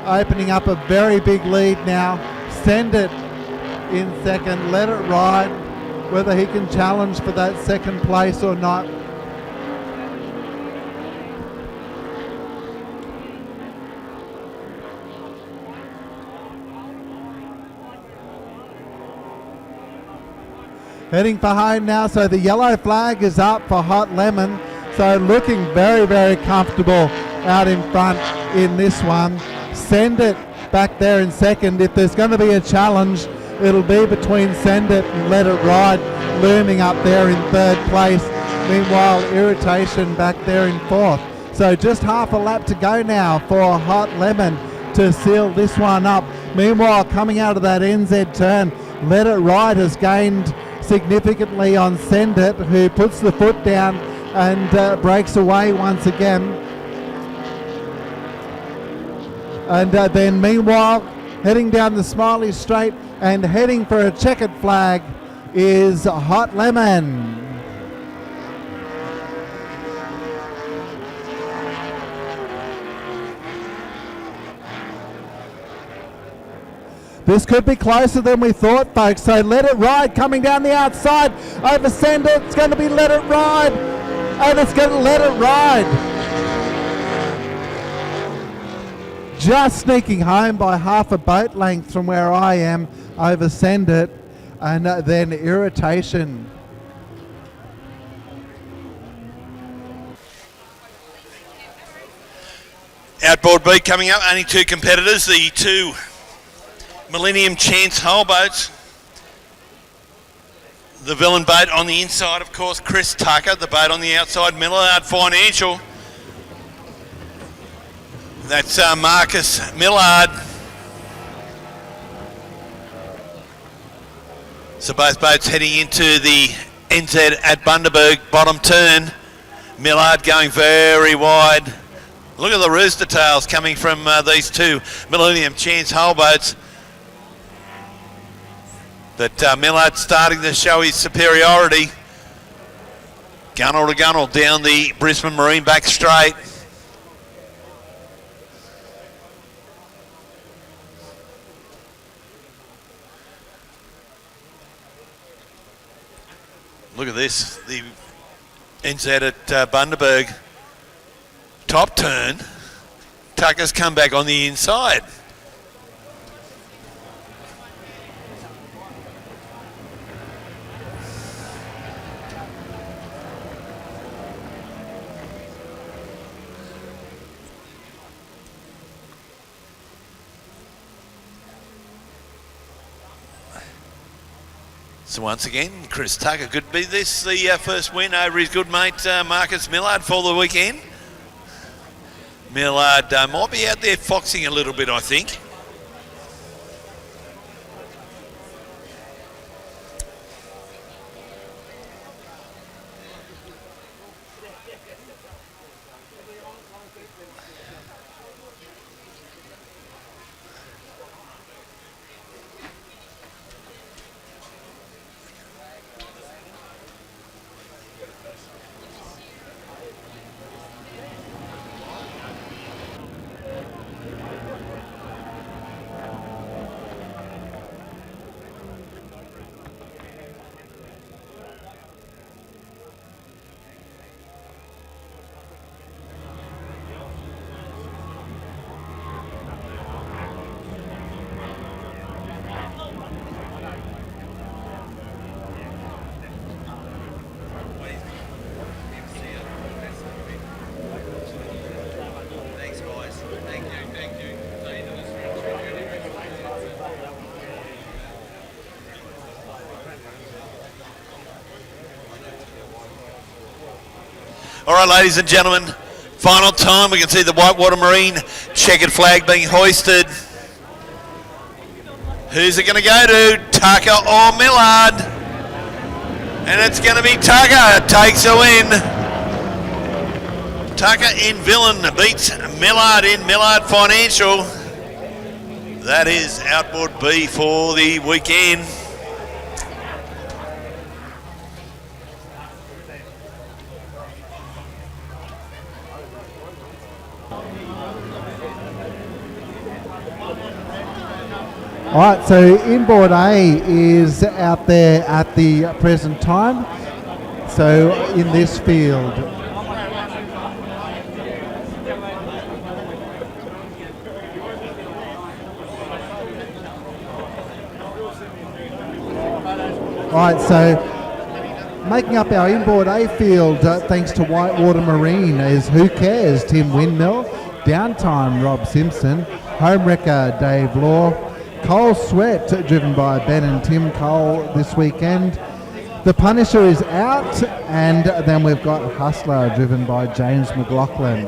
opening up a very big lead now. Send It in 2nd, Let It Ride, whether he can challenge for that 2nd place or not. heading for home now. So the yellow flag is up for Hot Lemon. So looking very, very comfortable out in front in this one. Send It back there in second. If there's going to be a challenge, it'll be between Send It and Let It Ride, looming up there in third place. Meanwhile, Irritation back there in fourth. So just half a lap to go now for Hot Lemon to seal this one up. Meanwhile, coming out of that NZ turn, Let It Ride has gained significantly on Send It, who puts the foot down and breaks away once again. And then meanwhile, heading down the Smiley Straight and heading for a checkered flag is Hot Lemon. This could be closer than we thought, folks. So Let It Ride coming down the outside over Send It. It's going to be Let It Ride, and it's going to Let It Ride. Just sneaking home by half a boat length from where I am over Send It, and then Irritation. Outboard B coming up, only two competitors, the two Millennium Chance hull boats. The villain boat on the inside, of course, Chris Tucker. The boat on the outside, Millard Financial. That's Marcus Millard. So both boats heading into the NZ at Bundaberg bottom turn. Millard going very wide. Look at the rooster tails coming from these two Millennium Chance hull boats. But Millard starting to show his superiority. Gunnel to gunnel down the Brisbane Marine back straight. Look at this, the NZ at Bundaberg. Top turn. Tucker's come back on the inside. So once again, Chris Tucker could be this the first win over his good mate Marcus Millard for the weekend. Millard might be out there foxing a little bit, I think. All right, ladies and gentlemen, final time. We can see the Whitewater Marine checkered flag being hoisted. Who's it going to go to? Tucker or Millard? And it's going to be Tucker takes a win. Tucker in Villain beats Millard in Millard Financial. That is Outboard B for the weekend. All right, so Inboard A is out there at the present time. So in this field. All right, so Making up our Inboard A field, thanks to Whitewater Marine, is Who Cares, Tim Windmill, Downtime, Rob Simpson, Homewrecker, Dave Law, Cole Sweat, driven by Ben and Tim Cole this weekend. The Punisher is out, and then we've got Hustler, driven by James McLaughlin.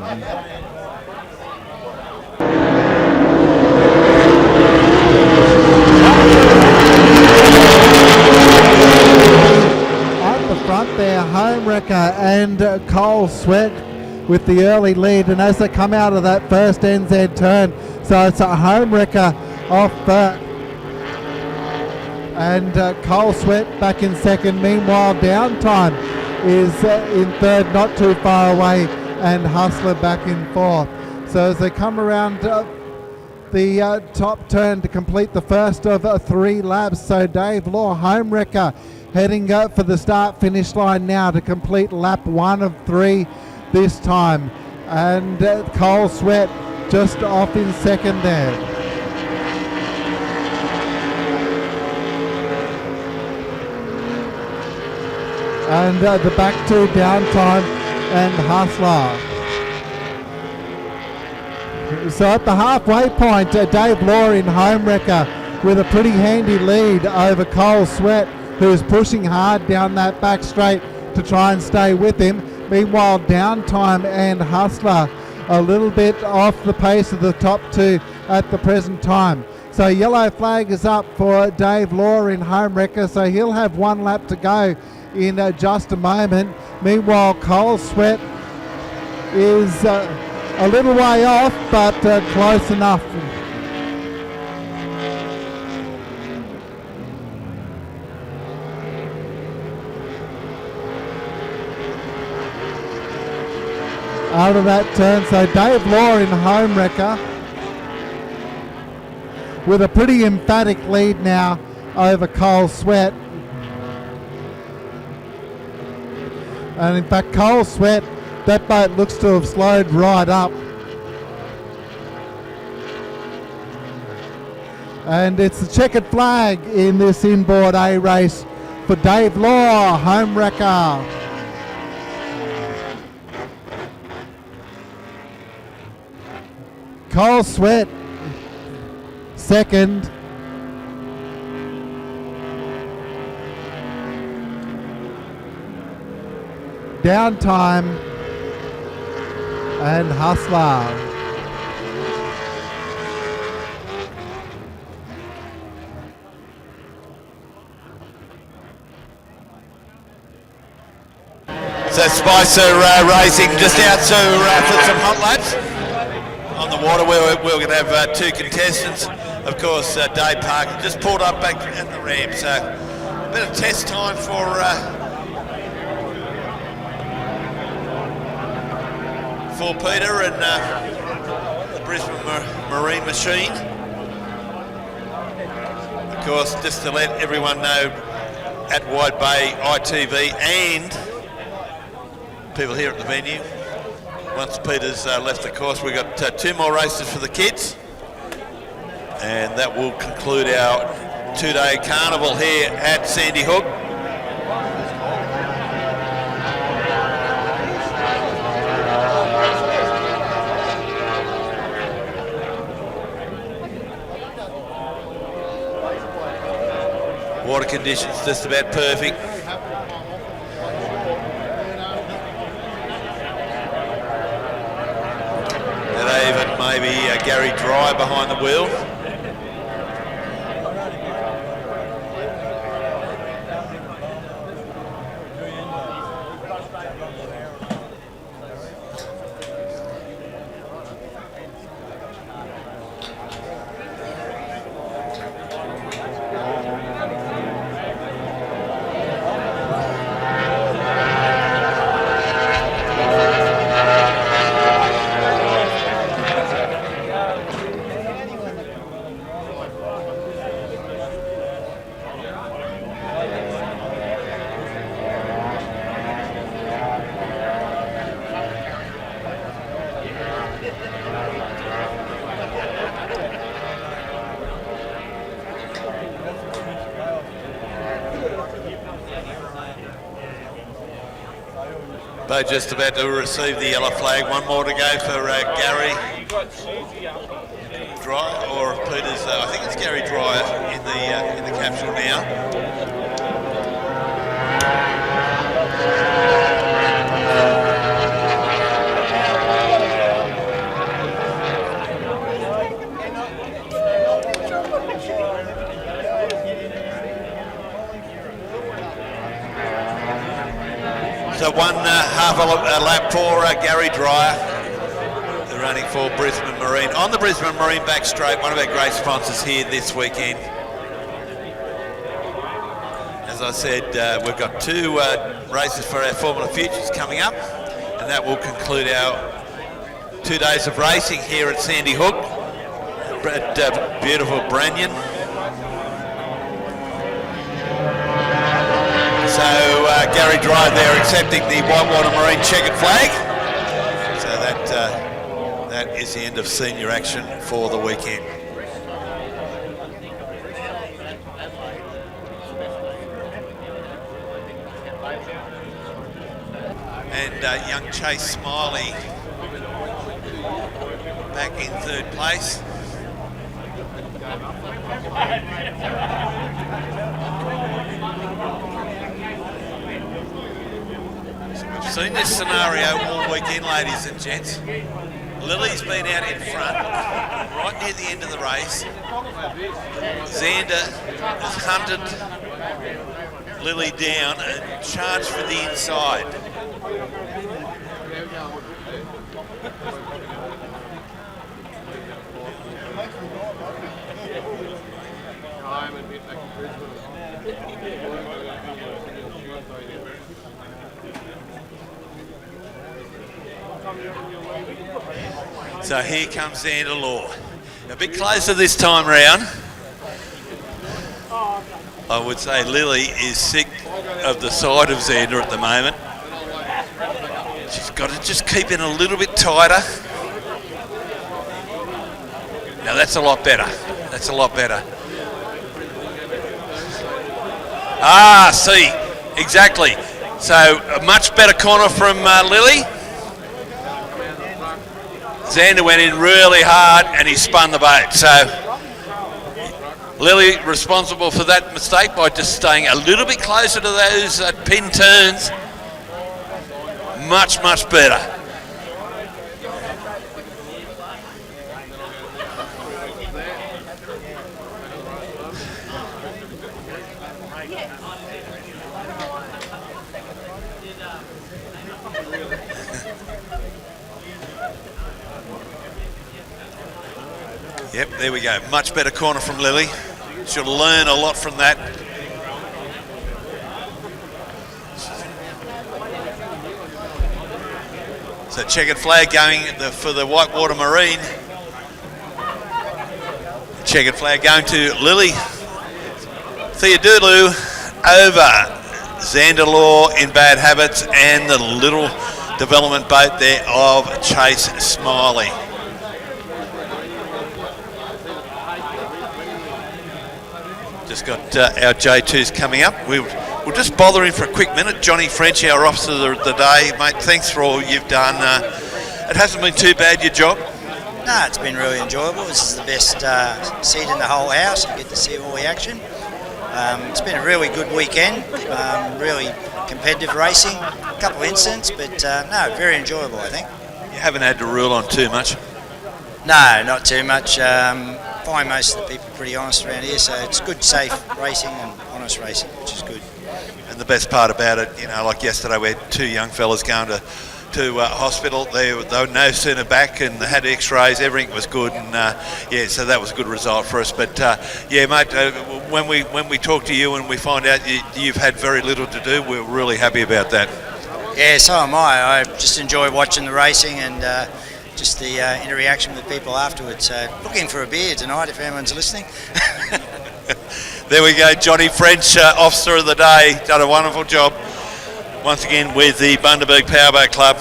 Up the front there, Homewrecker and Cole Sweat with the early lead, and as they come out of that first NZ turn, so it's a Homewrecker off and Cole Sweat back in second. Meanwhile, Downtime is in third, not too far away, and Hustler back in fourth. So as they come around the top turn to complete the first of 3 laps, so Dave Law, Homewrecker, heading for the start-finish line now to complete lap 1 of 3 this time, and Cole Sweat just off in second there. And the back two, Downtime and Hustler. So at the halfway point, Dave Law in Homewrecker with a pretty handy lead over Cole Sweat, who's pushing hard down that back straight to try and stay with him. Meanwhile, Downtime and Hustler a little bit off the pace of the top 2 at the present time. So yellow flag is up for Dave Law in Homewrecker, so he'll have 1 lap to go in just a moment. Meanwhile, Cole Sweat is a little way off, but close enough. Out of that turn, so Dave Law in Homewrecker with a pretty emphatic lead now over Cole Sweat. And in fact, Cole Sweat, that boat looks to have slowed right up. And it's the checkered flag in this Inboard A race for Dave Law, Homewrecker. Cole Sweat, second. Downtime and Hustler. So Spicer racing just out to for some hot laps on the water. We're going to have 2 contestants. Of course, Dave Parker just pulled up back at the ramp, so a bit of test time for Peter and the Brisbane Marine Machine. Of course, just to let everyone know, at Wide Bay ITV and people here at the venue, once Peter's left the course, we've got 2 more races for the kids, and that will conclude our 2-day carnival here at Sandy Hook. Water conditions just about perfect. And even maybe Gary Dry behind the wheel. They're just about to receive the yellow flag. One more to go for Gary Dry, or Peter's. I think it's Gary Dry in the capsule now. So one half a lap for Gary Dyer. They're running for Brisbane Marine. On the Brisbane Marine back straight, one of our great sponsors here this weekend. As I said, we've got 2 races for our Formula Futures coming up, and that will conclude our 2 days of racing here at Sandy Hook at beautiful Branyan. So Gary Dry there accepting the Whitewater Marine checkered flag. So that is the end of senior action for the weekend. And young Chase Smiley back in 3rd place. We've seen this scenario all weekend, ladies and gents. Lily's been out in front, right near the end of the race. Xander has hunted Lily down and charged for the inside. So here comes Xander Law. A bit closer this time round. I would say Lily is sick of the side of Xander at the moment. She's got to just keep in a little bit tighter. Now that's a lot better. That's a lot better. Ah, see, exactly. So a much better corner from Lily. Xander went in really hard and he spun the boat. So Lily responsible for that mistake by just staying a little bit closer to those pin turns. Much, much better. Yep, there we go. Much better corner from Lily. She'll learn a lot from that. So checkered flag going for the Whitewater Marine. Checkered flag going to Lily Theodulu over Xander Law in Bad Habits and the little development boat there of Chase Smiley. Just got our J2s coming up. We'll just bother in for a quick minute. Johnny French, our officer of the day. Mate, thanks for all you've done. It hasn't been too bad, your job? No, it's been really enjoyable. This is the best seat in the whole house. You get to see all the action. It's been a really good weekend, really competitive racing. A couple of incidents, but no, very enjoyable, I think. You haven't had to rule on too much? No, not too much. Find most of the people pretty honest around here, so it's good, safe racing and honest racing, which is good. And the best part about it, you know, like yesterday we had 2 young fellas going to hospital. They were no sooner back and they had x-rays, everything was good, and yeah, so that was a good result for us. But yeah, mate, when we talk to you and we find out you've had very little to do, we're really happy about that. Yeah, so am I. I just enjoy watching the racing and just the interaction with people afterwards. So looking for a beer tonight if anyone's listening. There we go, Johnny French, officer of the day, done a wonderful job once again with the Bundaberg Powerboat Club.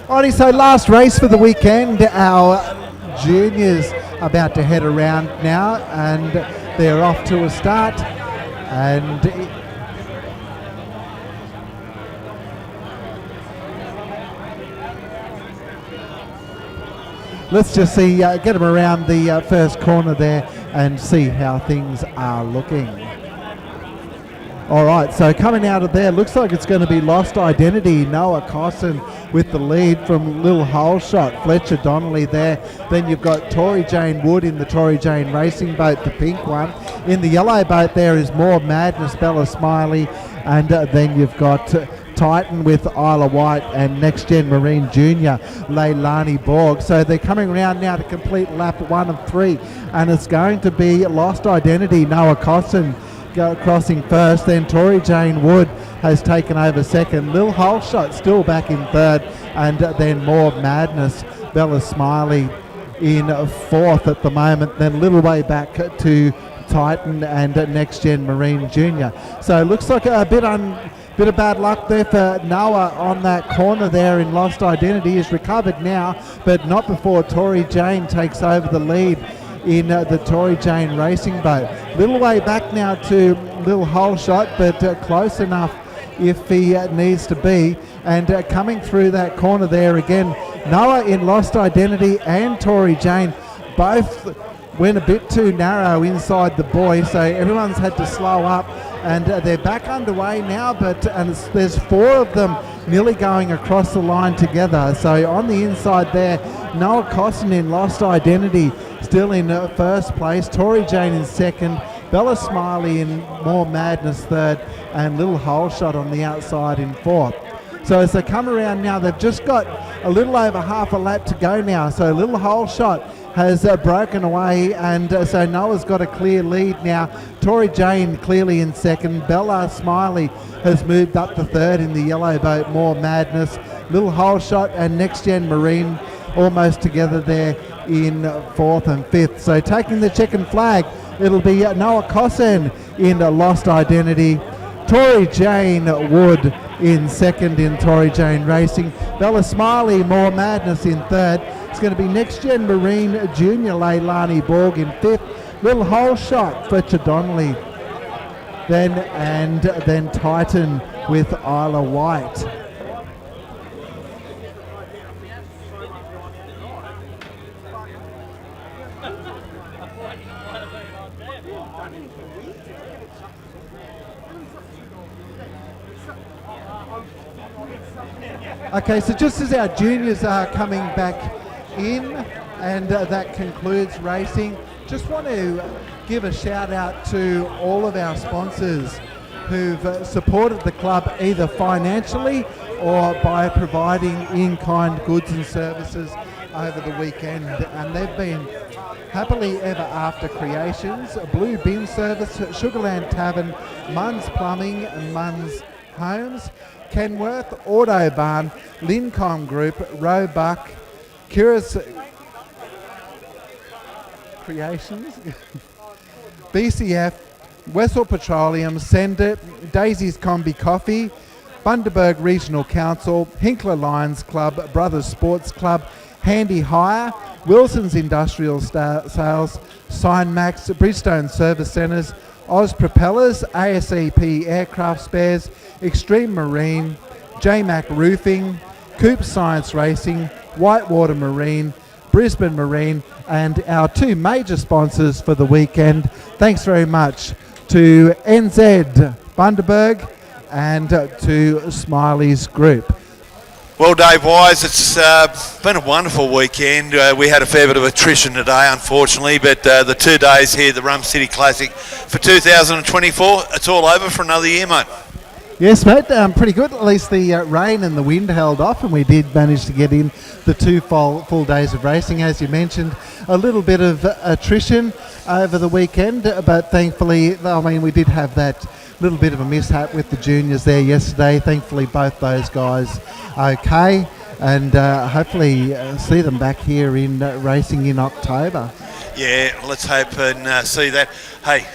Alrighty, so last race for the weekend. Our juniors are about to head around now and they're off to a start. And let's just see, get them around the first corner there and see how things are looking. All right, so coming out of there, looks like it's going to be Lost Identity. Noah Cosson with the lead from Lil Hole Shot. Fletcher Donnelly there. Then you've got Tori Jane Wood in the Tori Jane Racing boat, the pink one. In the yellow boat there is More Madness, Bella Smiley. And then you've got Titan with Isla White and Next Gen Marine Junior, Leilani Borg. So they're coming around now to complete lap 1 of 3. And it's going to be Lost Identity, Noah Cosson crossing first, then Tori Jane Wood has taken over second, Lil Hole Shot still back in third, and then More Madness, Bella Smiley in fourth at the moment, then a little way back to Titan and Next Gen Marine Junior. So it looks like a bit of bad luck there for Noah on that corner there in Lost Identity. He's recovered now, but not before Tori Jane takes over the lead in the Tori Jane Racing boat. Little way back now to Lil Hole Shot, but close enough if he needs to be. And coming through that corner there again, Noah in Lost Identity and Tori Jane both went a bit too narrow inside the buoy, so everyone's had to slow up, and they're back underway now, but there's 4 of them nearly going across the line together. So on the inside there, Noah Cosson in Lost Identity still in first place, Tori Jane in second, Bella Smiley in More Madness third, and Lil Hole Shot on the outside in fourth. So as they come around now, they've just got a little over half a lap to go now. So Lil Hole Shot has broken away, and so Noah's got a clear lead now. Tori Jane clearly in second. Bella Smiley has moved up to third in the yellow boat, More Madness. Lil Hole Shot and Next Gen Marine almost together there in fourth and fifth. So taking the checkered flag, it'll be Noah Cosson in Lost Identity. Tori Jane Wood in second in Tori Jane Racing. Bella Smiley, More Madness in third. It's going to be Next Gen Marine Junior, Leilani Borg in fifth. Lil Hole Shot, Fletcher Donnelly. Then Titan with Isla White. Okay, so just as our juniors are coming back in, and that concludes racing, just want to give a shout out to all of our sponsors who've supported the club either financially or by providing in-kind goods and services over the weekend, and they've been Happily Ever After Creations, Blue Bin Service, Sugarland Tavern, Munn's Plumbing and Munn's Homes, Kenworth, Autobarn, Lincom Group, Roebuck, Kira's Creations, BCF, Wessel Petroleum, Sender, Daisy's Combi Coffee, Bundaberg Regional Council, Hinkler Lions Club, Brothers Sports Club, Handy Hire, Wilson's Industrial Sales, Signmax, Bridgestone Service Centres, Oz Propellers, ASEP Aircraft Spares, Extreme Marine, JMac Roofing, Coop Science Racing, Whitewater Marine, Brisbane Marine, and our 2 major sponsors for the weekend. Thanks very much to NZ Bundaberg and to Smiley's Group. Well, Dave Wise, it's been a wonderful weekend. We had a fair bit of attrition today, unfortunately, but the 2 days here, the Rum City Classic for 2024, it's all over for another year, mate. Yes, mate, pretty good. At least the rain and the wind held off, and we did manage to get in the 2 full days of racing. As you mentioned, a little bit of attrition over the weekend, but thankfully, I mean, we did have that little bit of a mishap with the juniors there yesterday. Thankfully, both those guys okay, and hopefully see them back here in racing in October. Yeah, let's hope and see that. Hey,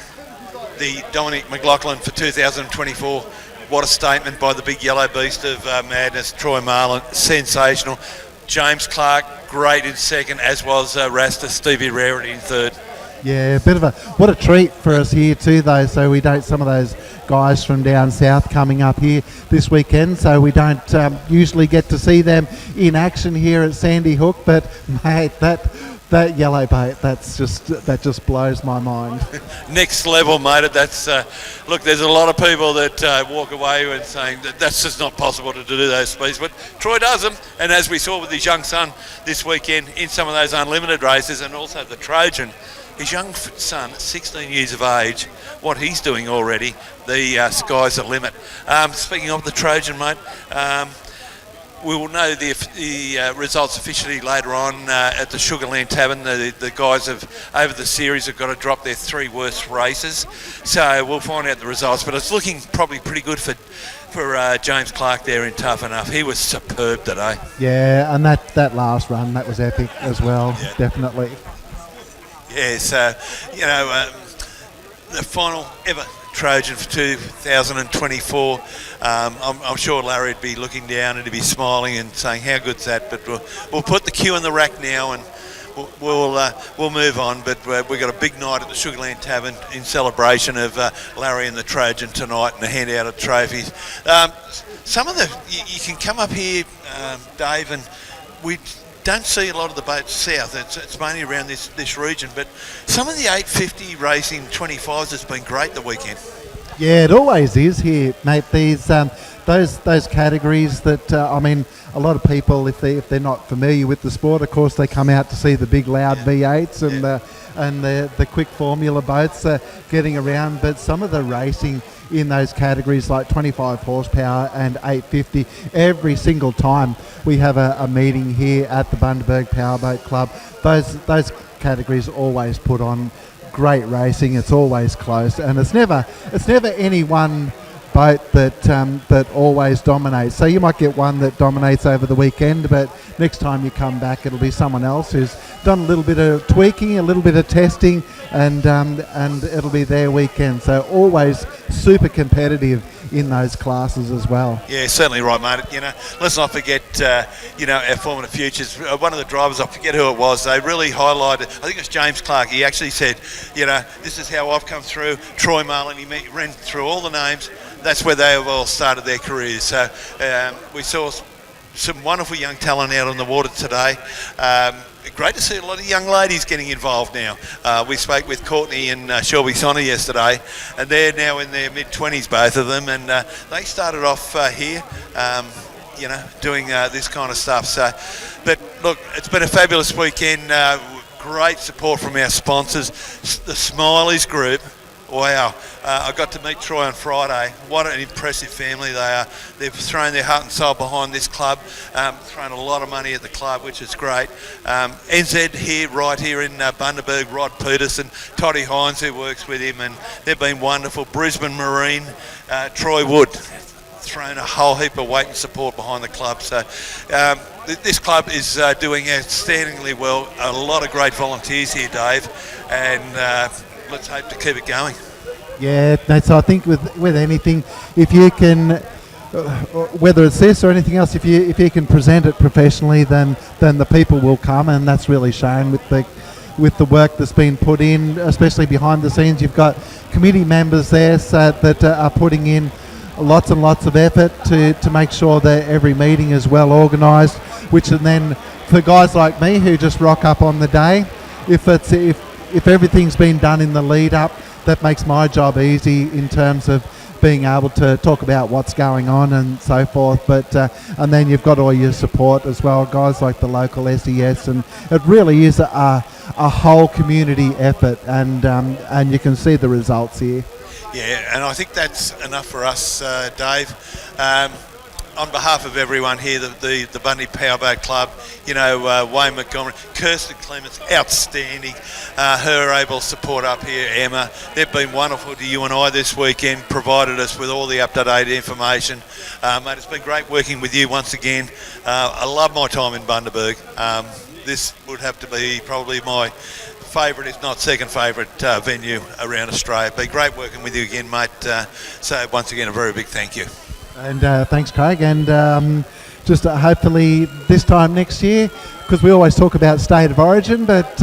the Dominic McLaughlin for 2024, what a statement by the big yellow beast of madness, Troy Marlin, sensational. James Clark, great in second, as was Rasta, Stevie Rarity in third. Yeah, what a treat for us here too, though. So we don't, some of those guys from down south coming up here this weekend, so we don't usually get to see them in action here at Sandy Hook. But mate, that yellow boat, that just blows my mind. Next level, mate. That's look. There's a lot of people that walk away and saying that's just not possible to do those speeds, but Troy does them. And as we saw with his young son this weekend in some of those unlimited races, and also the Trojan, his young son, 16 years of age, what he's doing already, the sky's the limit. Speaking of the Trojan, mate. We will know the results officially later on at the Sugarland Tavern. The guys over the series have got to drop their 3 worst races, so we'll find out the results. But it's looking probably pretty good for James Clark there in Tough Enough. He was superb today. Yeah, and that last run, that was epic as well, yeah. Definitely. Yeah, so, the final ever Trojan for 2024. I'm sure Larry would be looking down and he'd be smiling and saying, how good's that? But we'll put the cue in the rack now and we'll move on. But we've got a big night at the Sugarland Tavern in celebration of Larry and the Trojan tonight, and a handout of trophies. Some of you can come up here, Dave, and we don't see a lot of the boats south. It's mainly around this region, but some of the 850 racing 25s has been great the weekend. Yeah, it always is here, mate. These those categories that a lot of people, if they're not familiar with the sport, of course they come out to see the big loud V8s and the quick formula boats getting around. But some of the racing in those categories like 25 horsepower and 850, every single time we have a meeting here at the Bundaberg Powerboat Club, those categories always put on great racing. It's always close, and it's never any one boat that always dominates. So you might get one that dominates over the weekend, but next time you come back it'll be someone else who's done a little bit of tweaking, a little bit of testing, and it'll be their weekend. So always super competitive in those classes as well. Yeah, certainly right, mate. Let's not forget, our formative futures. One of the drivers, I forget who it was, they really highlighted, I think it was James Clark, he actually said, this is how I've come through. Troy Marlin, he ran through all the names. That's where they have all started their careers. So we saw some wonderful young talent out on the water today. Great to see a lot of young ladies getting involved now. We spoke with Courtney and Shelby Sonner yesterday, and they're now in their mid-20s, both of them, and they started off here, doing this kind of stuff. So, but look, it's been a fabulous weekend. Great support from our sponsors, the Smileys Group. Wow, I got to meet Troy on Friday. What an impressive family they are. They've thrown their heart and soul behind this club, thrown a lot of money at the club, which is great. NZ here, right here in Bundaberg, Rod Peterson, Toddy Hines, who works with him, and they've been wonderful. Brisbane Marine, Troy Wood, thrown a whole heap of weight and support behind the club. So this club is doing outstandingly well. A lot of great volunteers here, Dave, and let's hope to keep it going. Yeah, so I think with anything, if you can, whether it's this or anything else, if you can present it professionally, then the people will come, and that's really shown with the work that's been put in, especially behind the scenes. You've got committee members there that are putting in lots and lots of effort to make sure that every meeting is well organised, which, and then for guys like me who just rock up on the day, if everything's been done in the lead up, that makes my job easy in terms of being able to talk about what's going on and so forth. But and then you've got all your support as well, guys like the local SES, and it really is a whole community effort, and you can see the results here. Yeah, and I think that's enough for us, Dave. On behalf of everyone here, the Bundy Powerboat Club, Wayne Montgomery, Kirsten Clements, outstanding. Her able support up here, Emma. They've been wonderful to you and I this weekend, provided us with all the up-to-date information. Mate, it's been great working with you once again. I love my time in Bundaberg. This would have to be probably my favourite, if not second favourite venue around Australia. It's been great working with you again, mate. So once again, a very big thank you. And thanks, Craig. And just hopefully this time next year, because we always talk about state of origin, but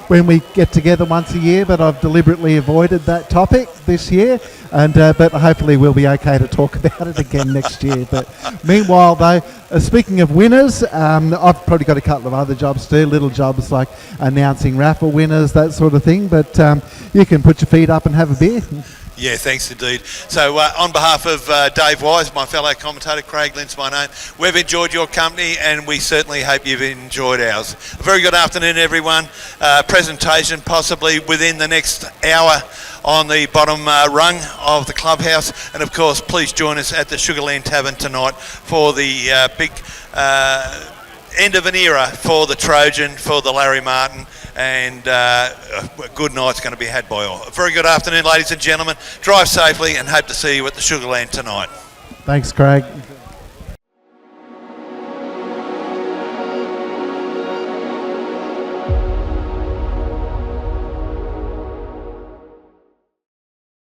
when we get together once a year, but I've deliberately avoided that topic this year. And but hopefully we'll be okay to talk about it again next year. But meanwhile, though, speaking of winners, I've probably got a couple of other jobs to do, little jobs like announcing raffle winners, that sort of thing. But you can put your feet up and have a beer. Yeah, thanks indeed. So on behalf of Dave Wise, my fellow commentator, Craig Lynn's my name, we've enjoyed your company and we certainly hope you've enjoyed ours. A very good afternoon, everyone. Presentation possibly within the next hour on the bottom rung of the clubhouse, and of course please join us at the Sugarland Tavern tonight for the big end of an era for the Trojan, for the Larry Martin, and a good night's going to be had by all. A very good afternoon, ladies and gentlemen. Drive safely and hope to see you at the Sugarland tonight. Thanks, Craig.